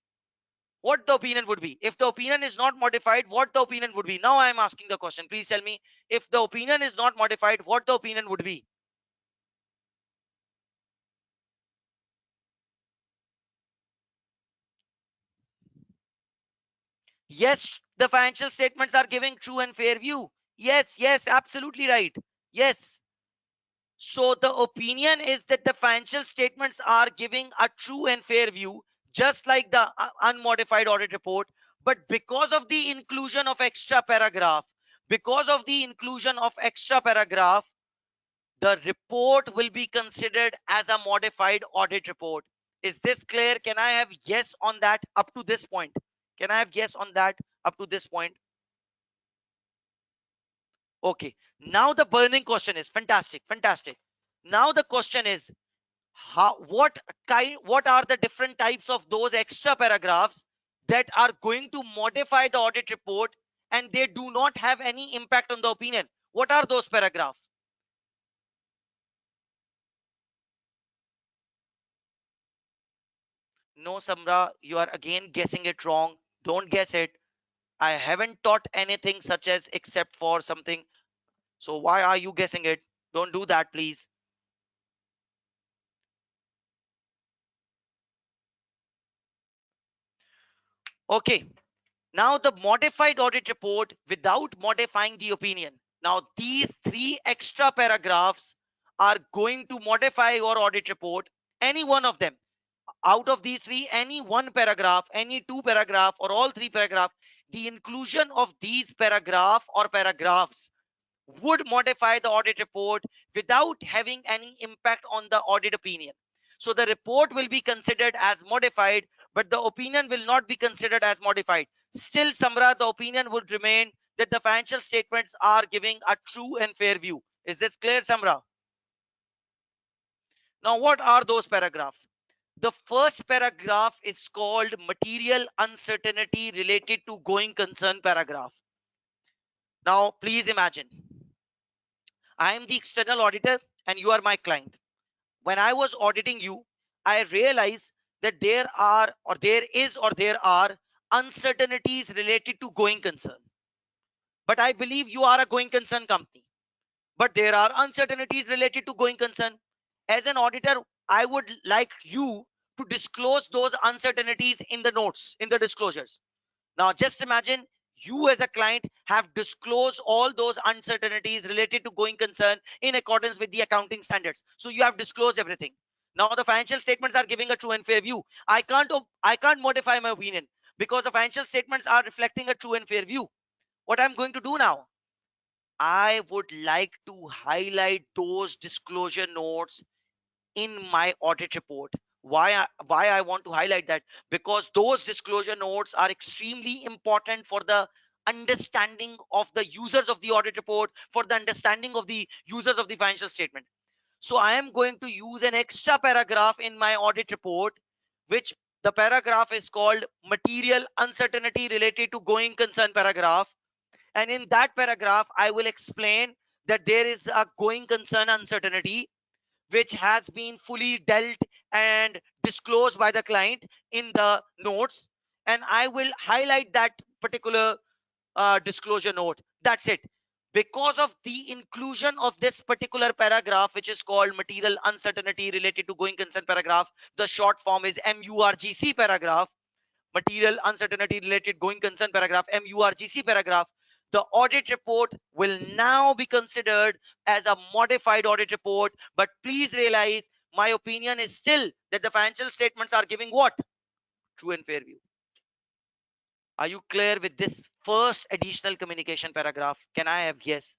What the opinion would be? If the opinion is not modified, what the opinion would be? Now I am asking the question. Please tell me, if the opinion is not modified, what the opinion would be? Yes, the financial statements are giving true and fair view. Yes, yes, absolutely right. Yes. So the opinion is that the financial statements are giving a true and fair view, just like the unmodified audit report. But because of the inclusion of extra paragraph, the report will be considered as a modified audit report. Is this clear? Can I have yes on that up to this point? Can I have yes on that up to this point? Okay. Now the burning question is fantastic, fantastic. Now the question is, what are the different types of those extra paragraphs that are going to modify the audit report and they do not have any impact on the opinion? What are those paragraphs? No, Samra, you are again guessing it wrong. Don't guess it. I haven't taught anything such as except for something. So why are you guessing it? Don't do that, please. Okay. Now the modified audit report without modifying the opinion. Now these three extra paragraphs are going to modify your audit report. Any one of them. Out of these three, any one paragraph, any two paragraph, or all three paragraph, the inclusion of these paragraph or paragraphs would modify the audit report without having any impact on the audit opinion. So the report will be considered as modified, but the opinion will not be considered as modified. Still, Samra, the opinion would remain that the financial statements are giving a true and fair view. Is this clear, Samra? Now, what are those paragraphs? The first paragraph is called material uncertainty related to going concern paragraph. Now, please imagine I am the external auditor and you are my client. When I was auditing you, I realized that there are uncertainties related to going concern. But I believe you are a going concern company. But there are uncertainties related to going concern. As an auditor, I would like you to disclose those uncertainties in the notes, in the disclosures. Now, just imagine you as a client have disclosed all those uncertainties related to going concern in accordance with the accounting standards. So you have disclosed everything. Now the financial statements are giving a true and fair view. I can't modify my opinion because the financial statements are reflecting a true and fair view. What I'm going to do now? I would like to highlight those disclosure notes in my audit report. Why I want to highlight that? Because those disclosure notes are extremely important for the understanding of the users of the audit report, for the understanding of the users of the financial statement. So I am going to use an extra paragraph in my audit report, which the paragraph is called material uncertainty related to going concern paragraph. And in that paragraph, I will explain that there is a going concern uncertainty which has been fully dealt and disclosed by the client in the notes, and I will highlight that particular disclosure note. That's it. Because of the inclusion of this particular paragraph, which is called material uncertainty related to going concern paragraph, the short form is MURGC paragraph, material uncertainty related going concern paragraph, MURGC paragraph, the audit report will now be considered as a modified audit report. But please realize, my opinion is still that the financial statements are giving what? True and fair view. Are you clear with this first additional communication paragraph? Can I have yes?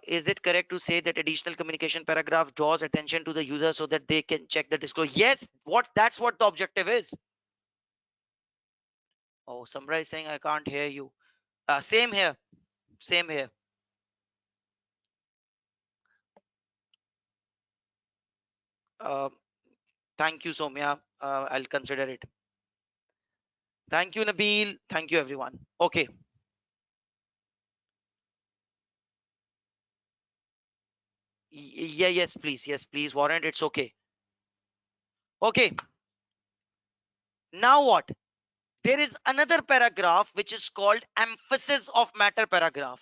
Is it correct to say that additional communication paragraph draws attention to the user so that they can check the disclosure? Yes, that's what the objective is. Oh, Samra is saying I can't hear you. Same here. Same here. Uh, Thank you, Somya. I'll consider it. Thank you, Nabil. Thank you, everyone. Okay. Yeah, yes, please. Yes, please, Warrant. It's okay. Okay. Now what? There is another paragraph which is called emphasis of matter paragraph.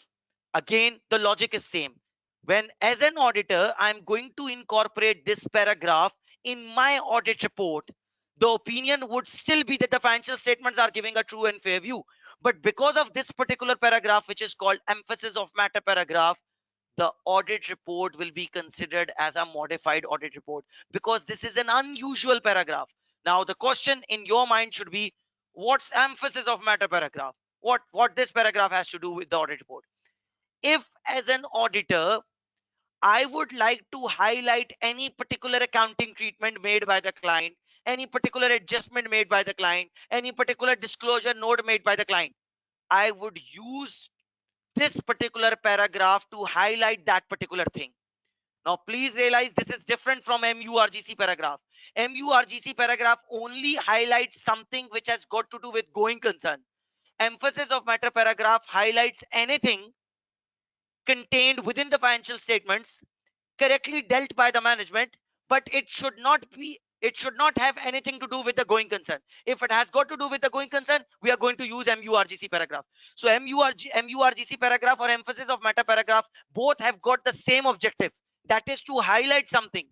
Again, the logic is same. When as an auditor, I'm going to incorporate this paragraph in my audit report, the opinion would still be that the financial statements are giving a true and fair view. But because of this particular paragraph, which is called emphasis of matter paragraph, the audit report will be considered as a modified audit report, because this is an unusual paragraph. Now the question in your mind should be, what's emphasis of matter paragraph? What this paragraph has to do with the audit report? If as an auditor I would like to highlight any particular accounting treatment made by the client, any particular adjustment made by the client, any particular disclosure note made by the client, I would use this particular paragraph to highlight that particular thing. Now, please realize this is different from MURGC paragraph. MURGC paragraph only highlights something which has got to do with going concern. Emphasis of matter paragraph highlights anything contained within the financial statements correctly dealt by the management, but it should not have anything to do with the going concern. If it has got to do with the going concern, we are going to use MURGC paragraph. So MURGC paragraph or emphasis of matter paragraph both have got the same objective, that is to highlight something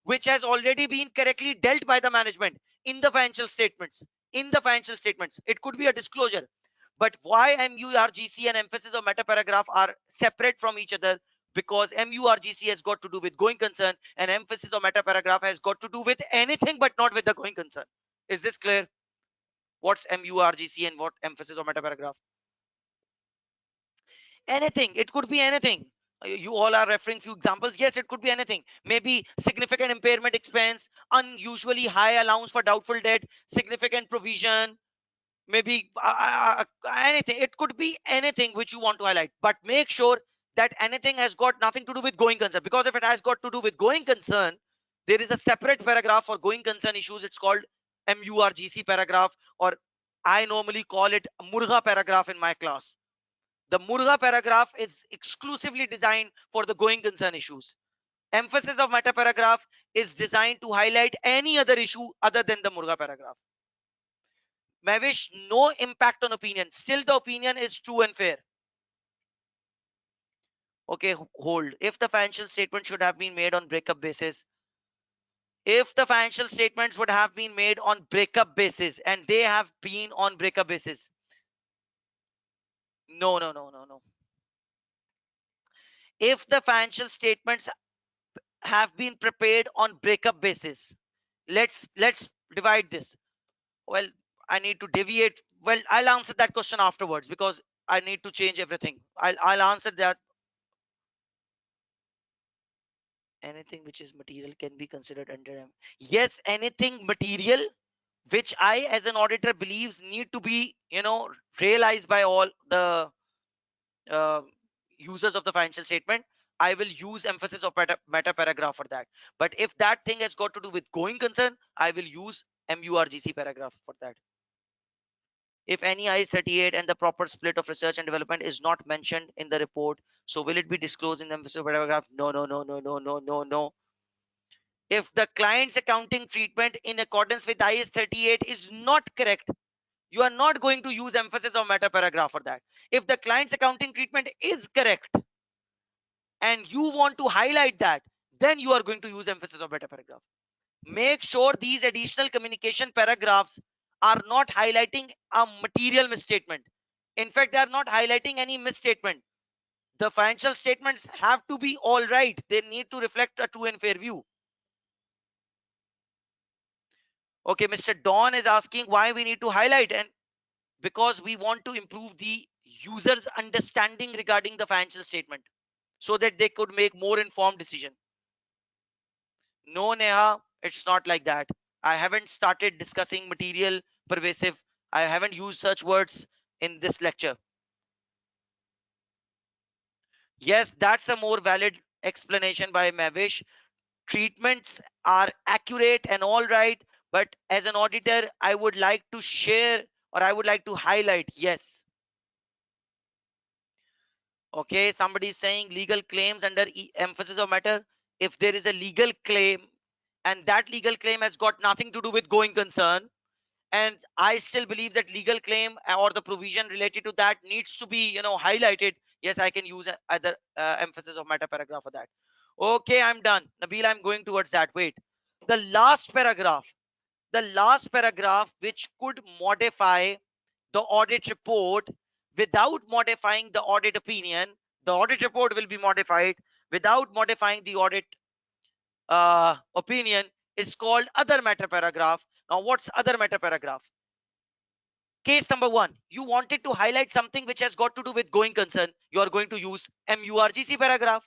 which has already been correctly dealt by the management in the financial statements. It could be a disclosure. But why MURGC and emphasis of matter paragraph are separate from each other? Because MURGC has got to do with going concern and emphasis of matter paragraph has got to do with anything but not with the going concern. Is this clear? What's MURGC and what emphasis of matter paragraph? Anything. It could be anything. You all are referring few examples. Yes, it could be anything. Maybe significant impairment expense, unusually high allowance for doubtful debt, significant provision, maybe anything. It could be anything which you want to highlight, but make sure that anything has got nothing to do with going concern, because if it has got to do with going concern, there is a separate paragraph for going concern issues. It's called MURGC paragraph, or I normally call it Murga paragraph in my class. The Murga paragraph is exclusively designed for the going concern issues. Emphasis of matter paragraph is designed to highlight any other issue other than the Murga paragraph. Mavish, no impact on opinion. Still the opinion is true and fair. Okay, hold. If the financial statement should have been made on breakup basis, if the financial statements would have been made on breakup basis, and they have been on breakup basis. No, no, no, no, no. If the financial statements have been prepared on breakup basis, let's divide this. Well, I need to deviate. Well, I'll answer that question afterwards because I need to change everything. I'll answer that. Anything which is material can be considered under yes, anything material which I as an auditor believes need to be realized by all the uh, users of the financial statement, I will use emphasis of meta paragraph for that. But if that thing has got to do with going concern, I will use MURGC paragraph for that. If any IS 38 and the proper split of research and development is not mentioned in the report, so will it be disclosed in the emphasis paragraph? No, no, no, no, no, no, no, no. If the client's accounting treatment in accordance with IS 38 is not correct, you are not going to use emphasis of matter paragraph for that. If the client's accounting treatment is correct and you want to highlight that, then you are going to use emphasis of matter paragraph. Make sure these additional communication paragraphs are not highlighting a material misstatement. In fact, they are not highlighting any misstatement. The financial statements have to be all right. They need to reflect a true and fair view. Okay, Mr. Don is asking why we need to highlight, and because we want to improve the user's understanding regarding the financial statement so that they could make more informed decision. No, Neha, it's not like that. I haven't started discussing material pervasive. I haven't used such words in this lecture. Yes, that's a more valid explanation by Mavish. Treatments are accurate and all right, but as an auditor, I would like to share, or I would like to highlight, yes. Okay, somebody is saying legal claims under emphasis of matter. If there is a legal claim and that legal claim has got nothing to do with going concern, and I still believe that legal claim or the provision related to that needs to be, highlighted, yes, I can use either emphasis of matter paragraph for that. Okay, I'm done. Nabil, I'm going towards that. Wait, the last paragraph, which could modify the audit report without modifying the audit opinion. The audit report will be modified without modifying the audit opinion, is called other matter paragraph. Now, what's other matter paragraph? Case number one, you wanted to highlight something which has got to do with going concern. You are going to use MURGC paragraph.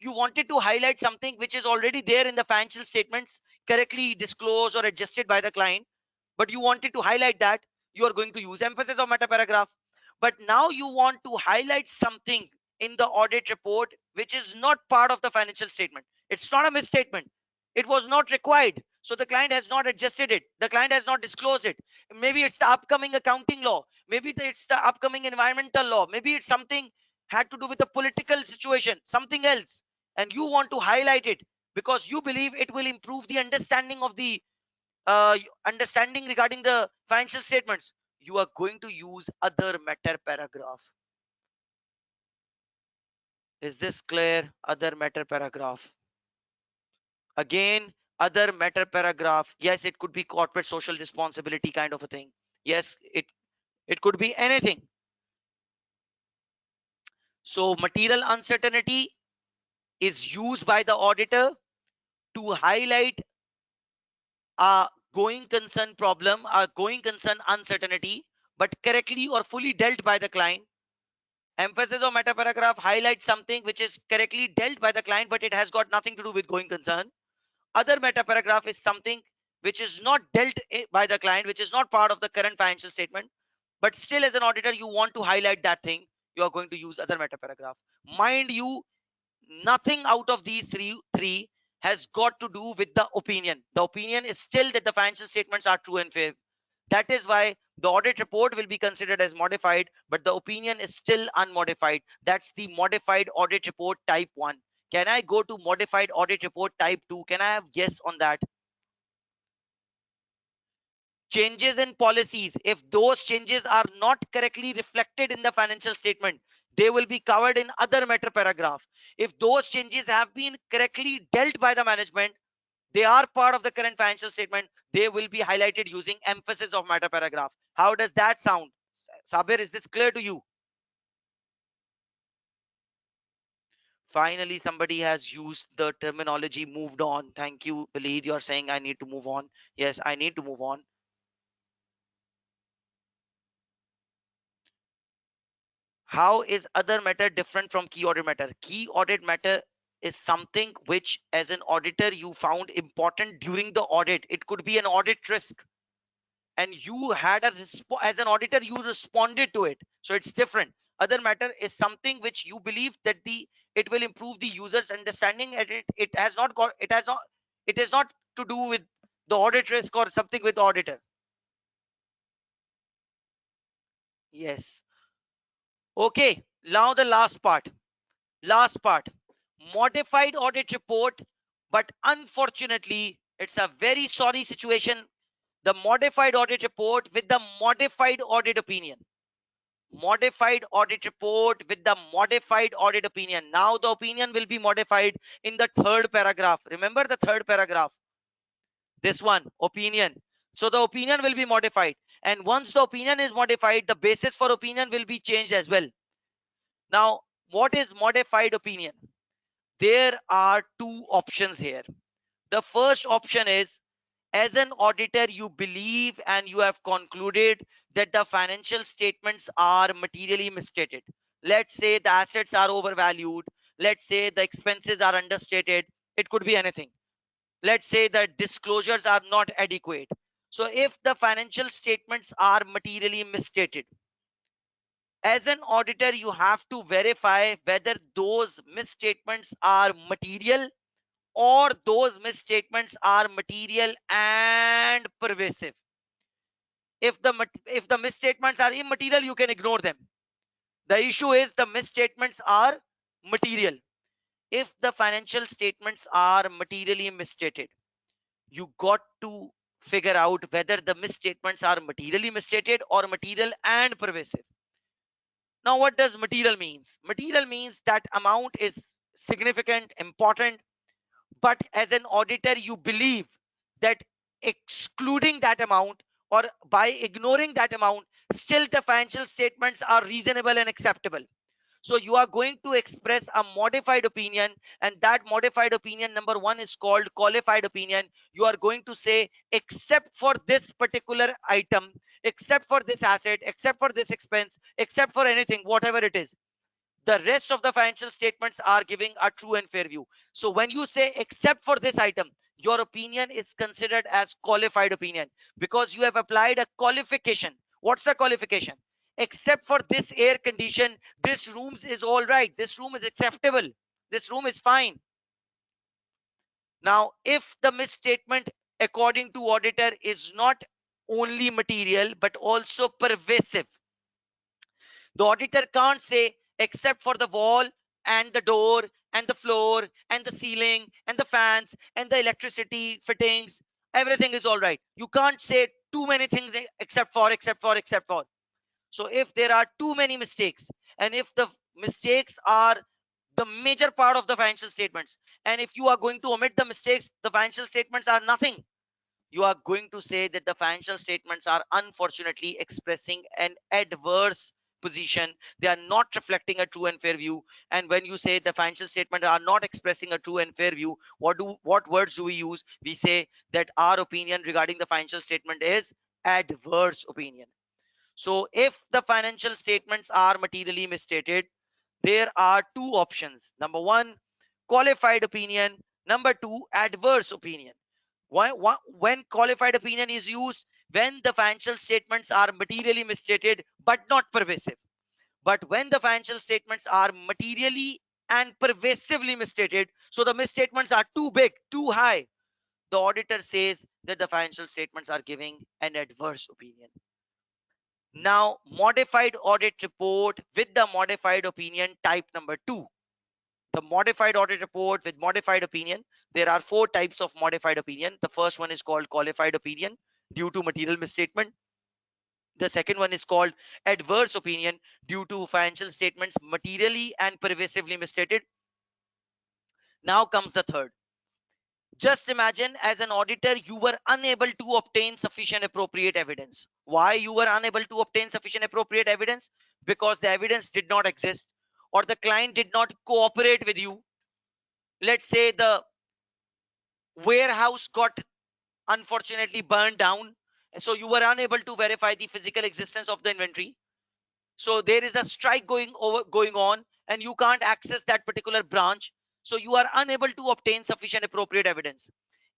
You wanted to highlight something which is already there in the financial statements, correctly disclosed or adjusted by the client, but you wanted to highlight that, you are going to use emphasis of meta paragraph. But now you want to highlight something in the audit report which is not part of the financial statement. It's not a misstatement. It was not required, so the client has not adjusted it, the client has not disclosed it. Maybe it's the upcoming accounting law, maybe it's the upcoming environmental law, maybe it's something had to do with the political situation, something else, and you want to highlight it because you believe it will improve the understanding of the understanding regarding the financial statements. You are going to use other matter paragraph. Is this clear? Other matter paragraph. Again, other matter paragraph. Yes, it could be corporate social responsibility kind of a thing. Yes, it could be anything. So material uncertainty is used by the auditor to highlight a going concern problem, a going concern uncertainty, but correctly or fully dealt by the client. Emphasis of meta paragraph highlights something which is correctly dealt by the client, but it has got nothing to do with going concern. Other meta paragraph is something which is not dealt by the client, which is not part of the current financial statement, but still as an auditor you want to highlight that thing. You are going to use other meta paragraph. Mind you, nothing out of these three has got to do with the opinion. The opinion is still that the financial statements are true and fair. That is why the audit report will be considered as modified, but the opinion is still unmodified. That's the modified audit report type 1. Can I go to modified audit report type 2? Can I have yes on that? Changes in policies, if those changes are not correctly reflected in the financial statement, they will be covered in other matter paragraph. If those changes have been correctly dealt by the management, they are part of the current financial statement, they will be highlighted using emphasis of matter paragraph. How does that sound? Sabir, is this clear to you? Finally, somebody has used the terminology moved on. Thank you, Baleed. You're saying I need to move on. Yes, I need to move on. How is other matter different from key audit matter? Key audit matter is something which, as an auditor, you found important during the audit. It could be an audit risk, and you had as an auditor, you responded to it. So it's different. Other matter is something which you believe that it will improve the user's understanding, and it has not got it has not it is not to do with the audit risk or something with auditor. Yes. Okay. Now the last part, modified audit report, but unfortunately it's a very sorry situation. The modified audit report with the modified audit opinion, modified audit report with the modified audit opinion. Now the opinion will be modified in the third paragraph. Remember the third paragraph. This one, opinion. So the opinion will be modified, and once the opinion is modified, the basis for opinion will be changed as well. Now, what is modified opinion? There are two options here. The first option is, as an auditor, you believe and you have concluded that the financial statements are materially misstated. Let's say the assets are overvalued. Let's say the expenses are understated. It could be anything. Let's say the disclosures are not adequate. So if the financial statements are materially misstated, as an auditor, you have to verify whether those misstatements are material or those misstatements are material and pervasive. If the misstatements are immaterial, you can ignore them. The issue is the misstatements are material. If the financial statements are materially misstated, you got to figure out whether the misstatements are materially misstated or material and pervasive. Now, what does material means? Material means that amount is significant, important, but as an auditor, you believe that excluding that amount or by ignoring that amount, still the financial statements are reasonable and acceptable. So you are going to express a modified opinion, and that modified opinion, number one, is called qualified opinion. You are going to say, except for this particular item, except for this asset, except for this expense, except for anything, whatever it is, the rest of the financial statements are giving a true and fair view. So when you say except for this item, your opinion is considered as qualified opinion, because you have applied a qualification. What's the qualification? Except for this air condition, this room is all right, this room is acceptable, this room is fine. Now, if the misstatement according to auditor is not only material but also pervasive, the auditor can't say except for the wall and the door and the floor and the ceiling and the fans and the electricity fittings, everything is all right. You can't say too many things except for. So if there are too many mistakes, and if the mistakes are the major part of the financial statements, and if you are going to omit the mistakes, the financial statements are nothing. You are going to say that the financial statements are unfortunately expressing an adverse position. They are not reflecting a true and fair view. And when you say the financial statements are not expressing a true and fair view, what words do we use? We say that our opinion regarding the financial statement is adverse opinion. So if the financial statements are materially misstated, there are two options. Number one, qualified opinion. Number two, adverse opinion. When qualified opinion is used? When the financial statements are materially misstated but not pervasive. But when the financial statements are materially and pervasively misstated, so the misstatements are too big, too high, the auditor says that the financial statements are giving an adverse opinion. Now, modified audit report with the modified opinion type number two. The modified audit report with modified opinion. There are four types of modified opinion. The first one is called qualified opinion due to material misstatement. The second one is called adverse opinion due to financial statements materially and pervasively misstated. Now comes the third. Just imagine, as an auditor, you were unable to obtain sufficient appropriate evidence. Why you were unable to obtain sufficient appropriate evidence? Because the evidence did not exist, or the client did not cooperate with you. Let's say the warehouse got unfortunately burned down, so you were unable to verify the physical existence of the inventory. So there is a strike going on, and you can't access that particular branch, so you are unable to obtain sufficient appropriate evidence.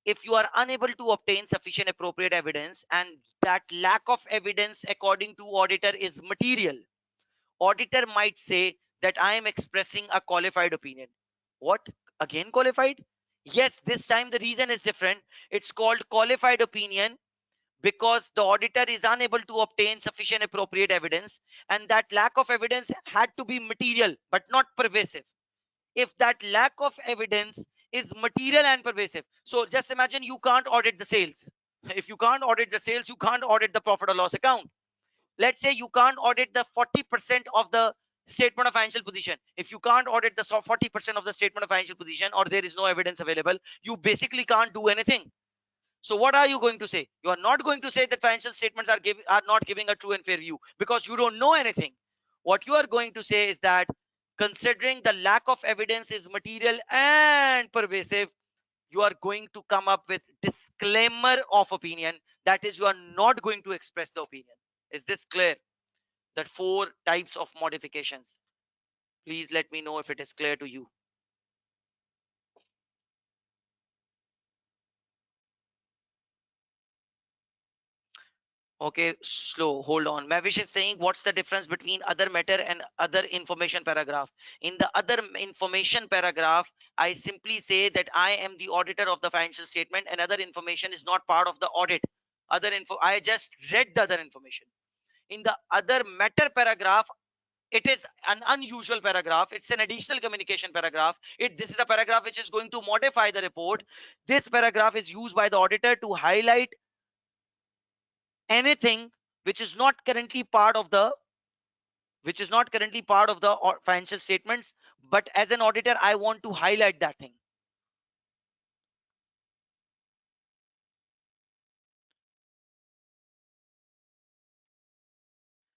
If you are unable to obtain sufficient appropriate evidence, and that lack of evidence according to auditor is material, auditor might say that I am expressing a qualified opinion. What? Again qualified? Yes, this time the reason is different. It's called qualified opinion because the auditor is unable to obtain sufficient appropriate evidence, and that lack of evidence had to be material but not pervasive. If that lack of evidence is material and pervasive, so just imagine you can't audit the sales. If you can't audit the sales, you can't audit the profit or loss account. Let's say you can't audit the 40% of the statement of financial position. If you can't audit the 40% of the statement of financial position, or there is no evidence available, you basically can't do anything. So what are you going to say? You are not going to say that financial statements are not giving a true and fair view, because you don't know anything. What you are going to say is that, considering the lack of evidence is material and pervasive, you are going to come up with disclaimer of opinion. That is, you are not going to express the opinion. Is this clear? That four types of modifications. Please let me know if it is clear to you. Okay, slow. Hold on. Mavish is saying, what's the difference between other matter and other information paragraph? In the other information paragraph, I simply say that I am the auditor of the financial statement, and other information is not part of the audit. Other info, I just read the other information. In the other matter paragraph, it is an unusual paragraph. It's an additional communication paragraph. This is a paragraph which is going to modify the report. This paragraph is used by the auditor to highlight anything which is not currently part of the financial statements, but as an auditor I want to highlight that thing.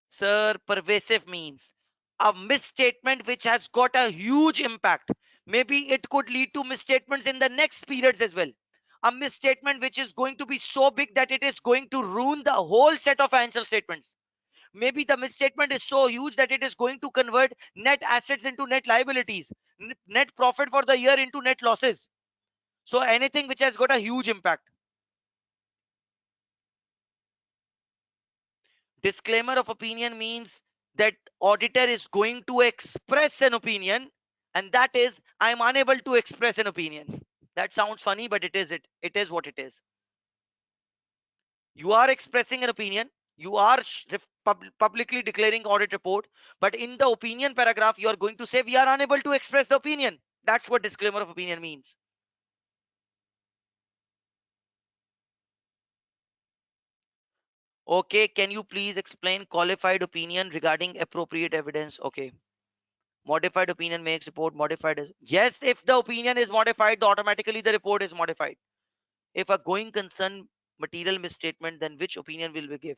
Sir, pervasive means a misstatement which has got a huge impact. Maybe it could lead to misstatements in the next periods as well. A misstatement which is going to be so big that it is going to ruin the whole set of financial statements. Maybe the misstatement is so huge that it is going to convert net assets into net liabilities, net profit for the year into net losses. So anything which has got a huge impact. Disclaimer of opinion means that auditor is going to express an opinion, and that is, I am unable to express an opinion. That sounds funny, but it is what it is. You are expressing an opinion, you are publicly declaring audit report, but in the opinion paragraph you are going to say we are unable to express the opinion. That's what disclaimer of opinion means. Okay, can you please explain qualified opinion regarding appropriate evidence? Okay. Modified opinion makes report modified. Yes, if the opinion is modified, automatically the report is modified. If a going concern material misstatement, then which opinion will we give?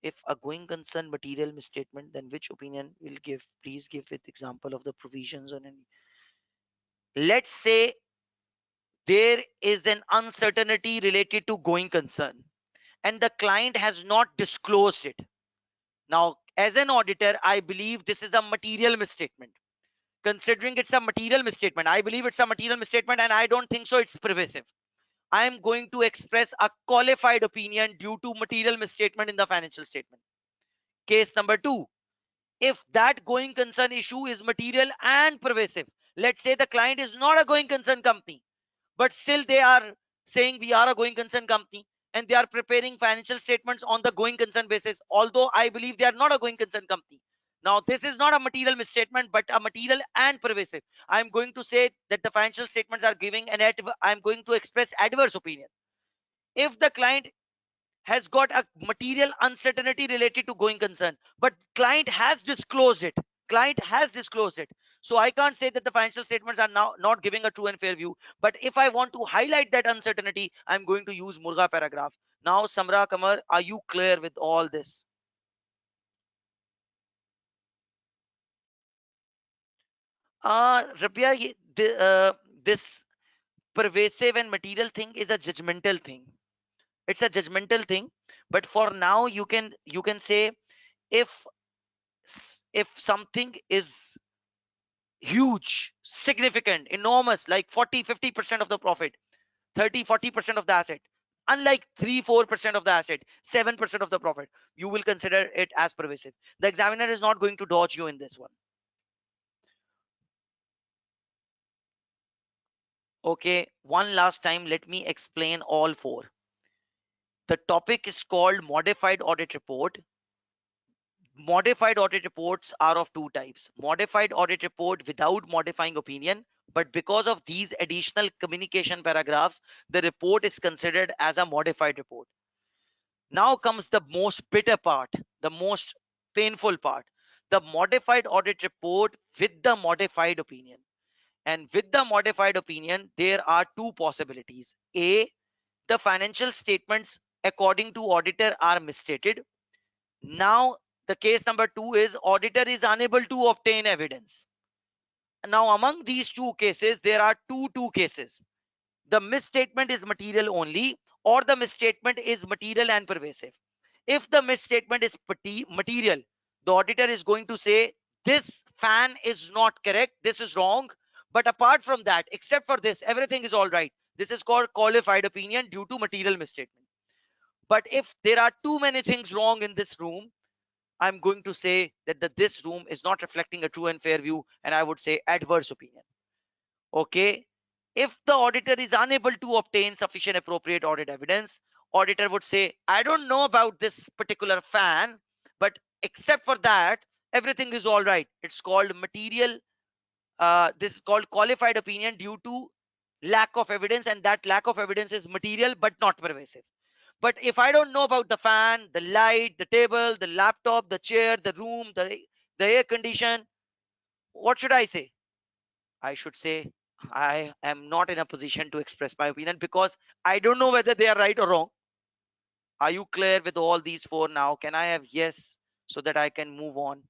If a going concern material misstatement, then which opinion will give? Please give with example of the provisions on any. Let's say there is an uncertainty related to going concern, and the client has not disclosed it. Now, as an auditor, I believe this is a material misstatement. Considering it's a material misstatement, I believe it's a material misstatement, and I don't think so it's pervasive. I am going to express a qualified opinion due to material misstatement in the financial statement. Case number two, if that going concern issue is material and pervasive, let's say the client is not a going concern company, but still they are saying we are a going concern company, and they are preparing financial statements on the going concern basis, although I believe they are not a going concern company. Now this is not a material misstatement, but a material and pervasive. I'm going to say that the financial statements are giving I'm going to express adverse opinion. If the client has got a material uncertainty related to going concern, but client has disclosed it, so I can't say that the financial statements are now not giving a true and fair view. But if I want to highlight that uncertainty, I'm going to use murga paragraph. Now Samra, Kamar, are you clear with all this? Rabia, this pervasive and material thing is a judgmental thing. It's a judgmental thing. But for now, you can say, if if something is huge, significant, enormous, like 40-50% of the profit, 30-40% of the asset, unlike 3-4% of the asset, 7% of the profit, you will consider it as pervasive. The examiner is not going to dodge you in this one. Okay, one last time, let me explain all four. The topic is called modified audit report. Modified audit reports are of two types: modified audit report without modifying opinion, but because of these additional communication paragraphs, the report is considered as a modified report. Now comes the most bitter part, the most painful part: the modified audit report with the modified opinion. And with the modified opinion, there are two possibilities. A, the financial statements according to auditor are misstated. Now the case number 2 is auditor is unable to obtain evidence. Now among these two cases there are two cases. The misstatement is material only, or the misstatement is material and pervasive. If the misstatement is material, the auditor is going to say this fan is not correct, this is wrong, but apart from that, except for this, everything is all right. This is called qualified opinion due to material misstatement. But if there are too many things wrong in this room, I'm going to say that this room is not reflecting a true and fair view, and I would say adverse opinion. Okay, if the auditor is unable to obtain sufficient appropriate audit evidence, auditor would say, I don't know about this particular fan, but except for that, everything is all right. It's called material, this is called qualified opinion due to lack of evidence, and that lack of evidence is material but not pervasive. But if I don't know about the fan, the light, the table, the laptop, the chair, the room, the air condition, what should I say? I should say I am not in a position to express my opinion because I don't know whether they are right or wrong. Are you clear with all these four now? Can I have yes so that I can move on?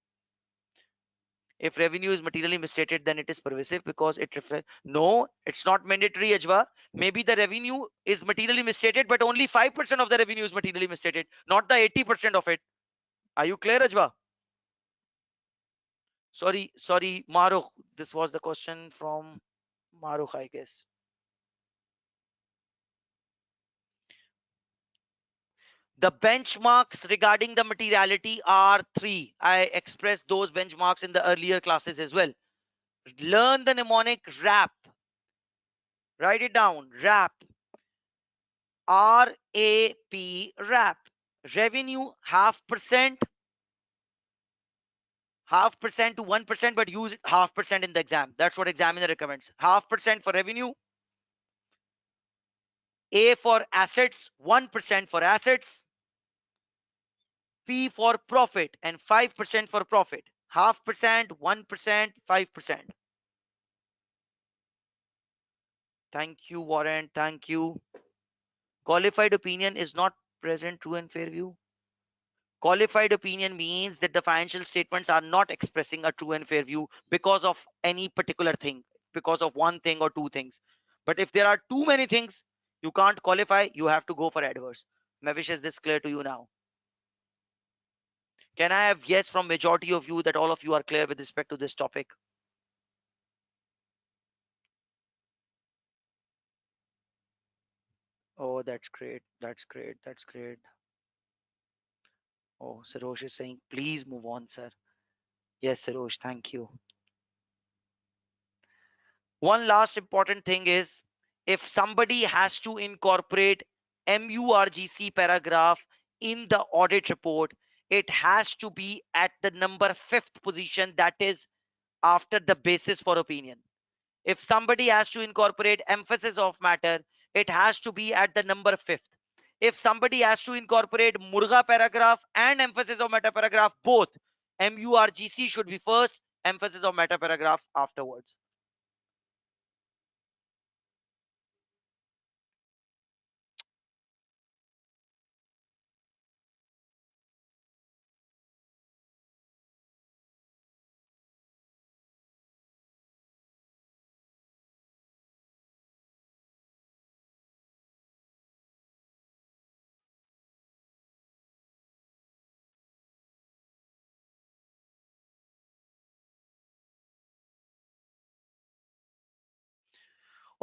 If revenue is materially misstated, then it is pervasive because it reflects. No, it's not mandatory, Ajwa. Maybe the revenue is materially misstated, but only 5% of the revenue is materially misstated, not the 80% of it. Are you clear, Ajwa? Sorry, Maruk. This was the question from Maruk, I guess. The benchmarks regarding the materiality are three. I expressed those benchmarks in the earlier classes as well. Learn the mnemonic RAP. Write it down. RAP. RAP. RAP. Revenue half percent to 1%, but use half percent in the exam. That's what examiner recommends. Half percent for revenue. A for assets, 1% for assets. P for profit, and 5% for profit. Half percent, 1%, 5%. Thank you, Warren. Thank you. Qualified opinion is not present, true and fair view. Qualified opinion means that the financial statements are not expressing a true and fair view because of any particular thing, because of one thing or two things. But if there are too many things, you can't qualify, you have to go for adverse. Mavish, is this clear to you now? Can I have yes from majority of you that all of you are clear with respect to this topic? Oh, that's great. That's great. That's great. Oh, Sarosh is saying, please move on, sir. Yes, Sarosh, thank you. One last important thing is if somebody has to incorporate MURGC paragraph in the audit report, it has to be at the number fifth position, that is after the basis for opinion. If somebody has to incorporate emphasis of matter, it has to be at the number fifth. If somebody has to incorporate Murga paragraph and emphasis of matter paragraph, both, MURGC should be first, emphasis of matter paragraph afterwards.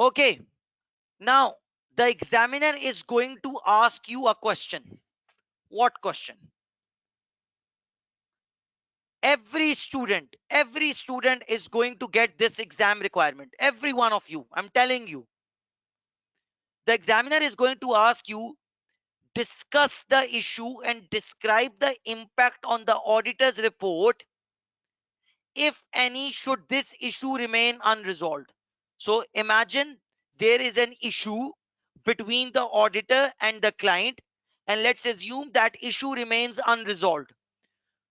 Okay, now the examiner is going to ask you a question. What question? Every student is going to get this exam requirement. Every one of you, I'm telling you. The examiner is going to ask you, discuss the issue and describe the impact on the auditor's report, if any, should this issue remain unresolved. So imagine there is an issue between the auditor and the client, and let's assume that issue remains unresolved.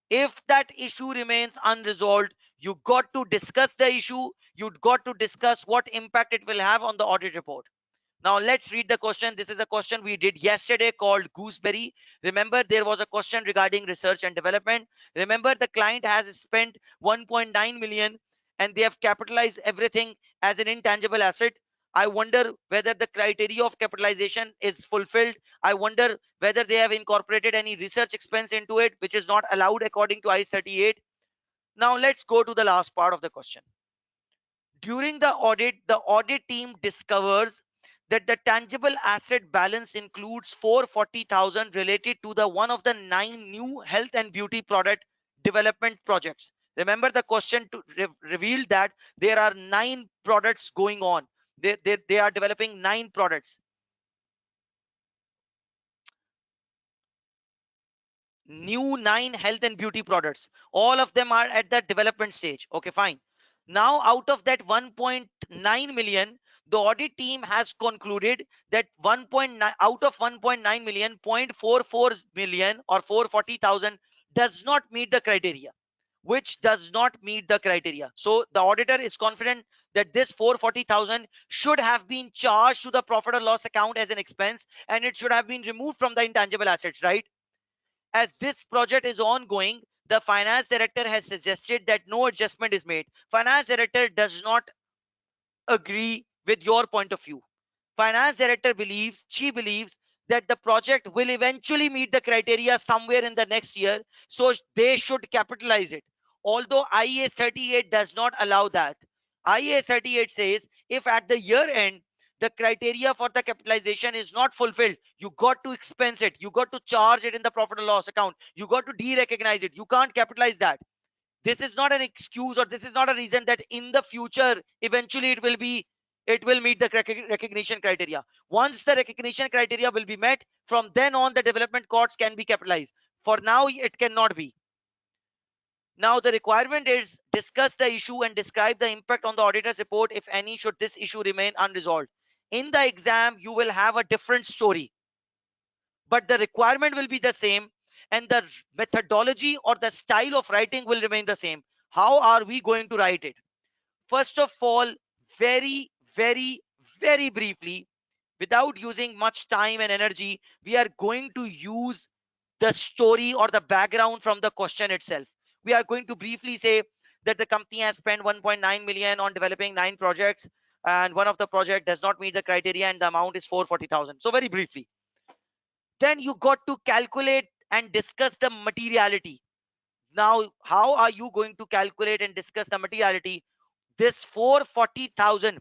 If that issue remains unresolved, you got to discuss the issue, you got to discuss what impact it will have on the audit report. Now let's read the question. This is a question we did yesterday called Gooseberry. Remember, there was a question regarding research and development. Remember, the client has spent 1.9 million and they have capitalized everything as an intangible asset. I wonder whether the criteria of capitalization is fulfilled. I wonder whether they have incorporated any research expense into it, which is not allowed according to IS 38. Now let's go to the last part of the question. During the audit team discovers that the tangible asset balance includes 440,000 related to the one of the 9 new health and beauty product development projects. Remember, the question revealed that there are 9 products going on. They are developing 9 products. New 9 health and beauty products, all of them are at the development stage. Okay, fine. Now out of that 1.9 million, the audit team has concluded that 1.9 out of 1.9 million, 0.44 million or 440,000 does not meet the criteria, which does not meet the criteria. So the auditor is confident that this 440,000 should have been charged to the profit or loss account as an expense, and it should have been removed from the intangible assets, right? As this project is ongoing, the finance director has suggested that no adjustment is made. Finance director does not agree with your point of view. Finance director believes, she believes that the project will eventually meet the criteria somewhere in the next year, so they should capitalize it. Although IAS 38 does not allow that. IAS 38 says if at the year end the criteria for the capitalization is not fulfilled, you got to expense it, you got to charge it in the profit and loss account, you got to de-recognize it, you can't capitalize that. This is not an excuse, or this is not a reason that in the future eventually it will meet the recognition criteria. Once the recognition criteria will be met, from then on the development costs can be capitalized. For now it cannot be. Now the requirement is discuss the issue and describe the impact on the auditor's report, if any, should this issue remain unresolved. In the exam you will have a different story, but the requirement will be the same, and the methodology or the style of writing will remain the same. How are we going to write it? First of all, very, very, very briefly, without using much time and energy, we are going to use the story or the background from the question itself. We are going to briefly say that the company has spent 1.9 million on developing 9 projects, and one of the project does not meet the criteria and the amount is 440,000. So very briefly, then you got to calculate and discuss the materiality. Now, how are you going to calculate and discuss the materiality? This 440,000,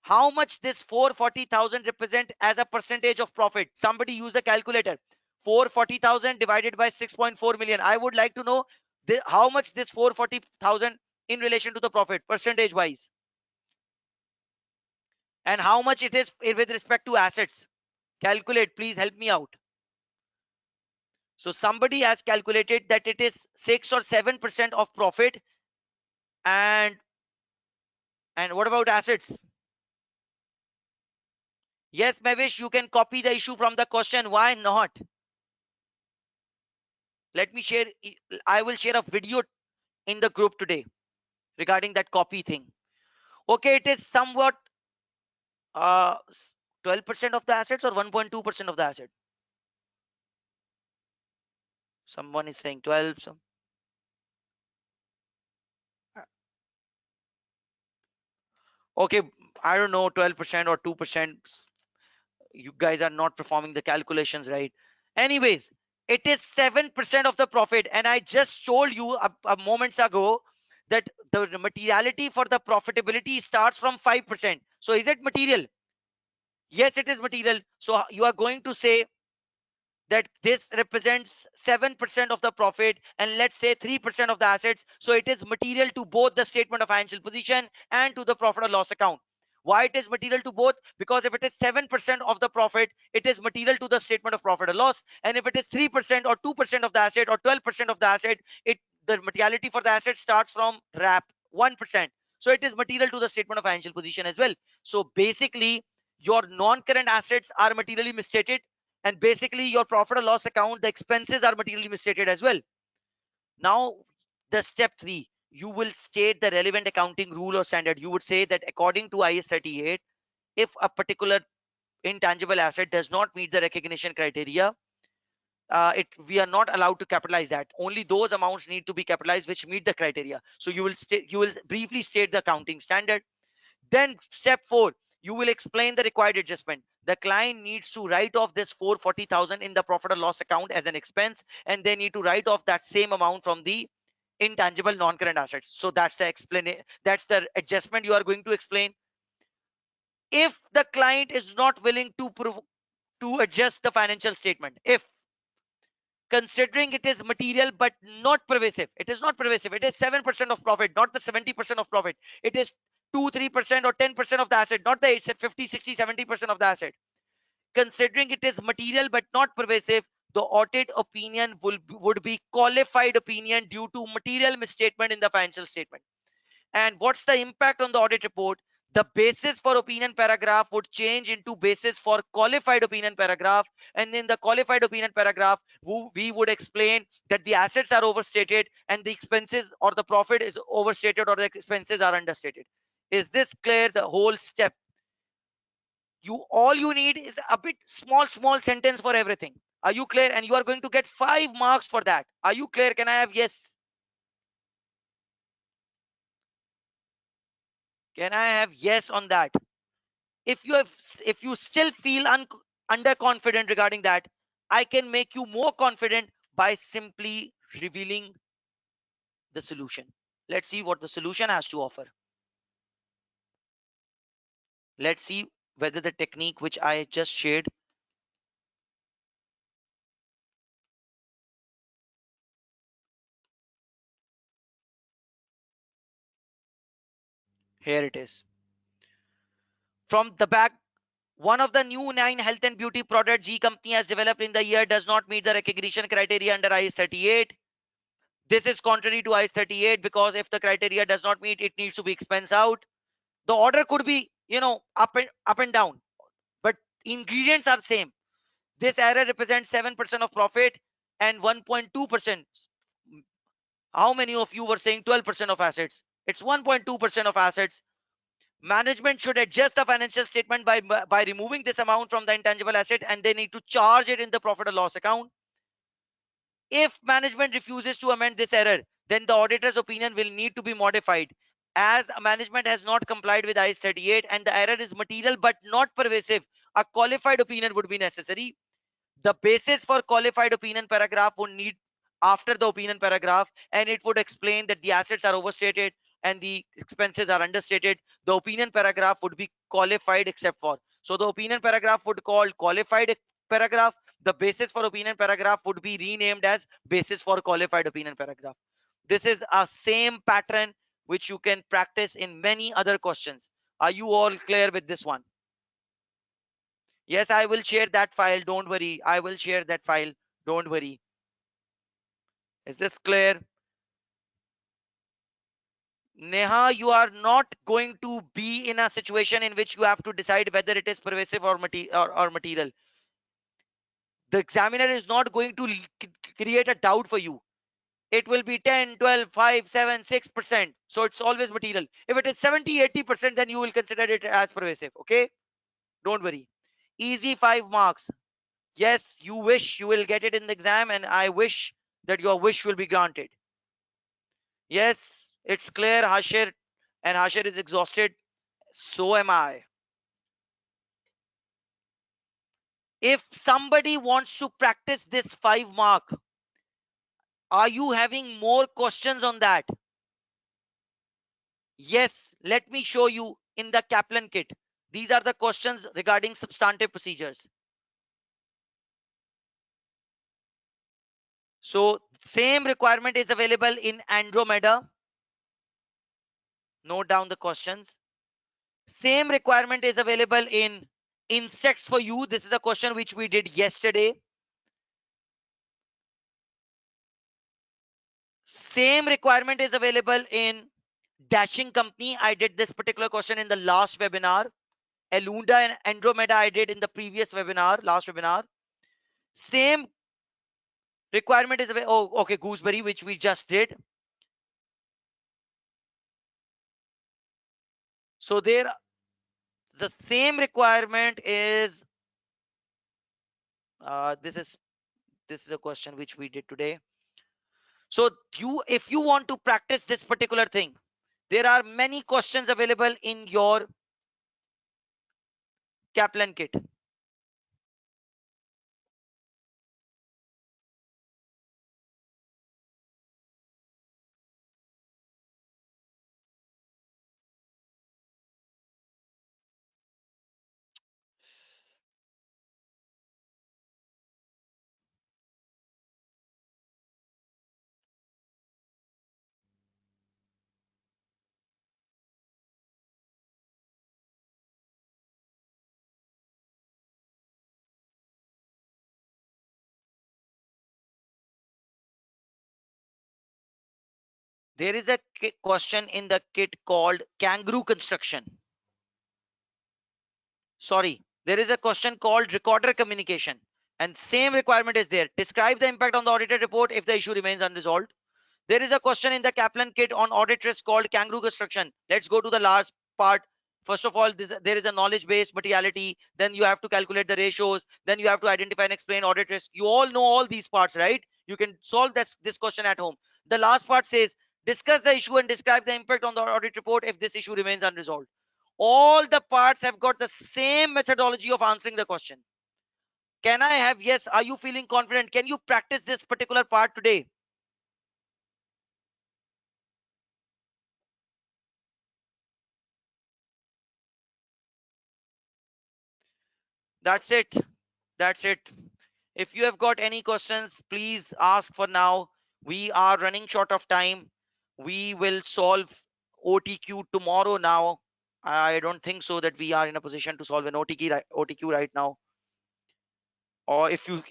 how much this 440,000 represent as a percentage of profit? Somebody use a calculator. 440,000 divided by 6.4 million. I would like to know how much this 440,000 in relation to the profit percentage wise, and how much it is with respect to assets. Calculate, please help me out. So somebody has calculated that it is 6 or 7% of profit. And what about assets? Yes, Mavish, you can copy the issue from the question. Why not? Let me share. I will share a video in the group today regarding that copy thing. Okay, it is somewhat 12% of the assets or 1.2% of the asset. Someone is saying 12. Okay, I don't know, 12% or 2%. You guys are not performing the calculations right. Anyways, it is 7% of the profit, and I just told you a moments ago that the materiality for the profitability starts from 5%. So is it material? Yes, it is material. So you are going to say that this represents 7% of the profit, and let's say 3% of the assets, so it is material to both the statement of financial position and to the profit or loss account. Why it is material to both? Because if it is 7% of the profit, it is material to the statement of profit or loss, and if it is 3% or 2% of the asset or 12% of the asset, it the materiality for the asset starts from RAP 1%, so it is material to the statement of financial position as well. So basically your non-current assets are materially misstated, and basically your profit or loss account, the expenses are materially misstated as well. Now the step 3, you will state the relevant accounting rule or standard. You would say that according to IS 38, if a particular intangible asset does not meet the recognition criteria, we are not allowed to capitalize that. Only those amounts need to be capitalized which meet the criteria. So you will briefly state the accounting standard. Then step 4, you will explain the required adjustment. The client needs to write off this 440,000 in the profit or loss account as an expense, and they need to write off that same amount from the intangible non-current assets. So that's the that's the adjustment you are going to explain. If the client is not willing to adjust the financial statement, if considering it is material but not pervasive, it is not pervasive, it is 7% of profit, not the 70% of profit, it is 2 3% or 10% of the asset, not the 50 60 70% of the asset. Considering it is material but not pervasive, the audit opinion would be qualified opinion due to material misstatement in the financial statement. And what's the impact on the audit report? The basis for opinion paragraph would change into basis for qualified opinion paragraph. And in the qualified opinion paragraph, we would explain that the assets are overstated and the expenses or the profit is overstated or the expenses are understated. Is this clear? The whole step. All you need is a bit small sentence for everything. Are you clear? And you are going to get 5 marks for that. Are you clear? Can I have yes? Can I have yes on that? If you still feel underconfident regarding that, I can make you more confident by simply revealing the solution. Let's see what the solution has to offer. Let's see whether the technique which I just shared, here it is. From the back, one of the new 9 health and beauty product G company has developed in the year does not meet the recognition criteria under IS 38. This is contrary to IS 38 because if the criteria does not meet, it needs to be expense out. The order could be, up and down, but ingredients are same. This error represents 7% of profit and 1.2%. How many of you were saying 12% of assets? It's 1.2% of assets. Management should adjust the financial statement by removing this amount from the intangible asset, and they need to charge it in the profit or loss account. If management refuses to amend this error, then the auditor's opinion will need to be modified. As management has not complied with IS 38 and the error is material but not pervasive, a qualified opinion would be necessary. The basis for qualified opinion paragraph would need after the opinion paragraph, and it would explain that the assets are overstated and the expenses are understated. The opinion paragraph would be qualified except for. So the opinion paragraph would call qualified paragraph. The basis for opinion paragraph would be renamed as basis for qualified opinion paragraph. This is a same pattern which you can practice in many other questions. Are you all clear with this one? Yes, I will share that file. Don't worry. I will share that file. Don't worry. Is this clear? Neha, you are not going to be in a situation in which you have to decide whether it is pervasive or, or material. The examiner is not going to create a doubt for you. It will be 10, 12, 5, 7, 6%. So it's always material. If it is 70, 80%, then you will consider it as pervasive. Okay? Don't worry. Easy 5 marks. Yes, you wish you will get it in the exam, and I wish that your wish will be granted. Yes, it's clear, Hashir, and Hashir is exhausted. So am I. If somebody wants to practice this 5 mark, are you having more questions on that? Yes, let me show you in the Kaplan kit. These are the questions regarding substantive procedures. So same requirement is available in Andromeda. Note down the questions. Same requirement is available in insects for you. This is a question which we did yesterday. Same requirement is available in dashing company. I did this particular question in the last webinar. Elunda and Andromeda I did in the previous webinar, last webinar. Same requirement is available. Oh, okay, gooseberry, which we just did. So there, The same requirement is this is a question which we did today. So if you want to practice this particular thing, there are many questions available in your Kaplan kit. There is a question in the kit called kangaroo construction. Sorry, there is a question called recorder communication, and same requirement is there. Describe the impact on the audited report if the issue remains unresolved. There is a question in the Kaplan kit on audit risk called kangaroo construction. Let's go to the last part. First of all, there is a knowledge based materiality. Then you have to calculate the ratios. Then you have to identify and explain audit risk. You all know all these parts, right? You can solve this question at home. The last part says discuss the issue and describe the impact on the audit report if this issue remains unresolved. All the parts have got the same methodology of answering the question. Can I have yes? Are you feeling confident? Can you practice this particular part today? That's it. That's it. If you have got any questions, please ask for now. We are running short of time. We will solve OTQ tomorrow now. I don't think so that we are in a position to solve an OTQ right now. Or if you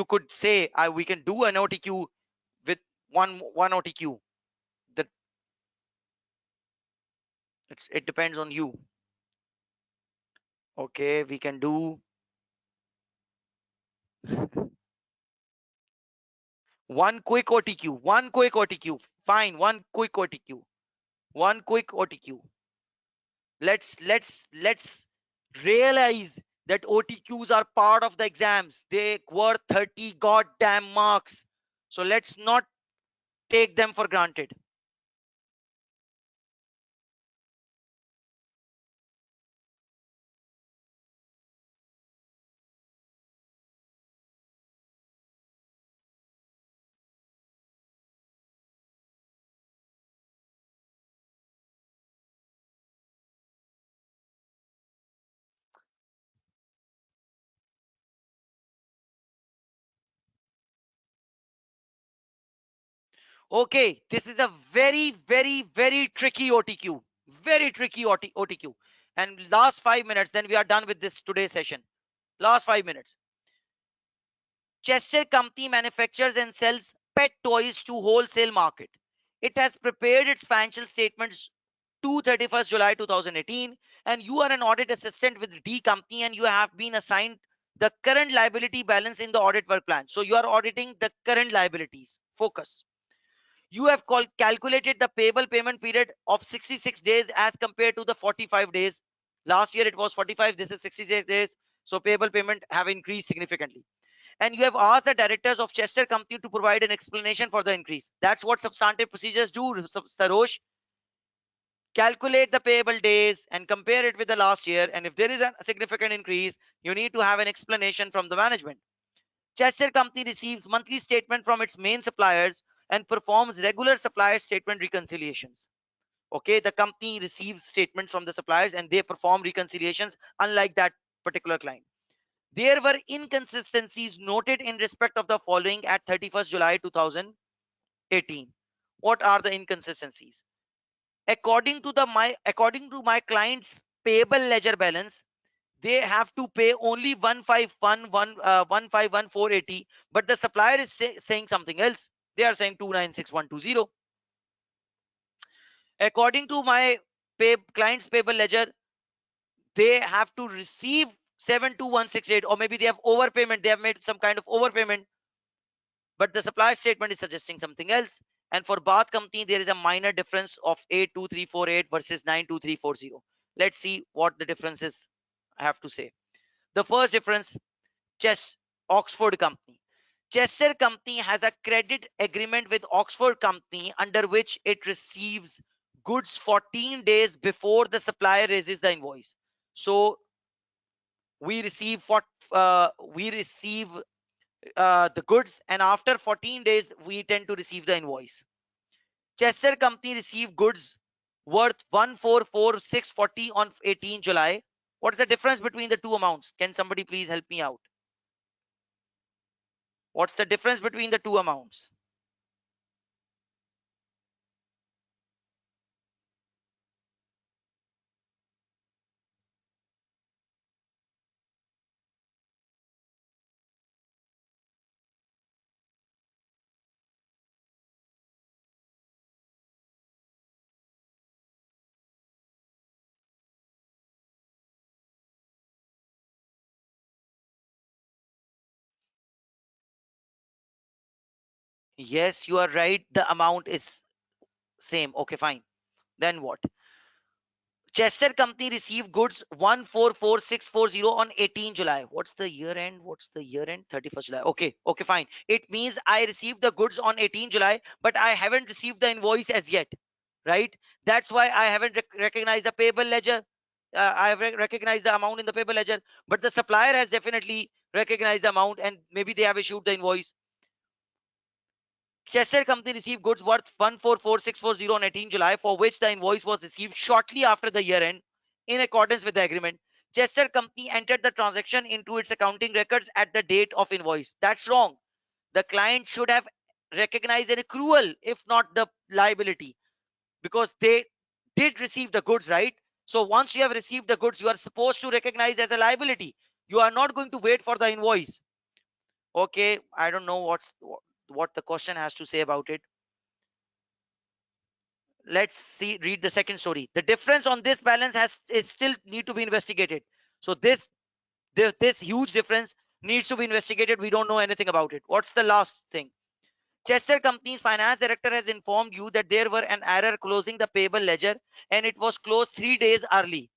could say we can do an OTQ with one OTQ. That it depends on you. Okay, we can do one quick OTQ. One quick OTQ. Fine, one quick OTQ. One quick OTQ. Let's realize that OTQs are part of the exams. They were 30 goddamn marks. So let's not take them for granted. Okay, this is a very tricky OTQ. Very tricky OTQ. And last 5 minutes, then we are done with this today's session. Last 5 minutes. Chester Company manufactures and sells pet toys to wholesale market. It has prepared its financial statements to 31st July 2018, and you are an audit assistant with D Company and you have been assigned the current liability balance in the audit work plan. So you are auditing the current liabilities. Focus. You have calculated the payable payment period of 66 days as compared to the 45 days. Last year it was 45, this is 66 days. So payable payment have increased significantly, and you have asked the directors of Chester Company to provide an explanation for the increase. That's what substantive procedures do, Sarosh. Calculate the payable days and compare it with the last year. And if there is a significant increase, you need to have an explanation from the management. Chester Company receives monthly statement from its main suppliers and performs regular supplier statement reconciliations. Okay, the company receives statements from the suppliers and they perform reconciliations, unlike that particular client. There were inconsistencies noted in respect of the following at 31st July 2018. What are the inconsistencies? According to my client's payable ledger balance, they have to pay only 151,480, but the supplier is saying something else. They are saying 296,120. According to my client's payable ledger, they have to receive 72168, or maybe they have overpayment. They have made some kind of overpayment, but the supply statement is suggesting something else. And for Bath Company, there is a minor difference of 82348 versus 92340. Let's see what the differences I have to say. The first difference, Chess Oxford Company. Chester Company has a credit agreement with Oxford Company under which it receives goods 14 days before the supplier raises the invoice. So we receive the goods, and after 14 days we tend to receive the invoice. Chester Company received goods worth 144,640 on 18 July. What is the difference between the two amounts? Can somebody please help me out? What's the difference between the two amounts? Yes, you are right. The amount is same. Okay, fine. Then what? Chester Company received goods 144,640 on 18 July. What's the year end? What's the year end? 31st July. Okay, okay, fine. It means I received the goods on 18 July, but I haven't received the invoice as yet, right? That's why I haven't recognized the payable ledger. I have recognized the amount in the payable ledger, but the supplier has definitely recognized the amount, and maybe they have issued the invoice. Chester Company received goods worth 144,640 on 18 July, for which the invoice was received shortly after the year end. In accordance with the agreement, Chester Company entered the transaction into its accounting records at the date of invoice. That's wrong. The client should have recognized an accrual, if not the liability, because they did receive the goods, right? So once you have received the goods, you are supposed to recognize as a liability. You are not going to wait for the invoice. Okay, I don't know what the question has to say about it. Let's see, read the second story. The difference on this balance has is still need to be investigated. So this huge difference needs to be investigated. We don't know anything about it. What's the last thing? Chester Company's finance director has informed you that there were an error closing the payable ledger, and it was closed 3 days early.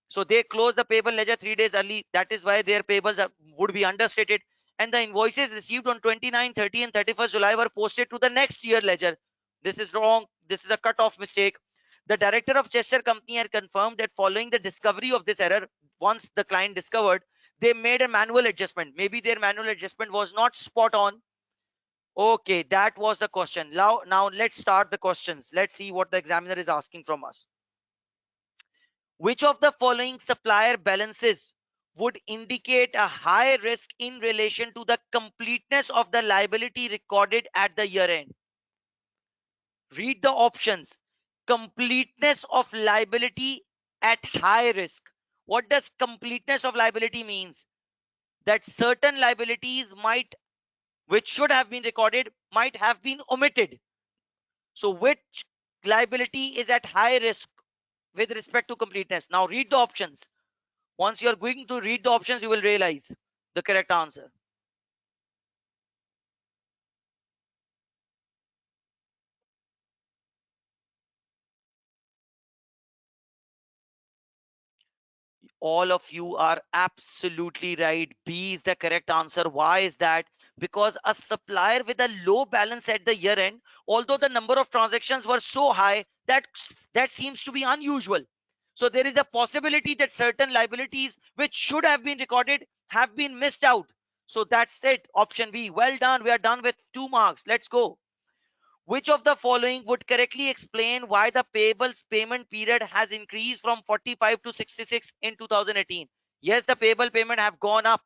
So they close the payable ledger 3 days early. That is why their payables would be understated. And the invoices received on 29, 30, and 31st July were posted to the next year ledger. This is wrong. This is a cut-off mistake. The director of Chester Company had confirmed that following the discovery of this error, once the client discovered, they made a manual adjustment. Maybe their manual adjustment was not spot on. Okay, that was the question. Now let's start the questions. Let's see what the examiner is asking from us. Which of the following supplier balances would indicate a high risk in relation to the completeness of the liability recorded at the year end? Read the options. Completeness of liability at high risk. What does completeness of liability means? That certain liabilities might, which should have been recorded, might have been omitted. So which liability is at high risk with respect to completeness? Now read the options. Once you are going to read the options, you will realize the correct answer. All of you are absolutely right. B is the correct answer. Why is that? Because a supplier with a low balance at the year end, although the number of transactions were so high, that seems to be unusual. So there is a possibility that certain liabilities which should have been recorded have been missed out. So that's it. Option B. Well done. We are done with 2 marks. Let's go. Which of the following would correctly explain why the payables payment period has increased from 45 to 66 in 2018? Yes, the payable payment have gone up.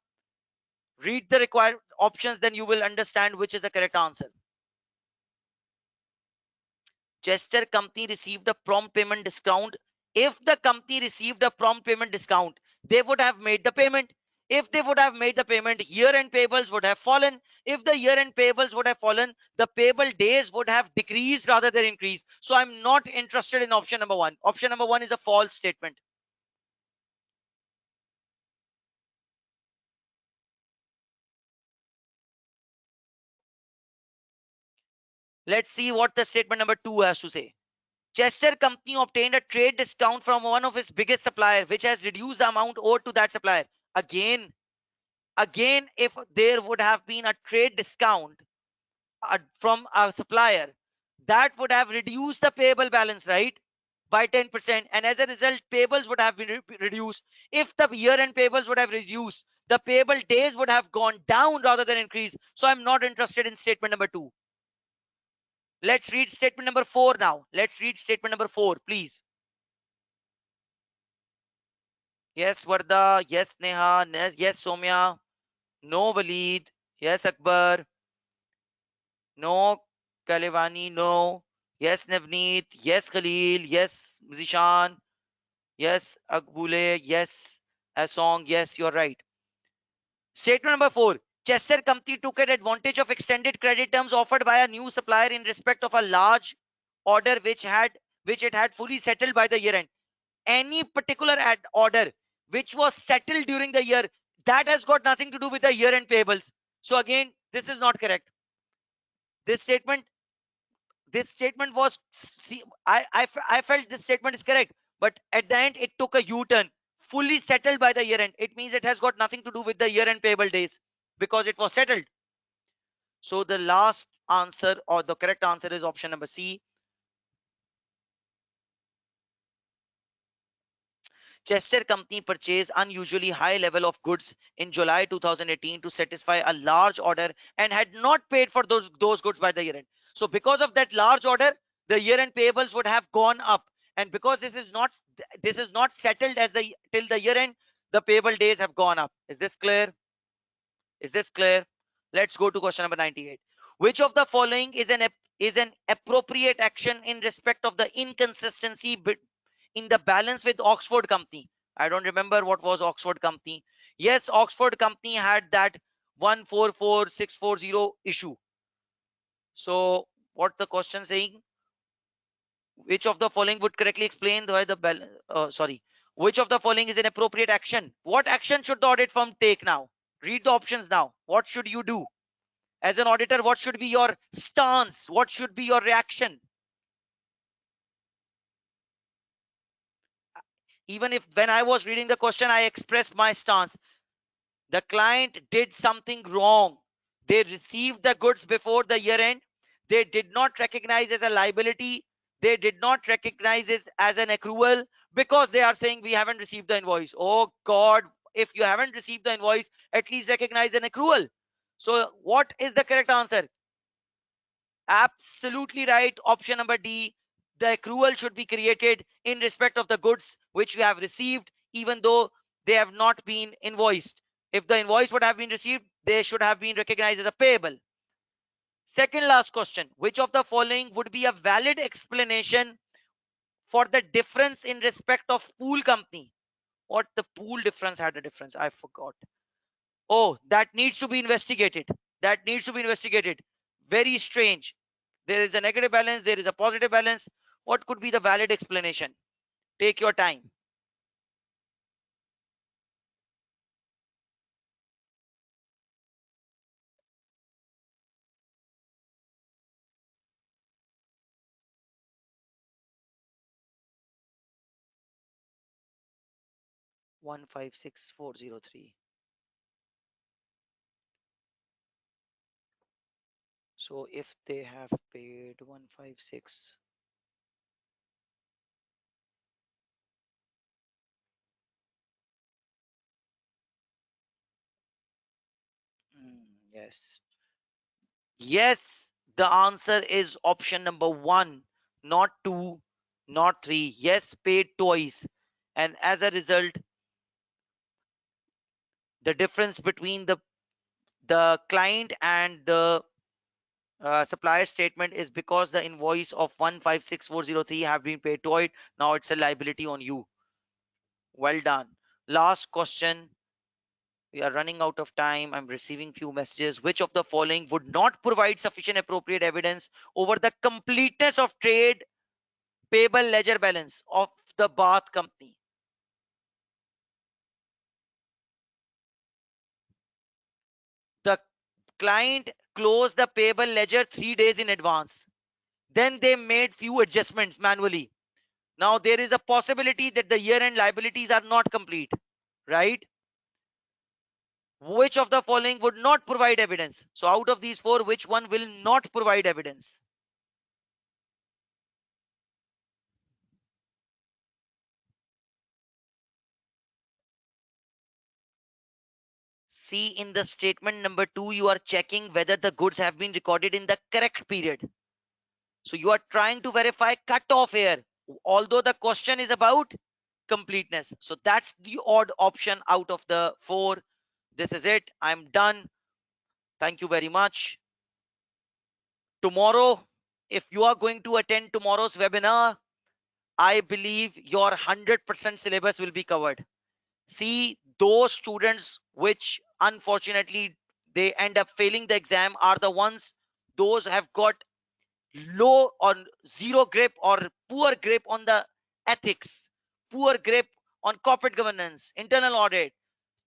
Read the required options, then you will understand which is the correct answer. Chester Company received a prompt payment discount. If the company received a prompt payment discount, they would have made the payment. If they would have made the payment, year-end payables would have fallen. If the year-end payables would have fallen, the payable days would have decreased rather than increased. So I'm not interested in option number one. Option number one is a false statement. Let's see what the statement number two has to say. Chester company obtained a trade discount from one of its biggest supplier, which has reduced the amount owed to that supplier. Again, if there would have been a trade discount from a supplier, that would have reduced the payable balance, right? By 10%. And as a result, payables would have been reduced. If the year end payables would have reduced, the payable days would have gone down rather than increase. So I'm not interested in statement number 2. Let's read statement number 4 now. Let's read statement number 4, please. Yes, Varda. Yes, Neha. Yes, Somya. No, Walid. Yes, Akbar. No, Kalevani. No. Yes, Navneet. Yes, Khalil. Yes, Zishan. Yes, Akbule. Yes, Asong. Yes, you're right. Statement number 4. Chester company took an advantage of extended credit terms offered by a new supplier in respect of a large order which it had fully settled by the year end. Any particular order which was settled during the year, that has got nothing to do with the year end payables. So again, this is not correct. This statement this statement was, see, I felt this statement is correct, but at the end it took a u-turn. Fully settled by the year end, it means it has got nothing to do with the year end payable days, because it was settled. So the last answer, or the correct answer, is option number C. Chester company purchased unusually high level of goods in July 2018 to satisfy a large order and had not paid for those goods by the year end. So because of that large order, the year end payables would have gone up. And because this is not settled as the till the year end, the payable days have gone up. Is this clear? Is this clear? Let's go to question number 98. Which of the following is an appropriate action in respect of the inconsistency in the balance with Oxford company? I don't remember what was Oxford company. Yes, Oxford company had that 144640 issue. So what the question saying? Which of the following would correctly explain why the sorry. Which of the following is an appropriate action? What action should the audit firm take now? Read the options now. What should you do? As an auditor, what should be your stance? What should be your reaction? Even if when I was reading the question, I expressed my stance. The client did something wrong. They received the goods before the year end. They did not recognize as a liability. They did not recognize it as an accrual, because they are saying we haven't received the invoice. Oh God, if you haven't received the invoice, at least recognize an accrual. So what is the correct answer? Absolutely right. Option number D. The accrual should be created in respect of the goods which you have received, even though they have not been invoiced. If the invoice would have been received, they should have been recognized as a payable. Second last question. Which of the following would be a valid explanation for the difference in respect of pool company? What the pool difference had a difference? I forgot. Oh, that needs to be investigated. That needs to be investigated. Very strange. There is a negative balance, there is a positive balance. What could be the valid explanation? Take your time. One five six four zero three. So if they have paid 156, yes. Yes, the answer is option number 1, not 2, not 3. Yes, paid twice. And as a result, the difference between the client and the supplier statement is because the invoice of 156403 have been paid to it. Now it's a liability on you. Well done. Last question. We are running out of time. I'm receiving few messages. Which of the following would not provide sufficient appropriate evidence over the completeness of trade payable ledger balance of the bath company? The client closed the payable ledger 3 days in advance. Then they made few adjustments manually. Now there is a possibility that the year end liabilities are not complete, right? Which of the following would not provide evidence? So out of these four, which one will not provide evidence? See, in the statement number 2, you are checking whether the goods have been recorded in the correct period. So you are trying to verify cutoff here, although the question is about completeness. So that's the odd option out of the four. This is it. I'm done. Thank you very much. Tomorrow, if you are going to attend tomorrow's webinar, I believe your 100% syllabus will be covered. See, those students which unfortunately they end up failing the exam are the ones, those have got low or zero grip or poor grip on the ethics, poor grip on corporate governance, internal audit,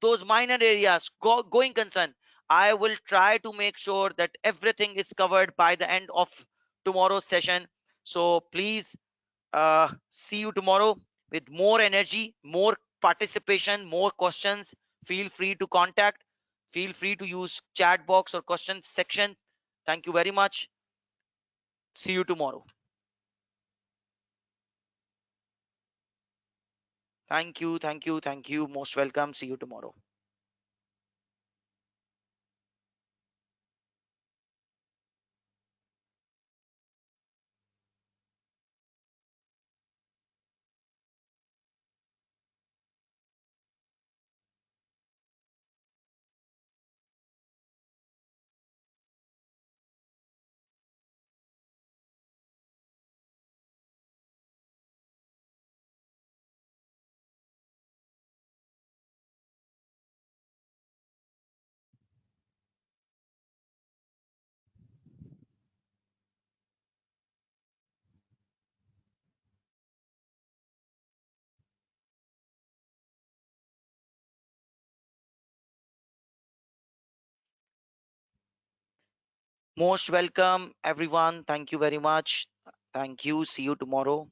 those minor areas, going concern. I will try to make sure that everything is covered by the end of tomorrow's session. So please, see you tomorrow with more energy, more participation, more questions. Feel free to contact. Feel free to use chat box or question section. Thank you very much. See you tomorrow. Thank you, thank you, thank you. Most welcome. See you tomorrow. Most welcome, everyone. Thank you very much. Thank you. See you tomorrow.